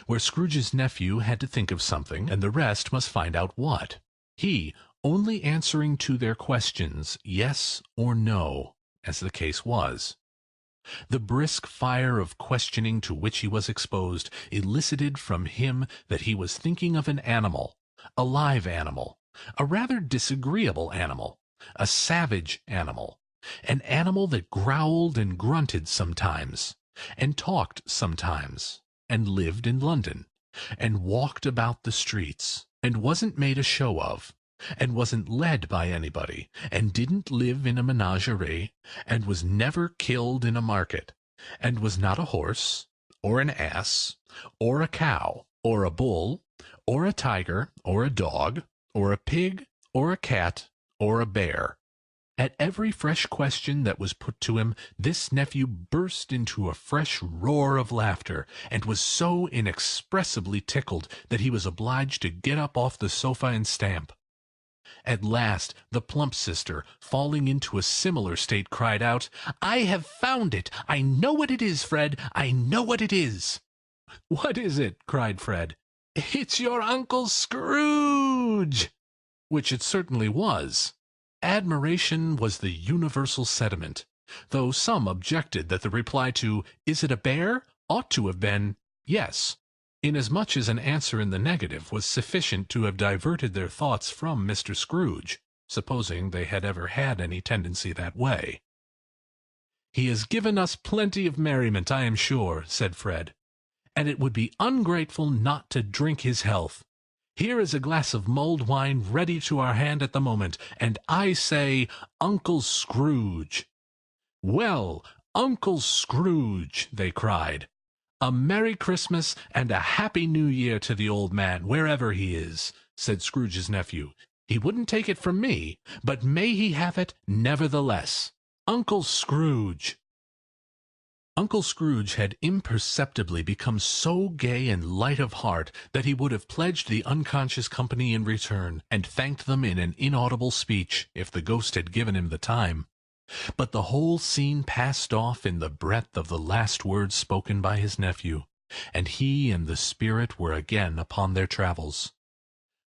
S1: where Scrooge's nephew had to think of something, and the rest must find out what. He only answering to their questions yes or no, as the case was. The brisk fire of questioning to which he was exposed elicited from him that he was thinking of an animal, a live animal, a rather disagreeable animal, a savage animal, an animal that growled and grunted sometimes, and talked sometimes, and lived in London, and walked about the streets, and wasn't made a show of, and wasn't led by anybody, and didn't live in a menagerie, and was never killed in a market, and was not a horse, or an ass, or a cow, or a bull, or a tiger, or a dog, or a pig, or a cat, or a bear. At every fresh question that was put to him, this nephew burst into a fresh roar of laughter, and was so inexpressibly tickled that he was obliged to get up off the sofa and stamp. At last, the plump sister, falling into a similar state, cried out, "I have found it! I know what it is, Fred! I know what it is!" "What is it?" cried Fred. "It's your Uncle Scrooge!" Which it certainly was. Admiration was the universal sentiment, though some objected that the reply to "Is it a bear?" ought to have been "Yes," inasmuch as an answer in the negative was sufficient to have diverted their thoughts from Mr. Scrooge, supposing they had ever had any tendency that way. "He has given us plenty of merriment, I am sure," said Fred, "and it would be ungrateful not to drink his health. Here is a glass of mulled wine ready to our hand at the moment, and I say, Uncle Scrooge." "Well, Uncle Scrooge," they cried. "A Merry Christmas and a Happy New Year to the old man, wherever he is," said Scrooge's nephew. He wouldn't take it from me, but may he have it nevertheless. Uncle Scrooge!" Uncle Scrooge had imperceptibly become so gay and light of heart that he would have pledged the unconscious company in return, and thanked them in an inaudible speech, if the ghost had given him the time. But the whole scene passed off in the breath of the last words spoken by his nephew, and he and the spirit were again upon their travels.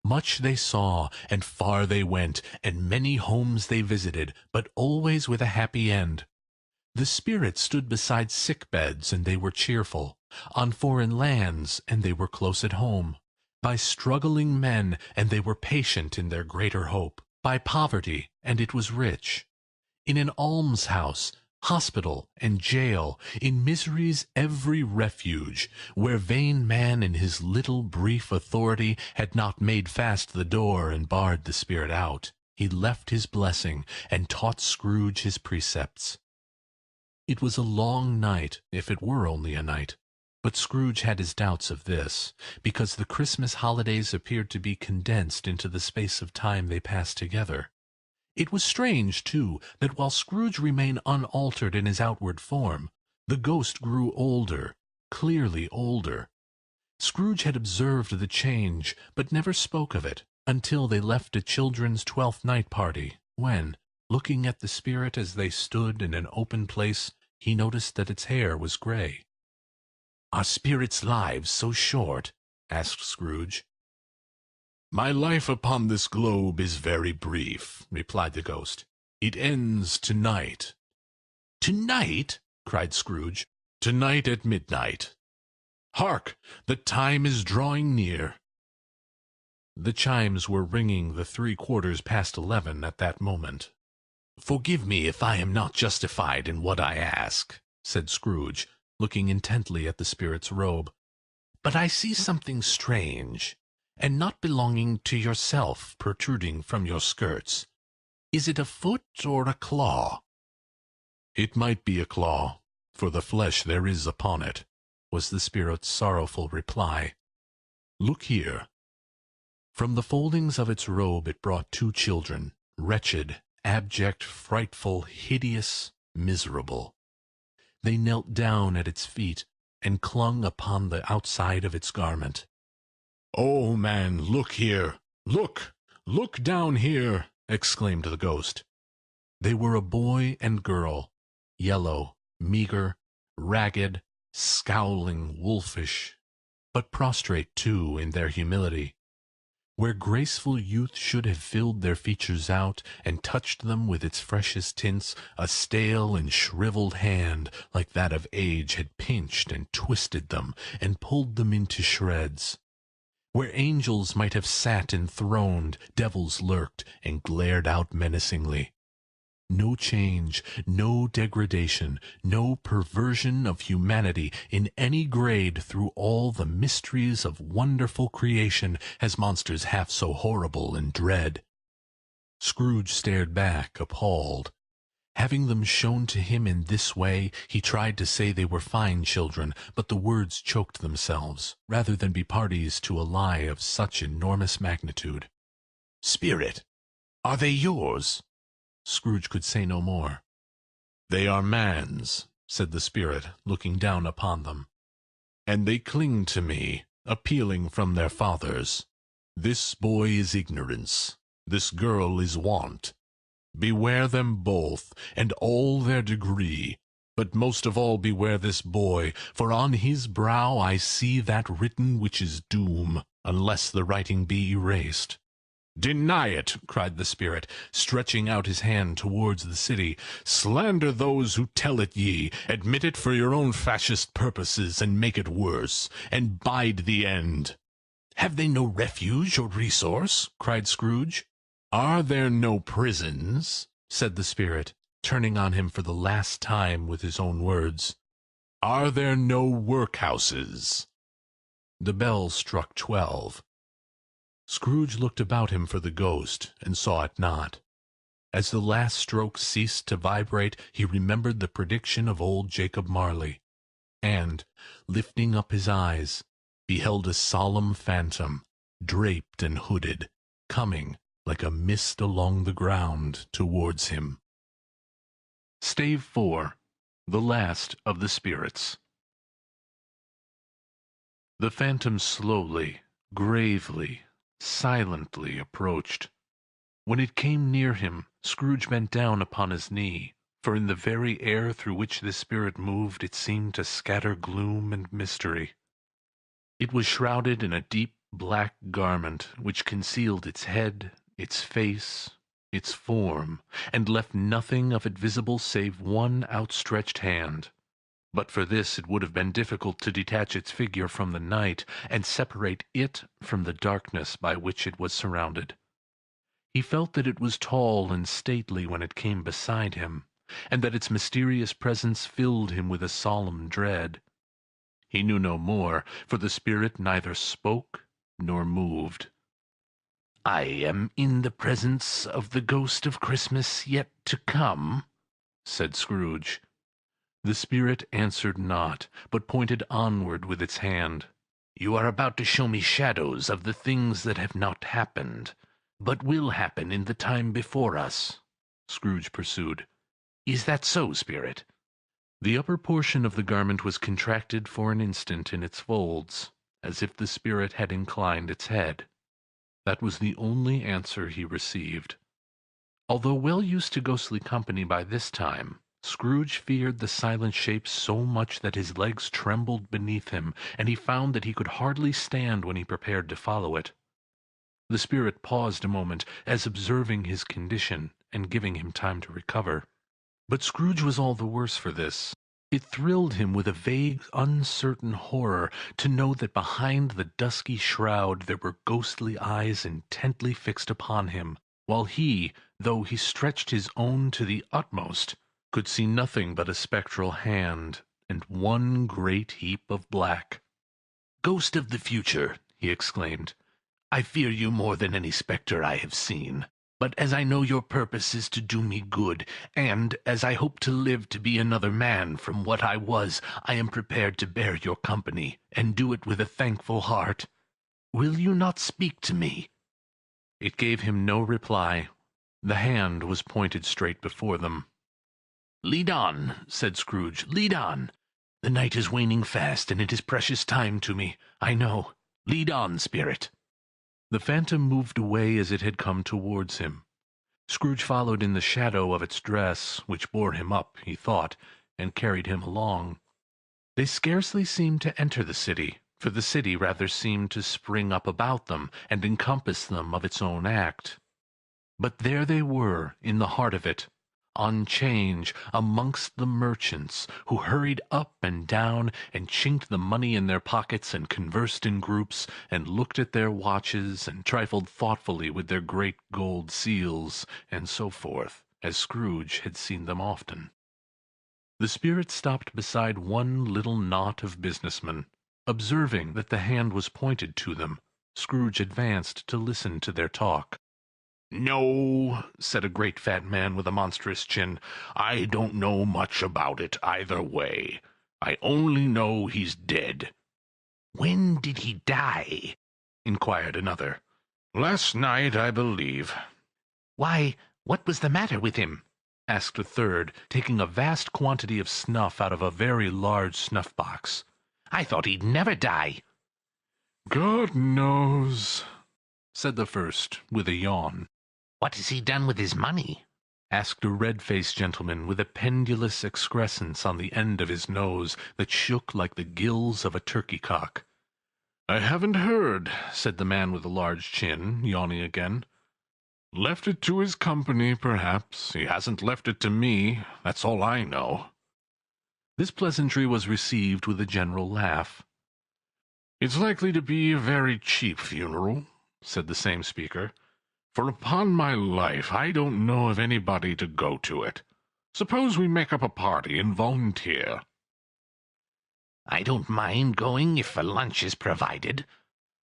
S1: Much they saw, and far they went, and many homes they visited, but always with a happy end. The spirit stood beside sick beds, and they were cheerful; on foreign lands, and they were close at home; by struggling men, and they were patient in their greater hope; by poverty, and it was rich; in an almshouse, hospital, and jail, in misery's every refuge, where vain man in his little brief authority had not made fast the door and barred the spirit out, he left his blessing, and taught Scrooge his precepts. It was a long night, if it were only a night, but Scrooge had his doubts of this, because the Christmas holidays appeared to be condensed into the space of time they passed together. It was strange, too, that while Scrooge remained unaltered in his outward form, the ghost grew older, clearly older. Scrooge had observed the change, but never spoke of it, until they left a children's 12th night party, when, looking at the spirit as they stood in an open place, he noticed that its hair was grey. "Are spirits' lives so short?" asked Scrooge. "My life upon this globe is very brief," replied the ghost. "It ends tonight." "Tonight?" cried Scrooge. "Tonight at midnight. Hark! The time is drawing near." The chimes were ringing the 11:75 at that moment. "Forgive me if I am not justified in what I ask," said Scrooge, looking intently at the spirit's robe, "but I see something strange, and not belonging to yourself, protruding from your skirts. Is it a foot or a claw?" "It might be a claw, for the flesh there is upon it," was the spirit's sorrowful reply. "Look here." From the foldings of its robe it brought 2 children, wretched, abject, frightful, hideous, miserable. They knelt down at its feet, and clung upon the outside of its garment. "Oh, man, look here! Look! Look down here!" exclaimed the ghost. They were a boy and girl, yellow, meagre, ragged, scowling, wolfish, but prostrate, too, in their humility. Where graceful youth should have filled their features out, and touched them with its freshest tints, a stale and shriveled hand, like that of age, had pinched and twisted them, and pulled them into shreds. Where angels might have sat enthroned, devils lurked, and glared out menacingly. No change, no degradation, no perversion of humanity in any grade through all the mysteries of wonderful creation has monsters half so horrible and dread. Scrooge stared back, appalled. Having them shown to him in this way, he tried to say they were fine children, but the words choked themselves, rather than be parties to a lie of such enormous magnitude. "Spirit, are they yours?" Scrooge could say no more. "They are man's," said the spirit, looking down upon them. "And they cling to me, appealing from their fathers. This boy is ignorance, this girl is want. Beware them both, and all their degree, but most of all beware this boy, for on his brow I see that written which is doom, unless the writing be erased." "Deny it!" cried the spirit, stretching out his hand towards the city. "Slander those who tell it ye, admit it for your own fascist purposes, and make it worse, and bide the end." "Have they no refuge or resource?" cried Scrooge. "Are there no prisons?" said the spirit, turning on him for the last time with his own words. "Are there no workhouses?" The bell struck 12. Scrooge looked about him for the ghost, and saw it not. As the last stroke ceased to vibrate, he remembered the prediction of old Jacob Marley, and, lifting up his eyes, beheld a solemn phantom, draped and hooded, coming,
S2: like a mist along the ground towards him.
S1: Stave 4. The Last of the Spirits. The phantom slowly, gravely, silently approached. When it came near him, Scrooge bent down upon his knee, for in the very air through which this spirit moved it seemed to scatter gloom and mystery. It was shrouded in a deep black garment which concealed its head, its face, its form, and left nothing of it visible save one outstretched hand. But for this it would have been difficult to detach its figure from the night, and separate it from the darkness by which it was surrounded. He felt that it was tall and stately when it came beside him, and that its mysterious presence filled him with a solemn dread. He knew no more, for the spirit neither spoke nor moved. "I am in the presence of the ghost of Christmas yet to come," said Scrooge. The spirit answered not, but pointed onward with its hand. "You are about to show me shadows of the things that have not happened, but will happen in the time before us," Scrooge pursued. "Is that so, spirit?" The upper portion of the garment was contracted for an instant in its folds, as if the spirit had inclined its head. That was the only answer he received. Although well used to ghostly company by this time, Scrooge feared the silent shape so much that his legs trembled beneath him, and he found that he could hardly stand when he prepared to follow it. The spirit paused a moment, as observing his condition, and giving him time to recover. But Scrooge was all the worse for this. It thrilled him with a vague, uncertain horror to know that behind the dusky shroud there were ghostly eyes intently fixed upon him, while he, though he stretched his own to the utmost, could see nothing but a spectral hand, and one great heap of black. "Ghost of the future," he exclaimed, "I fear you more than any spectre I have seen. But as I know your purpose is to do me good, and as I hope to live to be another man from what I was, I am prepared to bear your company, and do it with a thankful heart. Will you not speak to me?" It gave him no reply. The hand was pointed straight before them. "Lead on," said Scrooge, "lead on. The night is waning fast, and it is precious time to me, I know. Lead on, spirit." The phantom moved away as it had come towards him. Scrooge followed in the shadow of its dress, which bore him up, he thought, and carried him along. They scarcely seemed to enter the city, for the city rather seemed to spring up about them, and encompass them of its own act. But there they were, in the heart of it, on 'Change, amongst the merchants, who hurried up and down, and chinked the money in their pockets, and conversed in groups, and looked at their watches, and trifled thoughtfully with their great gold seals, and so forth, as Scrooge had seen them often. The spirit stopped beside one little knot of businessmen. Observing that the hand was pointed to them, Scrooge advanced to listen to their talk. "No," said a great fat man with a monstrous chin, "I don't know much about it either way. I only know he's dead." "When did he die?" inquired another. "Last night, I believe." "Why, what was the matter with him?" asked a third, taking a vast quantity of snuff out of a very large snuff-box. "I thought he'd never die."
S2: "God knows," said the first, with a yawn.
S3: "What has he done with his money?"
S1: asked a red-faced gentleman with a pendulous excrescence on the end of his nose that shook like the gills of a turkey-cock.
S2: "I haven't heard," said the man with the large chin, yawning again. "Left it to his company, perhaps. He hasn't left it to me. That's all I know."
S1: This pleasantry was received with a general laugh.
S2: "It's likely to be a very cheap funeral," said the same speaker. "For upon my life, I don't know of anybody to go to it. Suppose we make up a party and volunteer."
S3: "I don't mind going if a lunch is provided,"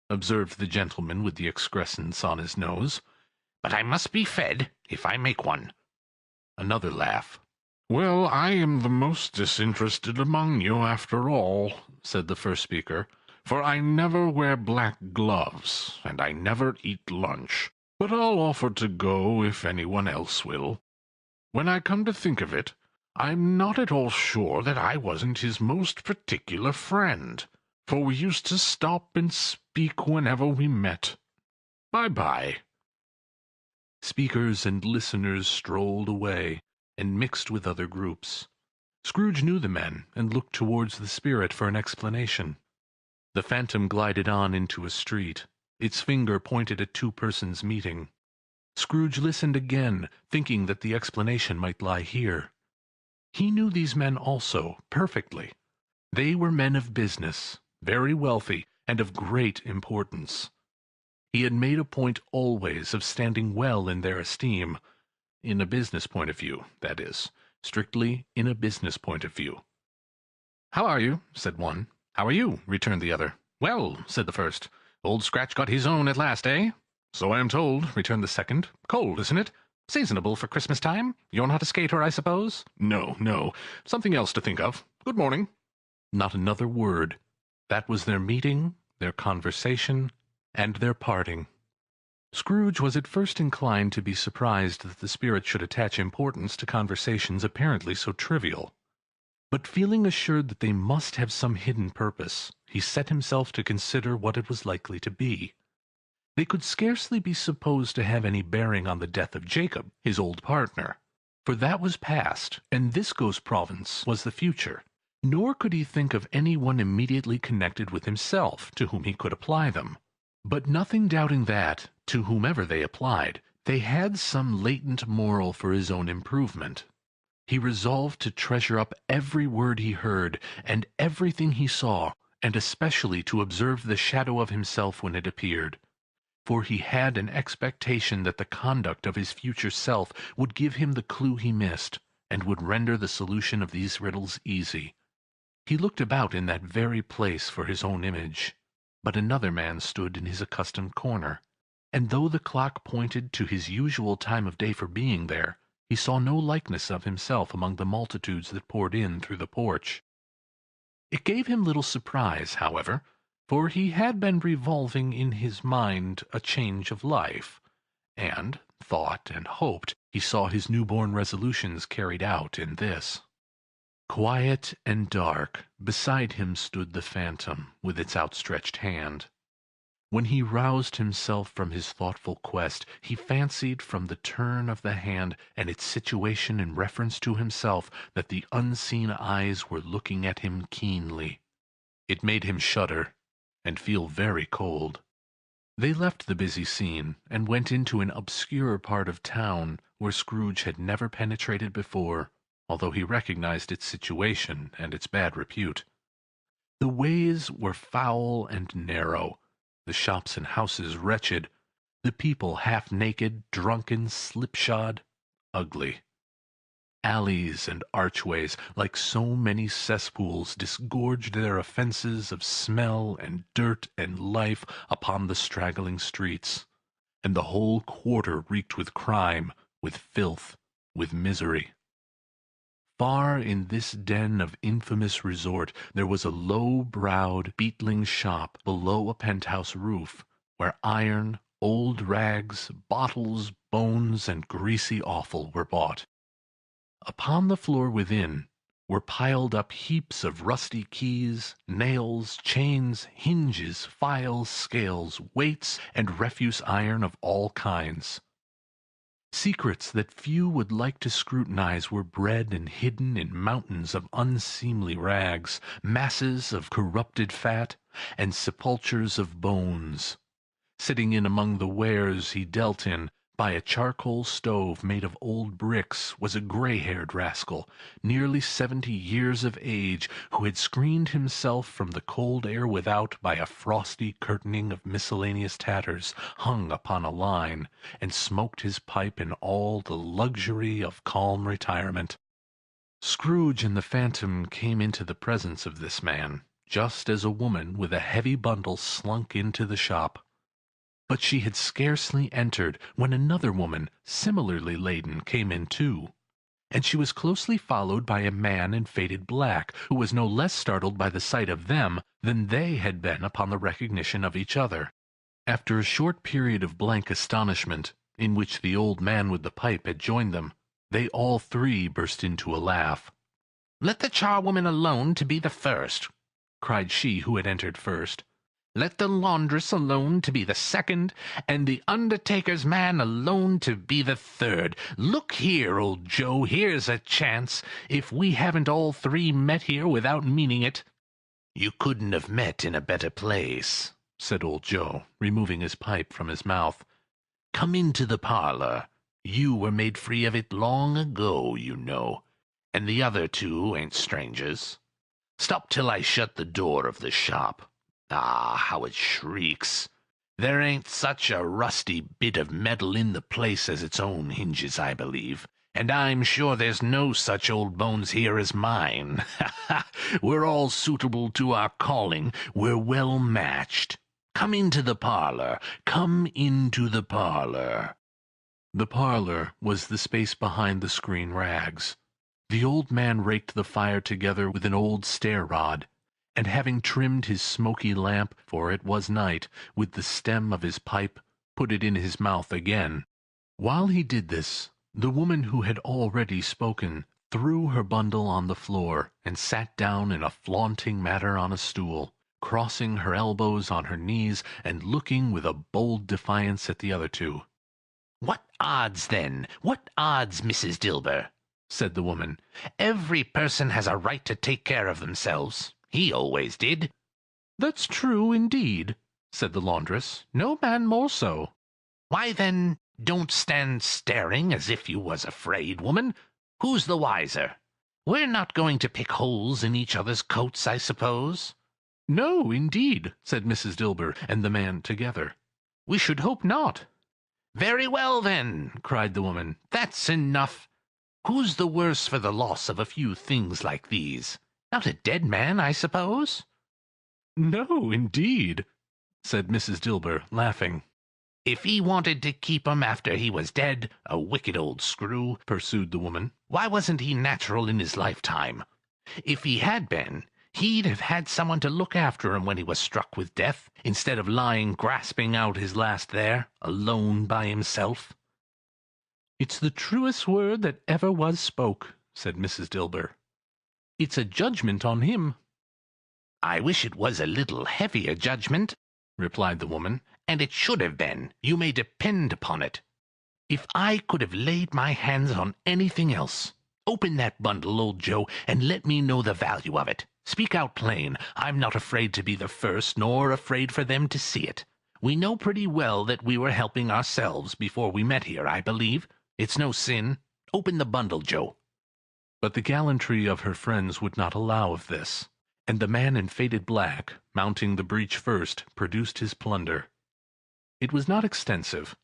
S1: observed the gentleman with the excrescence on his nose.
S3: "But I must be fed if I make one."
S1: Another laugh.
S2: "Well, I am the most disinterested among you, after all," said the first speaker, "for I never wear black gloves, and I never eat lunch.
S1: but I'll offer to go if anyone else will. When I come to think of it, I'm not at all sure that I wasn't his most particular friend, for we used to stop and speak whenever we met. Bye-bye."
S3: Speakers and listeners strolled away, and mixed with other groups. Scrooge knew the men, and looked towards the spirit for an explanation. The phantom glided on into a street. Its finger pointed at two persons meeting. Scrooge listened again, thinking that the explanation might lie here. He knew these men also, perfectly. They were men of business, very wealthy, and of great importance. He had made a point always of standing well in their esteem, in a business point of view, that is, strictly in a business point of view. "How are you?" said one. "How are you?" returned the other. "Well," said the first. "Old Scratch got his own at last, eh?" "So I am told," returned the second. "Cold, isn't it? Seasonable for Christmas time? You're not a skater, I suppose?" "No, no. Something else to think of. Good morning." Not another word. That was their meeting, their conversation, and their parting. Scrooge was at first inclined to be surprised that the spirit should attach importance to conversations apparently so trivial. But feeling assured that they must have some hidden purpose, he set himself to consider what it was likely to be. They could scarcely be supposed to have any bearing on the death of Jacob, his old partner, for that was past, and this ghost province was the future. Nor could he think of any one immediately connected with himself, to whom he could apply them. But nothing doubting that, to whomever they applied, they had some latent moral for his own improvement. He resolved to treasure up every word he heard, and everything he saw, and especially to observe the shadow of himself when it appeared. For he had an expectation that the conduct of his future self would give him the clue he missed, and would render the solution of these riddles easy. He looked about in that very place for his own image. But another man stood in his accustomed corner, and though the clock pointed to his usual time of day for being there, he saw no likeness of himself among the multitudes that poured in through the porch. It gave him little surprise, however, for he had been revolving in his mind a change of life, and thought and hoped he saw his newborn resolutions carried out in this. Quiet and dark, beside him stood the phantom, with its outstretched hand. When he roused himself from his thoughtful quest, he fancied from the turn of the hand and its situation in reference to himself that the unseen eyes were looking at him keenly. It made him shudder, and feel very cold. They left the busy scene, and went into an obscure part of town, where Scrooge had never penetrated before, although he recognized its situation and its bad repute. The ways were foul and narrow, the shops and houses wretched, the people half-naked, drunken, slipshod, ugly. Alleys and archways, like so many cesspools, disgorged their offences of smell and dirt and life upon the straggling streets, and the whole quarter reeked with crime, with filth, with misery. Far in this den of infamous resort there was a low-browed, beetling shop below a penthouse roof, where iron, old rags, bottles, bones, and greasy offal were bought. Upon the floor within were piled up heaps of rusty keys, nails, chains, hinges, files, scales, weights, and refuse iron of all kinds. Secrets that few would like to scrutinize were bred and hidden in mountains of unseemly rags, masses of corrupted fat, and sepulchres of bones. Sitting in among the wares he dealt in, by a charcoal stove made of old bricks, was a grey-haired rascal, nearly 70 years of age, who had screened himself from the cold air without by a frosty curtaining of miscellaneous tatters hung upon a line, and smoked his pipe in all the luxury of calm retirement. Scrooge and the phantom came into the presence of this man, just as a woman with a heavy bundle slunk into the shop. But she had scarcely entered when another woman, similarly laden, came in too, and she was closely followed by a man in faded black, who was no less startled by the sight of them than they had been upon the recognition of each other.
S1: After a short period of blank astonishment, in which the old man with the pipe had joined them, they all three burst into a laugh.
S3: "Let the charwoman alone to be the first,"
S1: cried she who had entered first.
S3: "Let the laundress alone to be the second, and the undertaker's man alone to be the third. Look here, old Joe, here's a chance, if we haven't all three met here without meaning it." "You couldn't have met in a better place," said old Joe, removing his pipe from his mouth. "Come into the parlor. You were made free of it long ago, you know, and the other two ain't strangers. Stop till I shut the door of the shop. Ah, how it shrieks! There ain't such a rusty bit of metal in the place as its own hinges, I believe, and I'm sure there's no such old bones here as mine. Ha ha! We're all suitable to our calling. We're well matched. Come into the parlor. Come into the parlor."
S1: The parlor was the space behind the screen rags. The old man raked the fire together with an old stair-rod, and having trimmed his smoky lamp, for it was night, with the stem of his pipe, put it in his mouth again. While he did this, the woman who had already spoken threw her bundle on the floor, and sat down in a flaunting manner on a stool, crossing her elbows on her knees, and looking with a bold defiance at the other two.
S3: "What odds, then? What odds, Mrs. Dilber?" said the woman. "Every person has a right to take care of themselves. He always did."
S1: "That's true, indeed," said the laundress. "No man more so."
S3: "Why, then, don't stand staring as if you was afraid, woman. Who's the wiser? We're not going to pick holes in each other's coats, I suppose?"
S1: "No, indeed," said Mrs. Dilber and the man together.
S3: "We should hope not." "Very well, then," cried the woman. "That's enough. Who's the worse for the loss of a few things like these? Not a dead man, I suppose?"
S1: "No, indeed," said Mrs. Dilber, laughing.
S3: "If he wanted to keep 'em after he was dead, a wicked old screw," pursued the woman, "why wasn't he natural in his lifetime? If he had been, he'd have had someone to look after him when he was struck with death, instead of lying grasping out his last there, alone by himself."
S1: "It's the truest word that ever was spoke," said Mrs. Dilber. "It's a judgment on him."
S3: "I wish it was a little heavier judgment," replied the woman, "and it should have been, you may depend upon it. If I could have laid my hands on anything else. Open that bundle, old Joe, and let me know the value of it. Speak out plain. I'm not afraid to be the first, nor afraid for them to see it. We know pretty well that we were helping ourselves before we met here, I believe. It's no sin. Open the bundle, Joe."
S1: But the gallantry of her friends would not allow of this, and the man in faded black, mounting the breach first, produced his plunder. It was not extensive.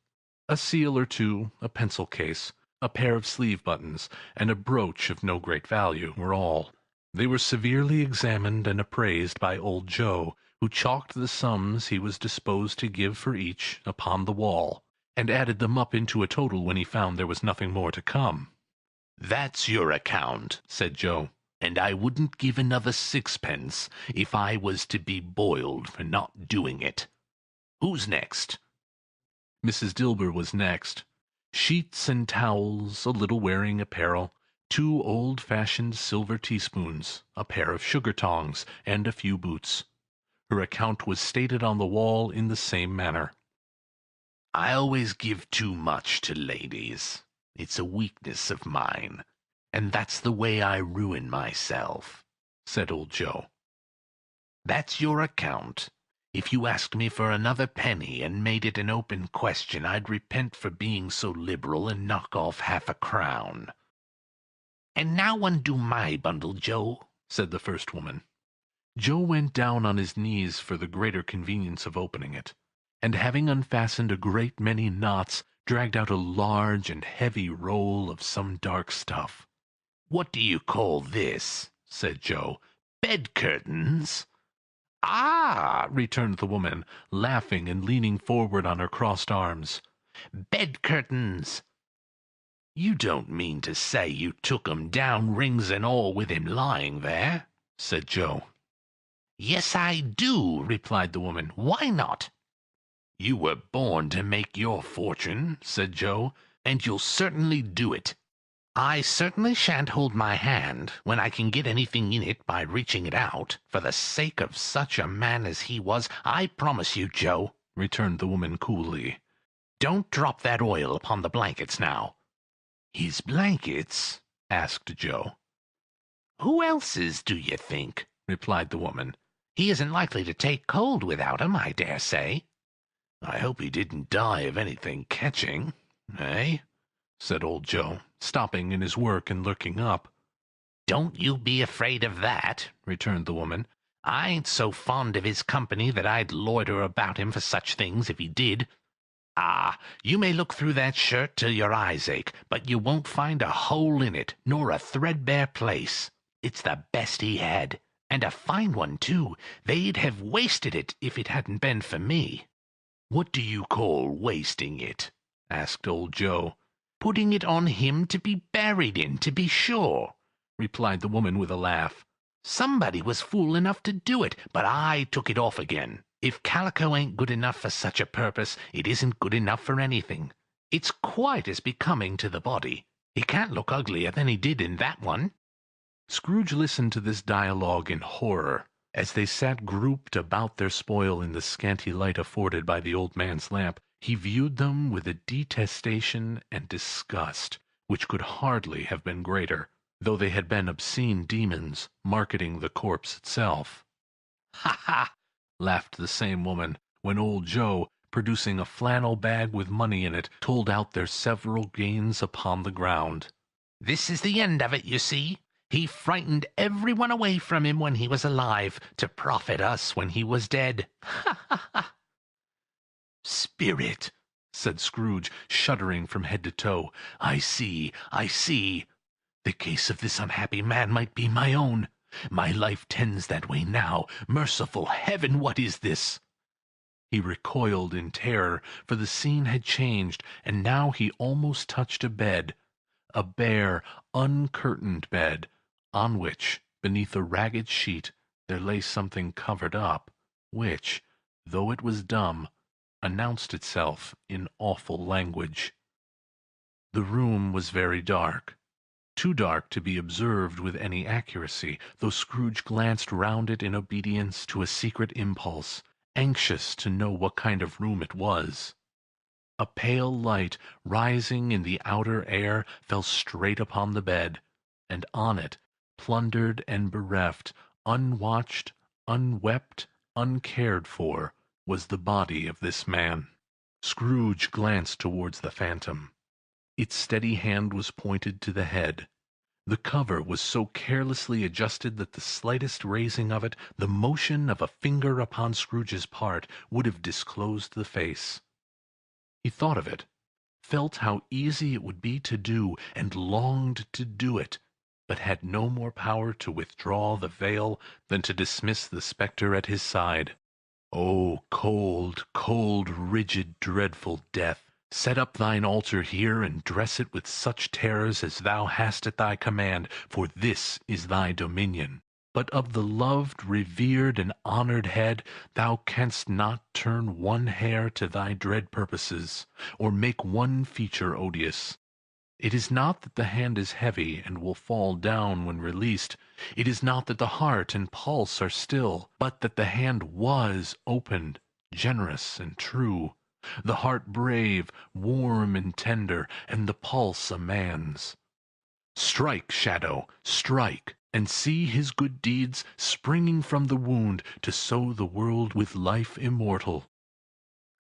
S1: A seal or two, a pencil case, a pair of sleeve buttons, and a brooch of no great value were all. They were severely examined and appraised by old Joe, who chalked the sums he was disposed to give for each upon the wall, and added them up into a total when he found there was nothing more to come.
S3: "That's your account," said Joe, "and I wouldn't give another sixpence if I was to be boiled for not doing it. Who's next?"
S1: Mrs. Dilber was next. Sheets and towels, a little wearing apparel, 2 old-fashioned silver teaspoons, a pair of sugar tongs, and a few boots. Her account was stated on the wall in the same manner.
S3: "I always give too much to ladies. It's a weakness of mine, and that's the way I ruin myself," said old Joe. "That's your account. If you asked me for another penny and made it an open question, I'd repent for being so liberal and knock off half a crown." "And now undo my bundle, Joe," said the first woman.
S1: Joe went down on his knees for the greater convenience of opening it, and having unfastened a great many knots, dragged out a large and heavy roll of some dark stuff.
S3: "What do you call this?" said Joe. "Bed curtains?"
S1: "Ah!" returned the woman, laughing and leaning forward on her crossed arms.
S3: "Bed curtains! You don't mean to say you took 'em down, rings and all, with him lying there?" said Joe. "Yes, I do," replied the woman. "Why not?" "You were born to make your fortune," said Joe, "and you'll certainly do it." "I certainly shan't hold my hand when I can get anything in it by reaching it out, for the sake of such a man as he was, I promise you, Joe," returned the woman coolly. "Don't drop that oil upon the blankets now." "His blankets?" asked Joe. "Who else's, do you think?" replied the woman. "He isn't likely to take cold without 'em, I dare say." "I hope he didn't die of anything catching, eh?" said old Joe, stopping in his work and looking up. "Don't you be afraid of that," returned the woman. "I ain't so fond of his company that I'd loiter about him for such things if he did. Ah, you may look through that shirt till your eyes ache, but you won't find a hole in it, nor a threadbare place. It's the best he had, and a fine one, too. They'd have wasted it if it hadn't been for me." "What do you call wasting it?" asked old Joe. "Putting it on him to be buried in, to be sure," replied the woman with a laugh. "Somebody was fool enough to do it, but I took it off again. If calico ain't good enough for such a purpose, it isn't good enough for anything. It's quite as becoming to the body. He can't look uglier than he did in that one." Scrooge listened to this dialogue in horror, as they sat grouped about their spoil in the scanty light afforded by the old man's lamp. He viewed them with a detestation and disgust which could hardly have been greater, though they had been obscene demons marketing the corpse itself. "Ha, ha!" laughed the same woman, when old Joe, producing a flannel bag with money in it, told out their several gains upon the ground. "This is the end of it, you see. He frightened everyone away from him when he was alive, to profit us when he was dead. Ha, ha, ha!" "Spirit!" said Scrooge, shuddering from head to toe. I see. The case of this unhappy man might be my own. My life tends that way now. Merciful Heaven, what is this?" He recoiled in terror, for the scene had changed, and now he almost touched a bed, a bare, uncurtained bed, on which, beneath a ragged sheet, there lay something covered up, which, though it was dumb, announced itself in awful language. The room was very dark, too dark to be observed with any accuracy, though Scrooge glanced round it in obedience to a secret impulse, anxious to know what kind of room it was. A pale light, rising in the outer air, fell straight upon the bed, and on it, plundered and bereft, unwatched, unwept, uncared for, was the body of this man. Scrooge glanced towards the phantom. Its steady hand was pointed to the head. The cover was so carelessly adjusted that the slightest raising of it, the motion of a finger upon Scrooge's part, would have disclosed the face. He thought of it, felt how easy it would be to do, and longed to do it, but had no more power to withdraw the veil than to dismiss the spectre at his side. "O cold, cold, rigid, dreadful death! Set up thine altar here, and dress it with such terrors as thou hast at thy command, for this is thy dominion. But of the loved, revered, and honored head thou canst not turn one hair to thy dread purposes, or make one feature odious. It is not that the hand is heavy and will fall down when released. It is not that the heart and pulse are still, but that the hand was open, generous, and true, the heart brave, warm, and tender, and the pulse a man's. Strike, shadow, strike, and see his good deeds springing from the wound to sow the world with life immortal."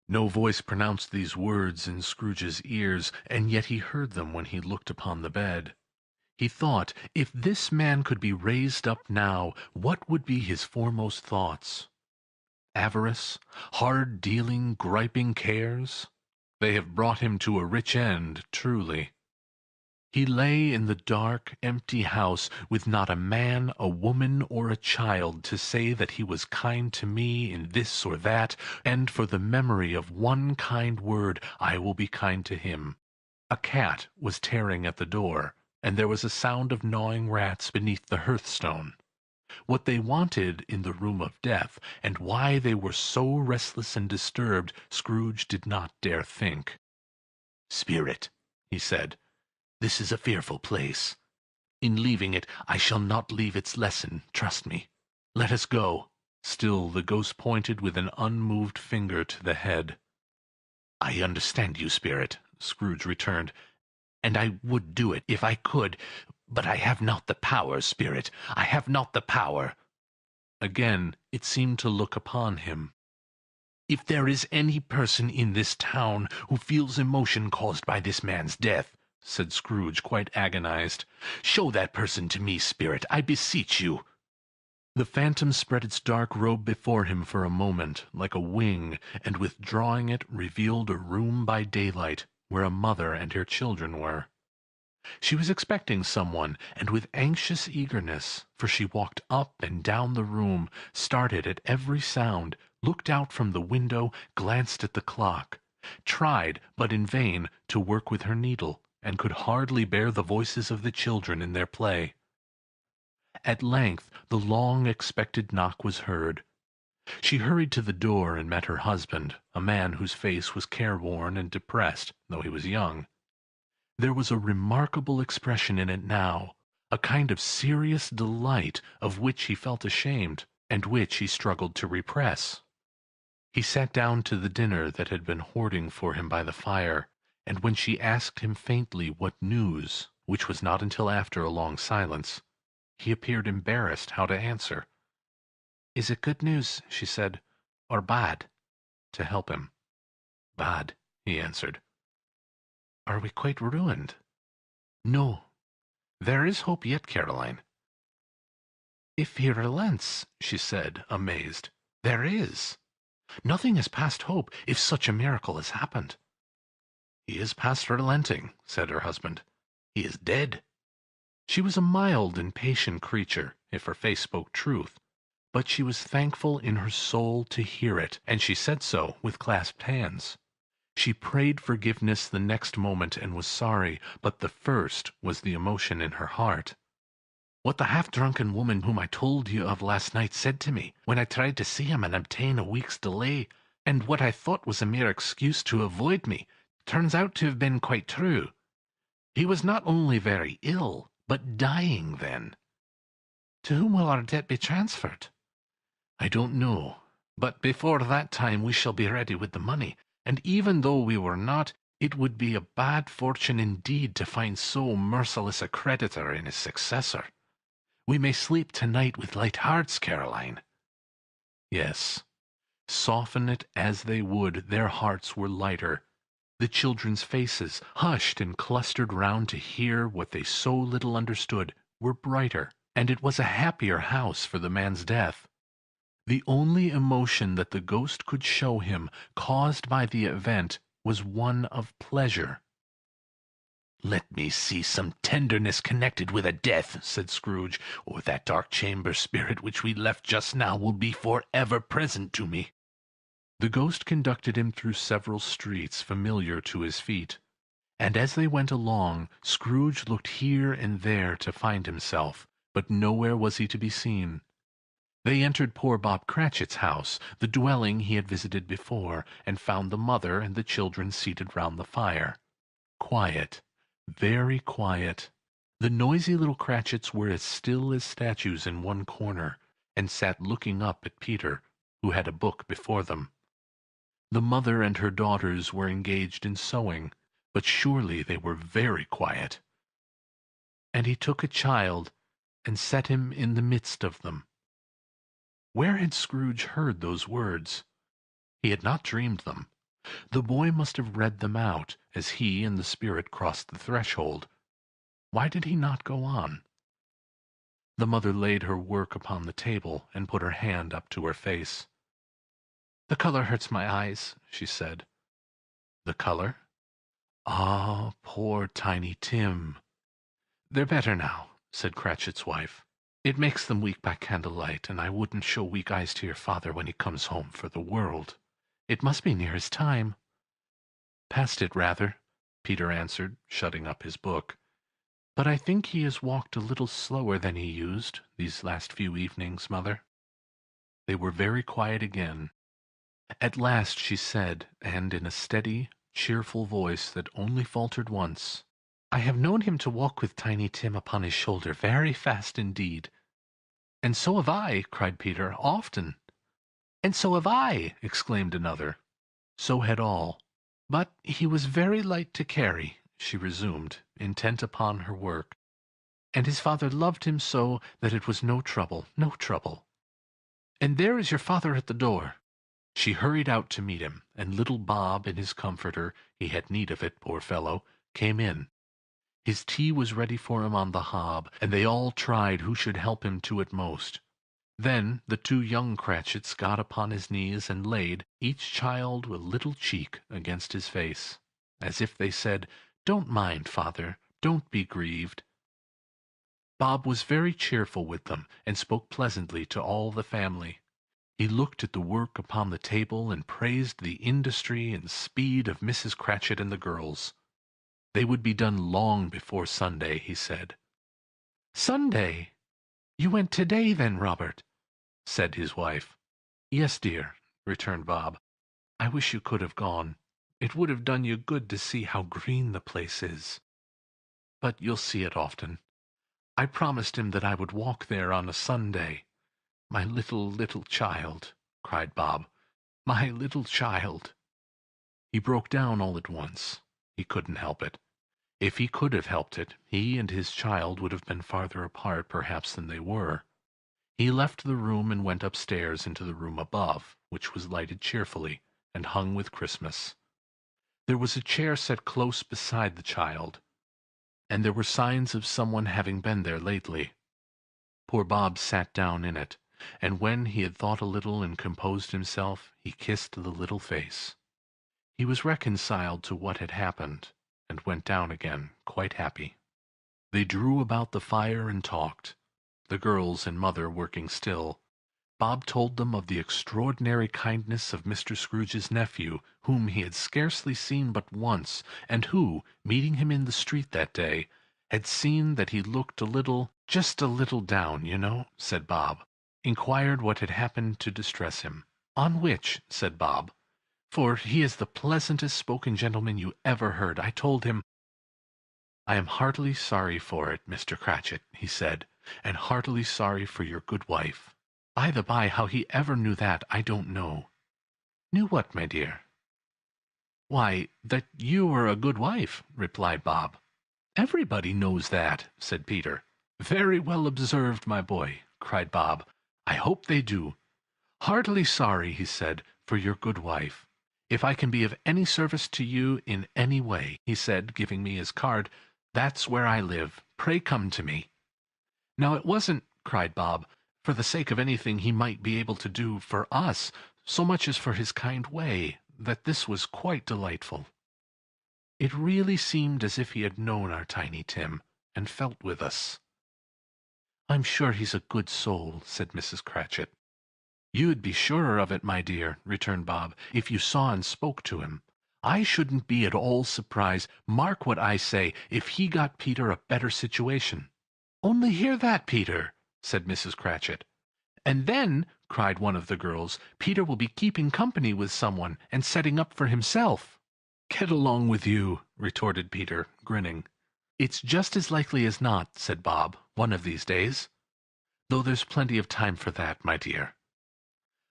S3: No voice pronounced these words in Scrooge's ears, and yet he heard them when he looked upon the bed. He thought, if this man could be raised up now, what would be his foremost thoughts? Avarice, hard-dealing, griping cares? They have brought him to a rich end, truly. He lay in the dark, empty house, with not a man, a woman, or a child to say that he was kind to me in this or that, and for the memory of one kind word I will be kind to him. A cat was tearing at the door, and there was a sound of gnawing rats beneath the hearthstone.
S1: What they wanted in the room of death, and why they were so restless and disturbed, Scrooge did not dare think. "Spirit," he said, "this is a fearful place. In leaving it, I shall not leave its lesson, trust me. Let us go." Still the ghost pointed with an unmoved finger to the head. "I understand you, Spirit," Scrooge returned, "and I would do it if I could, but I have not the power, Spirit. I have not the power." Again it seemed to look upon him. "If there is any person in this town who feels emotion caused by this man's death," said Scrooge, quite agonized, "show that person to me, Spirit, I beseech you." The phantom spread its dark robe before him for a moment, like a wing, and withdrawing it, revealed a room by daylight, where a mother and her children were. She was expecting someone, and with anxious eagerness, for she walked up and down the room, started at every sound, looked out from the window, glanced at the clock, tried, but in vain, to work with her needle, and could hardly bear the voices of the children in their play. At length the long-expected knock was heard. She hurried to the door and met her husband, a man whose face was careworn and depressed, though he was young. There was a remarkable expression in it now, a kind of serious delight of which he felt ashamed, and which he struggled to repress. He sat down to the dinner that had been hoarding for him by the fire, and when she asked him faintly what news, which was not until after a long silence, he appeared embarrassed how to answer. "Is it good news," she said, "or bad?" to help him. "Bad," he answered. "Are we quite ruined?" "No. There is hope yet, Caroline." "If he relents," she said, amazed. "There is. Nothing is past hope, if such a miracle has happened." "He is past relenting," said her husband. "He is dead." She was a mild and patient creature, if her face spoke truth, but she was thankful in her soul to hear it, and she said so with clasped hands. She prayed forgiveness the next moment and was sorry, but the first was the emotion in her heart. "What the half-drunken woman whom I told you of last night said to me, when I tried to see him and obtain a week's delay, and what I thought was a mere excuse to avoid me, turns out to have been quite true. He was not only very ill, but dying then." "To whom will our debt be transferred?" "I don't know, but before that time we shall be ready with the money, and even though we were not, it would be a bad fortune indeed to find so merciless a creditor in his successor. We may sleep tonight with light hearts, Caroline." Yes. Soften it as they would, their hearts were lighter. The children's faces, hushed and clustered round to hear what they so little understood, were brighter, and it was a happier house for the man's death. The only emotion that the ghost could show him, caused by the event, was one of pleasure. "Let me see some tenderness connected with a death," said Scrooge, "or that dark chamber spirit which we left just now will be for ever present to me." The ghost conducted him through several streets familiar to his feet, and as they went along, Scrooge looked here and there to find himself, but nowhere was he to be seen. They entered poor Bob Cratchit's house, the dwelling he had visited before, and found the mother and the children seated round the fire. Quiet, very quiet. The noisy little Cratchits were as still as statues in one corner, and sat looking up at Peter, who had a book before them. The mother and her daughters were engaged in sewing, but surely they were very quiet. And he took a child, and set him in the midst of them. Where had Scrooge heard those words? He had not dreamed them. The boy must have read them out, as he and the spirit crossed the threshold. Why did he not go on? The mother laid her work upon the table, and put her hand up to her face. "The color hurts my eyes," she said. "The color? Ah, poor Tiny Tim." "They're better now," said Cratchit's wife. "It makes them weak by candlelight, and I wouldn't show weak eyes to your father when he comes home for the world. It must be near his time." "Past it, rather," Peter answered, shutting up his book. But I think he has walked a little slower than he used these last few evenings, mother." They were very quiet again. At last she said, and in a steady, cheerful voice that only faltered once, "I have known him to walk with Tiny Tim upon his shoulder very fast indeed." "And so have I," cried Peter, "often." "And so have I," exclaimed another. So had all. "But he was very light to carry," she resumed, intent upon her work. "And his father loved him so that it was no trouble, no trouble. And there is your father at the door." She hurried out to meet him, and little Bob in his comforter, he had need of it, poor fellow, came in. His tea was ready for him on the hob, and they all tried who should help him to it most. Then the two young Cratchits got upon his knees and laid, each child a little cheek against his face, as if they said, "Don't mind, father, don't be grieved." Bob was very cheerful with them, and spoke pleasantly to all the family. He looked at the work upon the table and praised the industry and speed of Mrs. Cratchit and the girls. They would be done long before Sunday, he said. "Sunday? You went to-day, then, Robert?" said his wife. "Yes, dear," returned Bob. "I wish you could have gone. It would have done you good to see how green the place is. But you'll see it often. I promised him that I would walk there on a Sunday. My little, little child," cried Bob. "My little child." He broke down all at once. He couldn't help it. If he could have helped it, he and his child would have been farther apart perhaps than they were. He left the room and went upstairs into the room above, which was lighted cheerfully, and hung with Christmas. There was a chair set close beside the child, and there were signs of someone having been there lately. Poor Bob sat down in it, and when he had thought a little and composed himself, he kissed the little face. He was reconciled to what had happened, and went down again, quite happy. They drew about the fire and talked, the girls and mother working still. Bob told them of the extraordinary kindness of Mr. Scrooge's nephew, whom he had scarcely seen but once, and who, meeting him in the street that day, had seen that he looked a little, "just a little down, you know," said Bob. Inquired what had happened to distress him. "On which," said Bob, "for he is the pleasantest spoken gentleman you ever heard, I told him—" "I am heartily sorry for it, Mr. Cratchit," he said, "and heartily sorry for your good wife. By the by, how he ever knew that, I don't know." "Knew what, my dear?" "Why, that you were a good wife," replied Bob. "Everybody knows that," said Peter. "Very well observed, my boy," cried Bob. "I hope they do. Heartily sorry," he said, "for your good wife. If I can be of any service to you in any way," he said, giving me his card, "that's where I live. Pray come to me." Now it wasn't, cried Bob, for the sake of anything he might be able to do for us, so much as for his kind way, that this was quite delightful. It really seemed as if he had known our Tiny Tim, and felt with us. "I'm sure he's a good soul," said Mrs. Cratchit. "You'd be surer of it, my dear," returned Bob, "if you saw and spoke to him. I shouldn't be at all surprised, mark what I say, if he got Peter a better situation." "Only hear that, Peter!" said Mrs. Cratchit. "And then," cried one of the girls, "Peter will be keeping company with someone, and setting up for himself." "Get along with you," retorted Peter, grinning. "It's just as likely as not," said Bob, "one of these days. Though there's plenty of time for that, my dear.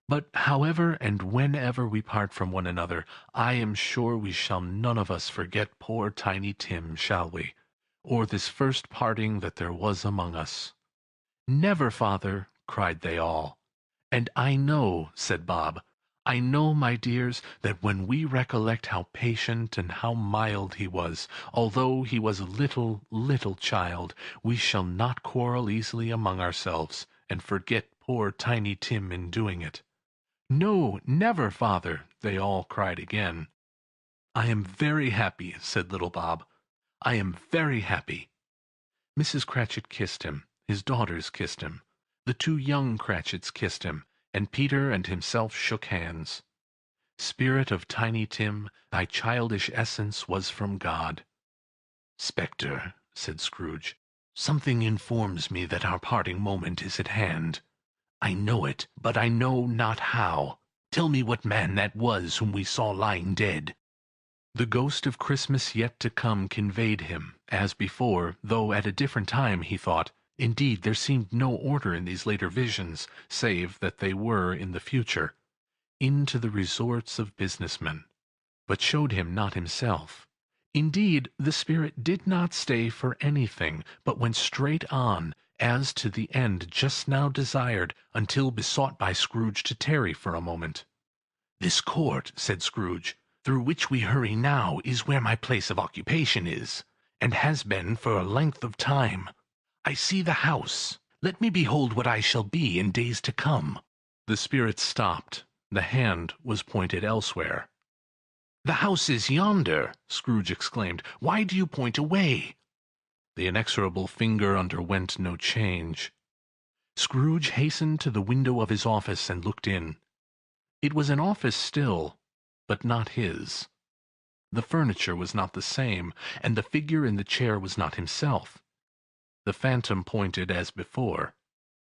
S1: But however and whenever we part from one another, I am sure we shall none of us forget poor Tiny Tim, shall we? Or this first parting that there was among us." "Never, father!" cried they all. "And I know," said Bob, "I know, my dears, that when we recollect how patient and how mild he was, although he was a little, little child, we shall not quarrel easily among ourselves, and forget poor Tiny Tim in doing it." "No, never, father!" they all cried again. "I am very happy," said little Bob. "I am very happy." Mrs. Cratchit kissed him, his daughters kissed him, the two young Cratchits kissed him, and Peter and himself shook hands. "Spirit of Tiny Tim, thy childish essence was from God." "Spectre," said Scrooge. "Something informs me that our parting moment is at hand. I know it, but I know not how. Tell me what man that was whom we saw lying dead." The ghost of Christmas yet to come conveyed him, as before, though at a different time, he thought. Indeed, there seemed no order in these later visions, save that they were in the future, into the resorts of businessmen, but showed him not himself. Indeed, the spirit did not stay for anything, but went straight on, as to the end just now desired, until besought by Scrooge to tarry for a moment. "This court," said Scrooge, "through which we hurry now, is where my place of occupation is, and has been for a length of time. I see the house. Let me behold what I shall be in days to come." The spirit stopped. The hand was pointed elsewhere. "The house is yonder," Scrooge exclaimed. "Why do you point away?" The inexorable finger underwent no change. Scrooge hastened to the window of his office and looked in. It was an office still, but not his. The furniture was not the same, and the figure in the chair was not himself. The phantom pointed as before.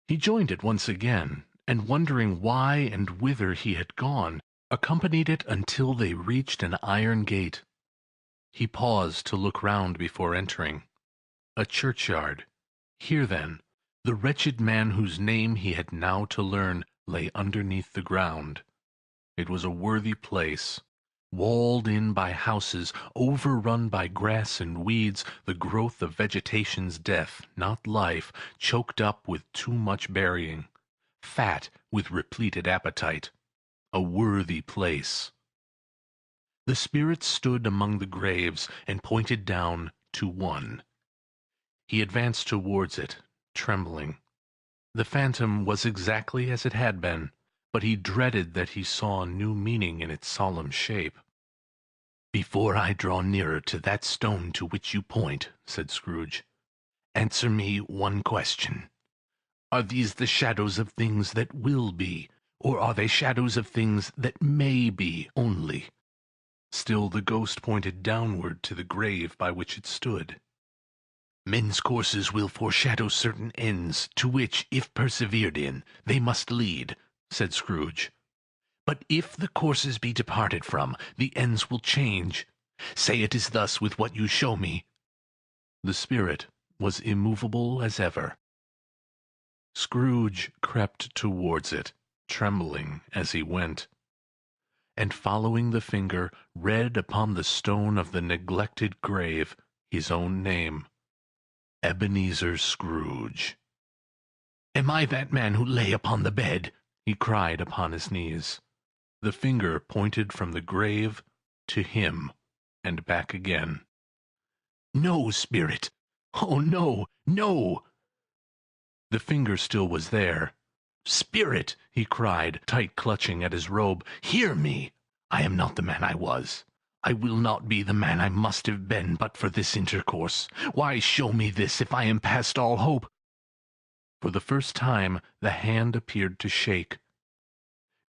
S1: He joined it once again, and wondering why and whither he had gone, accompanied it until they reached an iron gate. He paused to look round before entering. A churchyard. Here, then, the wretched man whose name he had now to learn lay underneath the ground. It was a worthy place, walled in by houses, overrun by grass and weeds, the growth of vegetation's death, not life, choked up with too much burying, fat with repleted appetite. A worthy place. The spirit stood among the graves, and pointed down to one. He advanced towards it, trembling. The phantom was exactly as it had been, but he dreaded that he saw new meaning in its solemn shape. "Before I draw nearer to that stone to which you point," said Scrooge, "answer me one question. Are these the shadows of things that will be, or are they shadows of things that may be only?" Still the ghost pointed downward to the grave by which it stood. "Men's courses will foreshadow certain ends, to which, if persevered in, they must lead," said Scrooge. "But if the courses be departed from, the ends will change. Say it is thus with what you show me." The spirit was immovable as ever. Scrooge crept towards it, trembling as he went, and following the finger, read upon the stone of the neglected grave his own name, Ebenezer Scrooge. "Am I that man who lay upon the bed?" he cried upon his knees. The finger pointed from the grave to him, and back again. "No, spirit! Oh, no, no!" The finger still was there. "Spirit!" he cried, tight clutching at his robe, "hear me! I am not the man I was. I will not be the man I must have been but for this intercourse. Why show me this if I am past all hope?" For the first time the hand appeared to shake.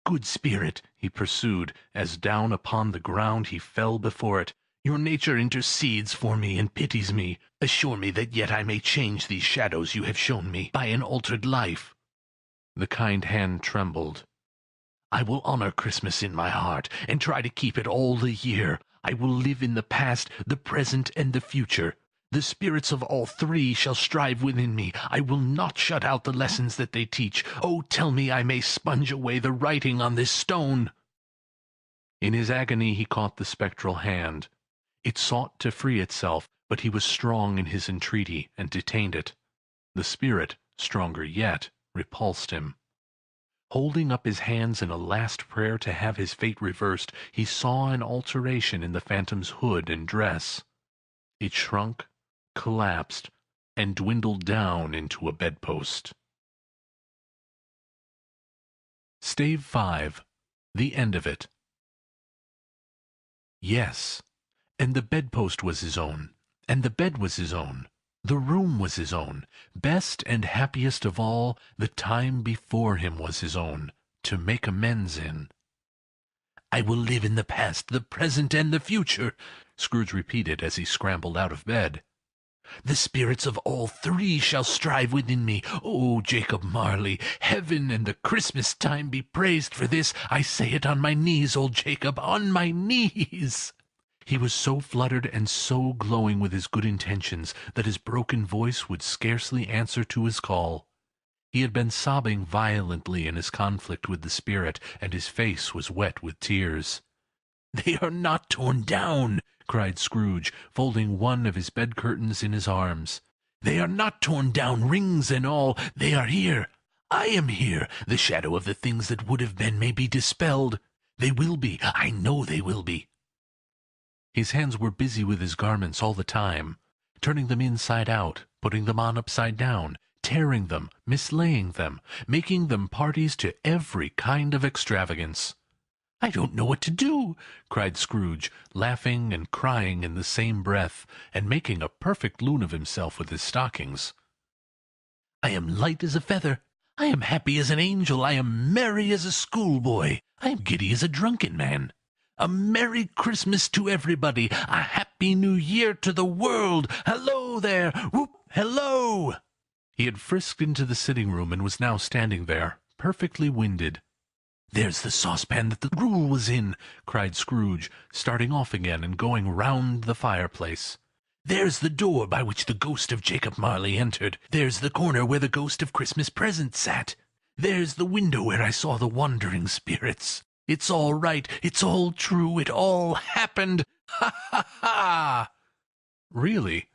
S1: "Good spirit," he pursued, as down upon the ground he fell before it, "your nature intercedes for me and pities me. Assure me that yet I may change these shadows you have shown me, by an altered life." The kind hand trembled. "I will honor Christmas in my heart, and try to keep it all the year. I will live in the past, the present, and the future. The spirits of all three shall strive within me. I will not shut out the lessons that they teach. Oh, tell me I may sponge away the writing on this stone." In his agony he caught the spectral hand. It sought to free itself, but he was strong in his entreaty, and detained it. The spirit, stronger yet, repulsed him. Holding up his hands in a last prayer to have his fate reversed, he saw an alteration in the phantom's hood and dress. It shrunk, collapsed, and dwindled down into a bedpost. Stave 5. The end of it. Yes, and the bedpost was his own, and the bed was his own. The room was his own. Best and happiest of all, the time before him was his own, to make amends in. "I will live in the past, the present, and the future," Scrooge repeated as he scrambled out of bed.
S3: The spirits of all three shall strive within me. Oh, Jacob Marley, heaven and the Christmas time be praised for this. I say it on my knees, old Jacob, on my knees." He was so fluttered and so glowing with his good intentions that his broken voice would scarcely answer to his call. He had been sobbing violently in his conflict with the spirit, and his face was wet with tears. "They are not torn down," cried Scrooge, folding one of his bed curtains in his arms. "They are not torn down, rings and all. They are here. I am here. The shadow of the things that would have been may be dispelled. They will be. I know they will be." His hands were busy with his garments all the time, turning them inside out, putting them on upside down, tearing them, mislaying them, making them parties to every kind of extravagance. "I don't know what to do," cried Scrooge, laughing and crying in the same breath, and making a perfect loon of himself with his stockings. "I am light as a feather. I am happy as an angel. I am merry as a schoolboy. I am giddy as a drunken man. A Merry Christmas to everybody. A Happy New Year to the world. Hello there! Whoop! Hello!" He had frisked into the sitting-room and was now standing there, perfectly winded. "There's the saucepan that the gruel was in," cried Scrooge, starting off again and going round the fireplace. "There's the door by which the ghost of Jacob Marley entered. There's the corner where the ghost of Christmas Present sat. There's the window where I saw the wandering spirits. It's all right. It's all true. It all happened. Ha, ha, ha!" Really,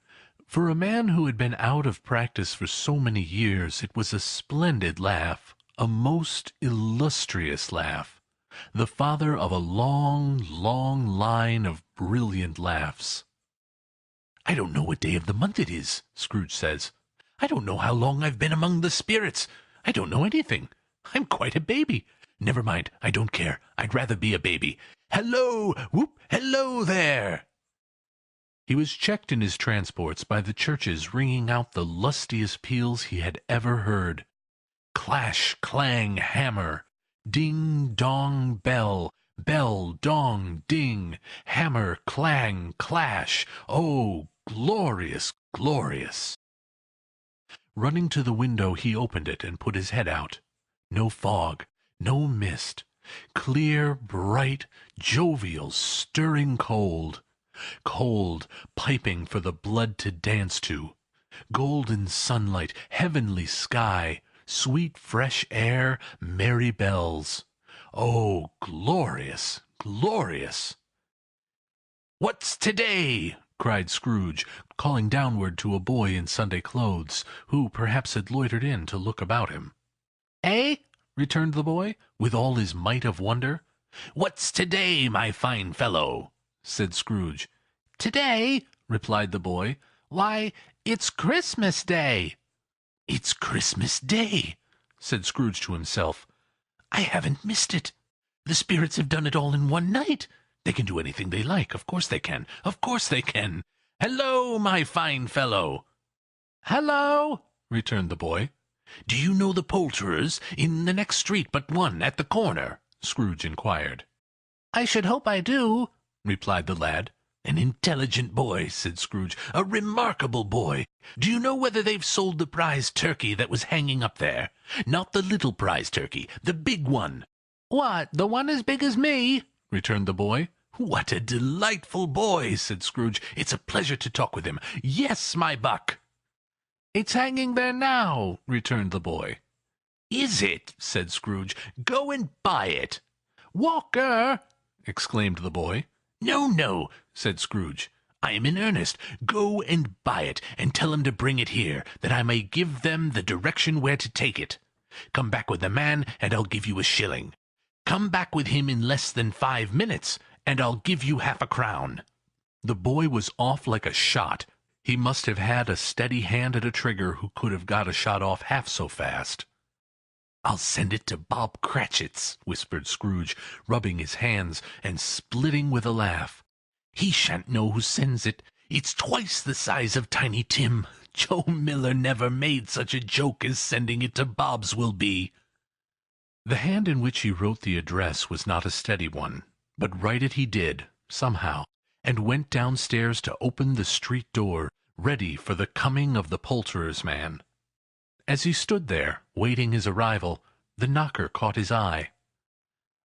S3: for a man who had been out of practice for so many years, it was a splendid laugh, a most illustrious laugh, the father of a long, long line of brilliant laughs. "I don't know what day of the month it is," Scrooge says. "I don't know how long I've been among the spirits. I don't know anything. I'm quite a baby. Never mind, I don't care. I'd rather be a baby. Hello! Whoop! Hello there!" He was checked in his transports by the churches ringing out the lustiest peals he had ever heard. Clash, clang, hammer. Ding, dong, bell. Bell, dong, ding. Hammer, clang, clash. Oh, glorious, glorious! Running to the window, he opened it and put his head out. No fog. No mist. Clear, bright, jovial, stirring cold. Cold, piping for the blood to dance to. Golden sunlight, heavenly sky, sweet fresh air, merry bells. Oh, glorious, glorious! "What's today?" cried Scrooge, calling downward to a boy in Sunday clothes, who perhaps had loitered in to look about him. "Eh?" returned the boy, with all his might of wonder. "What's today, my fine fellow?" said Scrooge. "Today?" replied the boy. "Why, it's Christmas Day." "It's Christmas Day," said Scrooge to himself. "I haven't missed it. The spirits have done it all in one night. They can do anything they like. Of course they can. Of course they can. Hello, my fine fellow." "Hello," returned the boy. "Do you know the poulterers in the next street but one, at the corner?" Scrooge inquired. "I should hope I do," replied the lad. "An intelligent boy," said Scrooge. "A remarkable boy. Do you know whether they've sold the prize turkey that was hanging up there? Not the little prize turkey, the big one." "What, the one as big as me?" returned the boy. "What a delightful boy!" said Scrooge. "It's a pleasure to talk with him. Yes, my buck." "It's hanging there now," returned the boy. "Is it?" said Scrooge. "Go and buy it." "Walker!" exclaimed the boy. "No, no," said Scrooge. "I am in earnest. Go and buy it, and tell him to bring it here, that I may give them the direction where to take it. Come back with the man, and I'll give you a shilling. Come back with him in less than 5 minutes, and I'll give you half a crown." The boy was off like a shot. He must have had a steady hand at a trigger who could have got a shot off half so fast. "I'll send it to Bob Cratchit's," whispered Scrooge, rubbing his hands and splitting with a laugh. "He shan't know who sends it. It's twice the size of Tiny Tim. Joe Miller never made such a joke as sending it to Bob's will be." The hand in which he wrote the address was not a steady one, but write it he did, somehow, and went downstairs to open the street door,
S1: ready for the coming of the poulterer's man. As he stood there, waiting his arrival, the knocker caught his eye.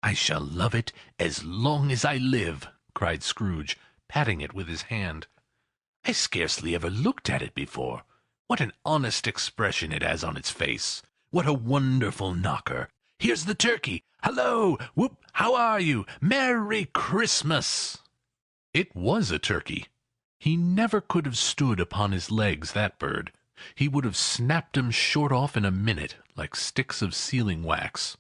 S1: "I shall love it as long as I live," cried Scrooge, patting it with his hand. "I scarcely ever looked at it before. What an honest expression it has on its face! What a wonderful knocker! Here's the turkey! Hallo! Whoop! How are you? Merry Christmas!" It was a turkey. He never could have stood upon his legs, that bird. He would have snapped 'em short off in a minute, like sticks of sealing wax.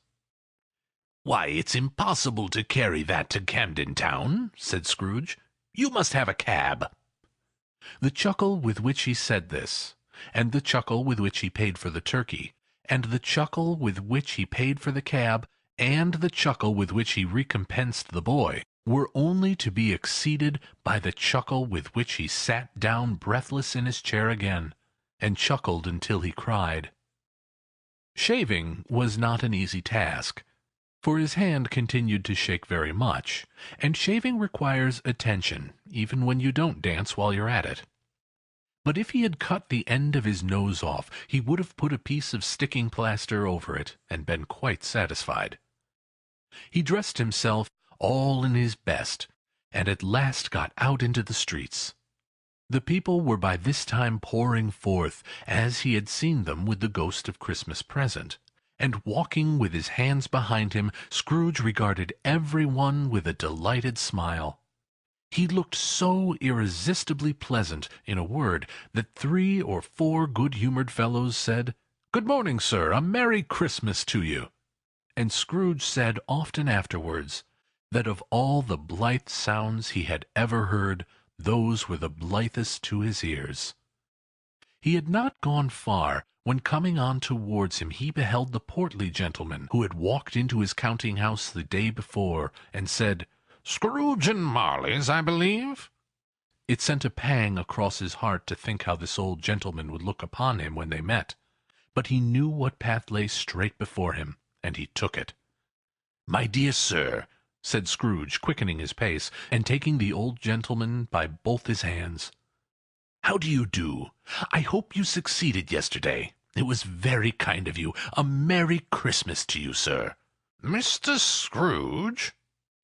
S1: "Why, it's impossible to carry that to Camden Town," said Scrooge. "You must have a cab." The chuckle with which he said this, and the chuckle with which he paid for the turkey, and the chuckle with which he paid for the cab, and the chuckle with which he recompensed the boy, were only to be exceeded by the chuckle with which he sat down breathless in his chair again, and chuckled until he cried. Shaving was not an easy task, for his hand continued to shake very much, and shaving requires attention, even when you don't dance while you're at it. But if he had cut the end of his nose off, he would have put a piece of sticking plaster over it, and been quite satisfied. He dressed himself all in his best, and at last got out into the streets. The people were by this time pouring forth, as he had seen them with the ghost of Christmas present, and walking with his hands behind him, Scrooge regarded every one with a delighted smile. He looked so irresistibly pleasant, in a word, that 3 or 4 good-humoured fellows said, "Good morning, sir, a Merry Christmas to you." And Scrooge said often afterwards, that of all the blithe sounds he had ever heard, those were the blithest to his ears. He had not gone far, when coming on towards him he beheld the portly gentleman who had walked into his counting-house the day before, and said, "Scrooge and Marley's, I believe?" It sent a pang across his heart to think how this old gentleman would look upon him when they met, but he knew what path lay straight before him, and he took it. "My dear sir," said Scrooge, quickening his pace, and taking the old gentleman by both his hands, "how do you do? I hope you succeeded yesterday. It was very kind of you. A Merry Christmas to you, sir." "Mr. Scrooge?"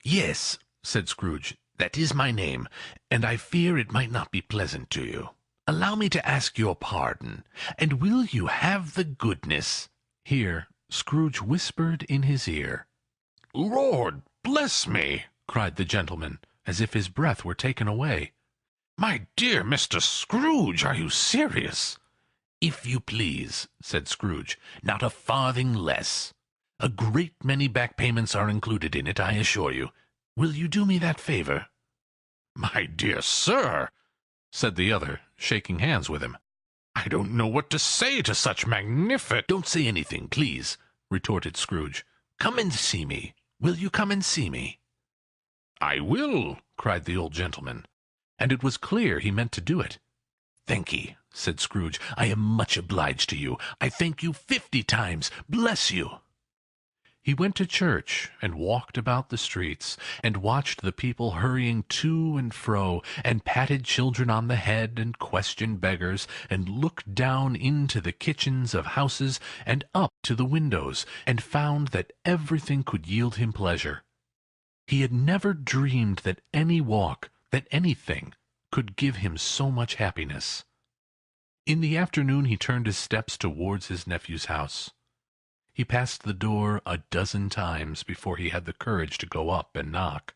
S1: "Yes," said Scrooge, "that is my name, and I fear it might not be pleasant to you. Allow me to ask your pardon, and will you have the goodness—" Here Scrooge whispered in his ear. "Lord bless me!" cried the gentleman, as if his breath were taken away. "My dear Mr. Scrooge, are you serious?" "If you please," said Scrooge, "not a farthing less. A great many back payments are included in it, I assure you. Will you do me that favor?" "My dear sir," said the other, shaking hands with him, "I don't know what to say to such magnificent—" "Don't say anything, please," retorted Scrooge. "Come and see me. Will you come and see me?" "I will," cried the old gentleman, and it was clear he meant to do it. "Thank'ee," said Scrooge. "I am much obliged to you. I thank you 50 times. Bless you." He went to church, and walked about the streets, and watched the people hurrying to and fro, and patted children on the head, and questioned beggars, and looked down into the kitchens of houses, and up to the windows, and found that everything could yield him pleasure. He had never dreamed that any walk, that anything, could give him so much happiness. In the afternoon he turned his steps towards his nephew's house. He passed the door a dozen times before he had the courage to go up and knock.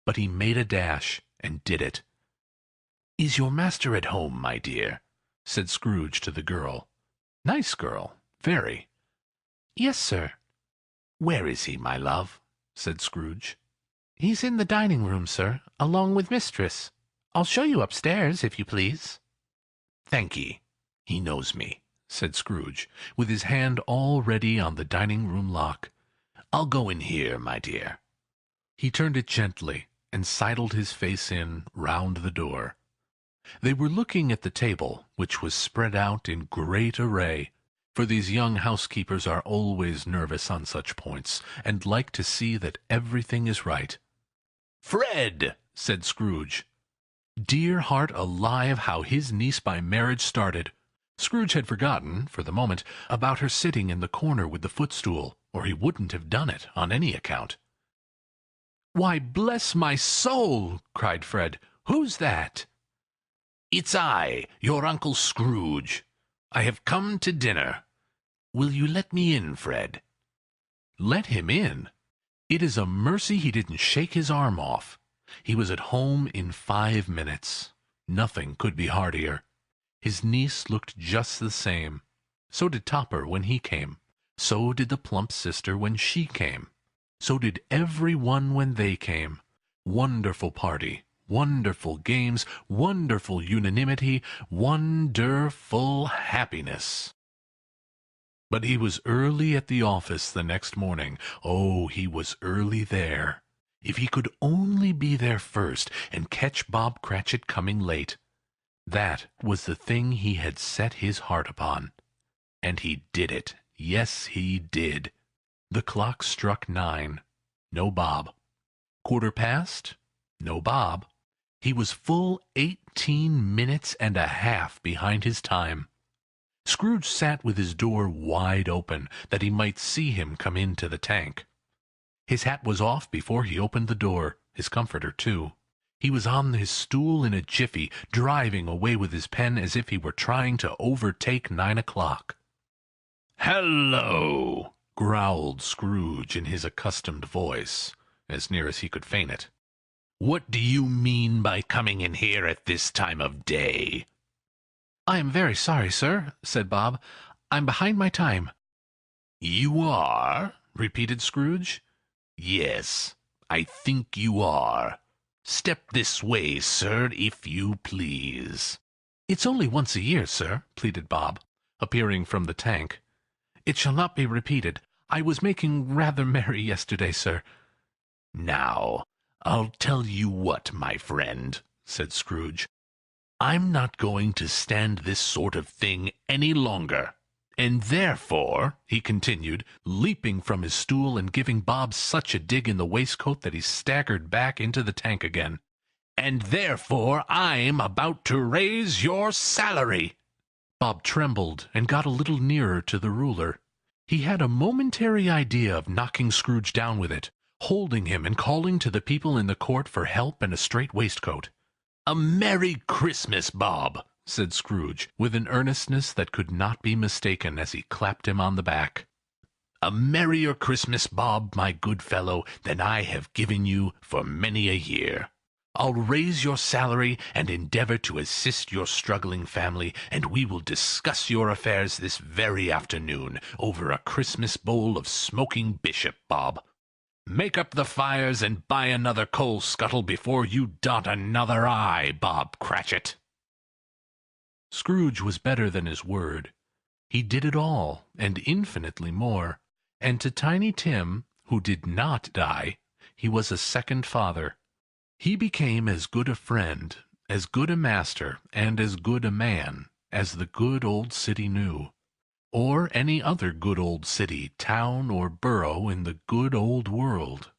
S1: But he made a dash, and did it. "Is your master at home, my dear?" said Scrooge to the girl. "Nice girl, very." "Yes, sir." "Where is he, my love?" said Scrooge. "He's in the dining-room, sir, along with mistress. I'll show you upstairs, if you please." "Thank'ee. He knows me," said Scrooge, with his hand all ready on the dining-room lock. "I'll go in here, my dear." He turned it gently, and sidled his face in round the door. They were looking at the table, which was spread out in great array, for these young housekeepers are always nervous on such points, and like to see that everything is right. "Fred!" said Scrooge. Dear heart alive, how his niece by marriage started! Scrooge had forgotten, for the moment, about her sitting in the corner with the footstool, or he wouldn't have done it on any account. "Why, bless my soul!" cried Fred. "Who's that?" "It's I, your Uncle Scrooge. I have come to dinner. Will you let me in, Fred?" Let him in? It is a mercy he didn't shake his arm off. He was at home in 5 minutes. Nothing could be heartier. His niece looked just the same. So did Topper when he came. So did the plump sister when she came. So did every one when they came. Wonderful party, wonderful games, wonderful unanimity, wonderful happiness. But he was early at the office the next morning. Oh, he was early there. If he could only be there first and catch Bob Cratchit coming late. That was the thing he had set his heart upon. And he did it. Yes, he did. The clock struck 9. No Bob. 1/4 No Bob. He was full 18 minutes and a half behind his time. Scrooge sat with his door wide open, that he might see him come into the tank. His hat was off before he opened the door, his comforter too. He was on his stool in a jiffy, driving away with his pen as if he were trying to overtake 9 o'clock. "Hello!" growled Scrooge in his accustomed voice, as near as he could feign it. "What do you mean by coming in here at this time of day?" "I am very sorry, sir," said Bob. "I'm behind my time." "You are?" repeated Scrooge. "Yes, I think you are. Step this way, sir, if you please." "It's only once a year, sir," pleaded Bob, appearing from the tank. "It shall not be repeated. I was making rather merry yesterday, sir." "Now, I'll tell you what, my friend," said Scrooge. "I'm not going to stand this sort of thing any longer. And therefore," he continued, leaping from his stool and giving Bob such a dig in the waistcoat that he staggered back into the tank again, "and therefore I'm about to raise your salary." Bob trembled and got a little nearer to the ruler. He had a momentary idea of knocking Scrooge down with it, holding him and calling to the people in the court for help and a straight waistcoat. "A Merry Christmas, Bob," said Scrooge, with an earnestness that could not be mistaken as he clapped him on the back. "A merrier Christmas, Bob, my good fellow, than I have given you for many a year. I'll raise your salary and endeavor to assist your struggling family, and we will discuss your affairs this very afternoon over a Christmas bowl of smoking bishop, Bob. Make up the fires and buy another coal scuttle before you dot another I, Bob Cratchit." Scrooge was better than his word. He did it all, and infinitely more. And to Tiny Tim, who did not die, he was a second father. He became as good a friend, as good a master, and as good a man, as the good old city knew, or any other good old city, town, or borough in the good old world.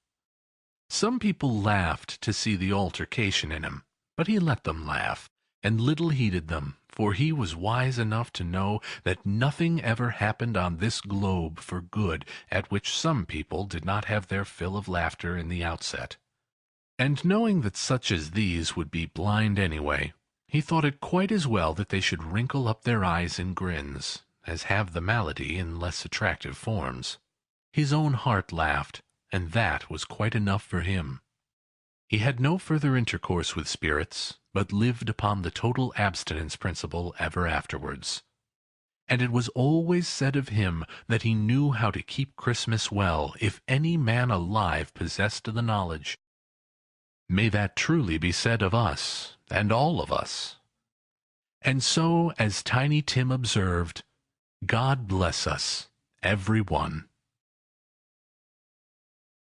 S1: Some people laughed to see the altercation in him, but he let them laugh, and little heeded them, for he was wise enough to know that nothing ever happened on this globe for good at which some people did not have their fill of laughter in the outset. And knowing that such as these would be blind anyway, he thought it quite as well that they should wrinkle up their eyes in grins, as have the malady in less attractive forms. His own heart laughed, and that was quite enough for him. He had no further intercourse with spirits, but lived upon the total abstinence principle ever afterwards. And it was always said of him that he knew how to keep Christmas well, if any man alive possessed the knowledge. May that truly be said of us, and all of us. And so, as Tiny Tim observed, God bless us, every one.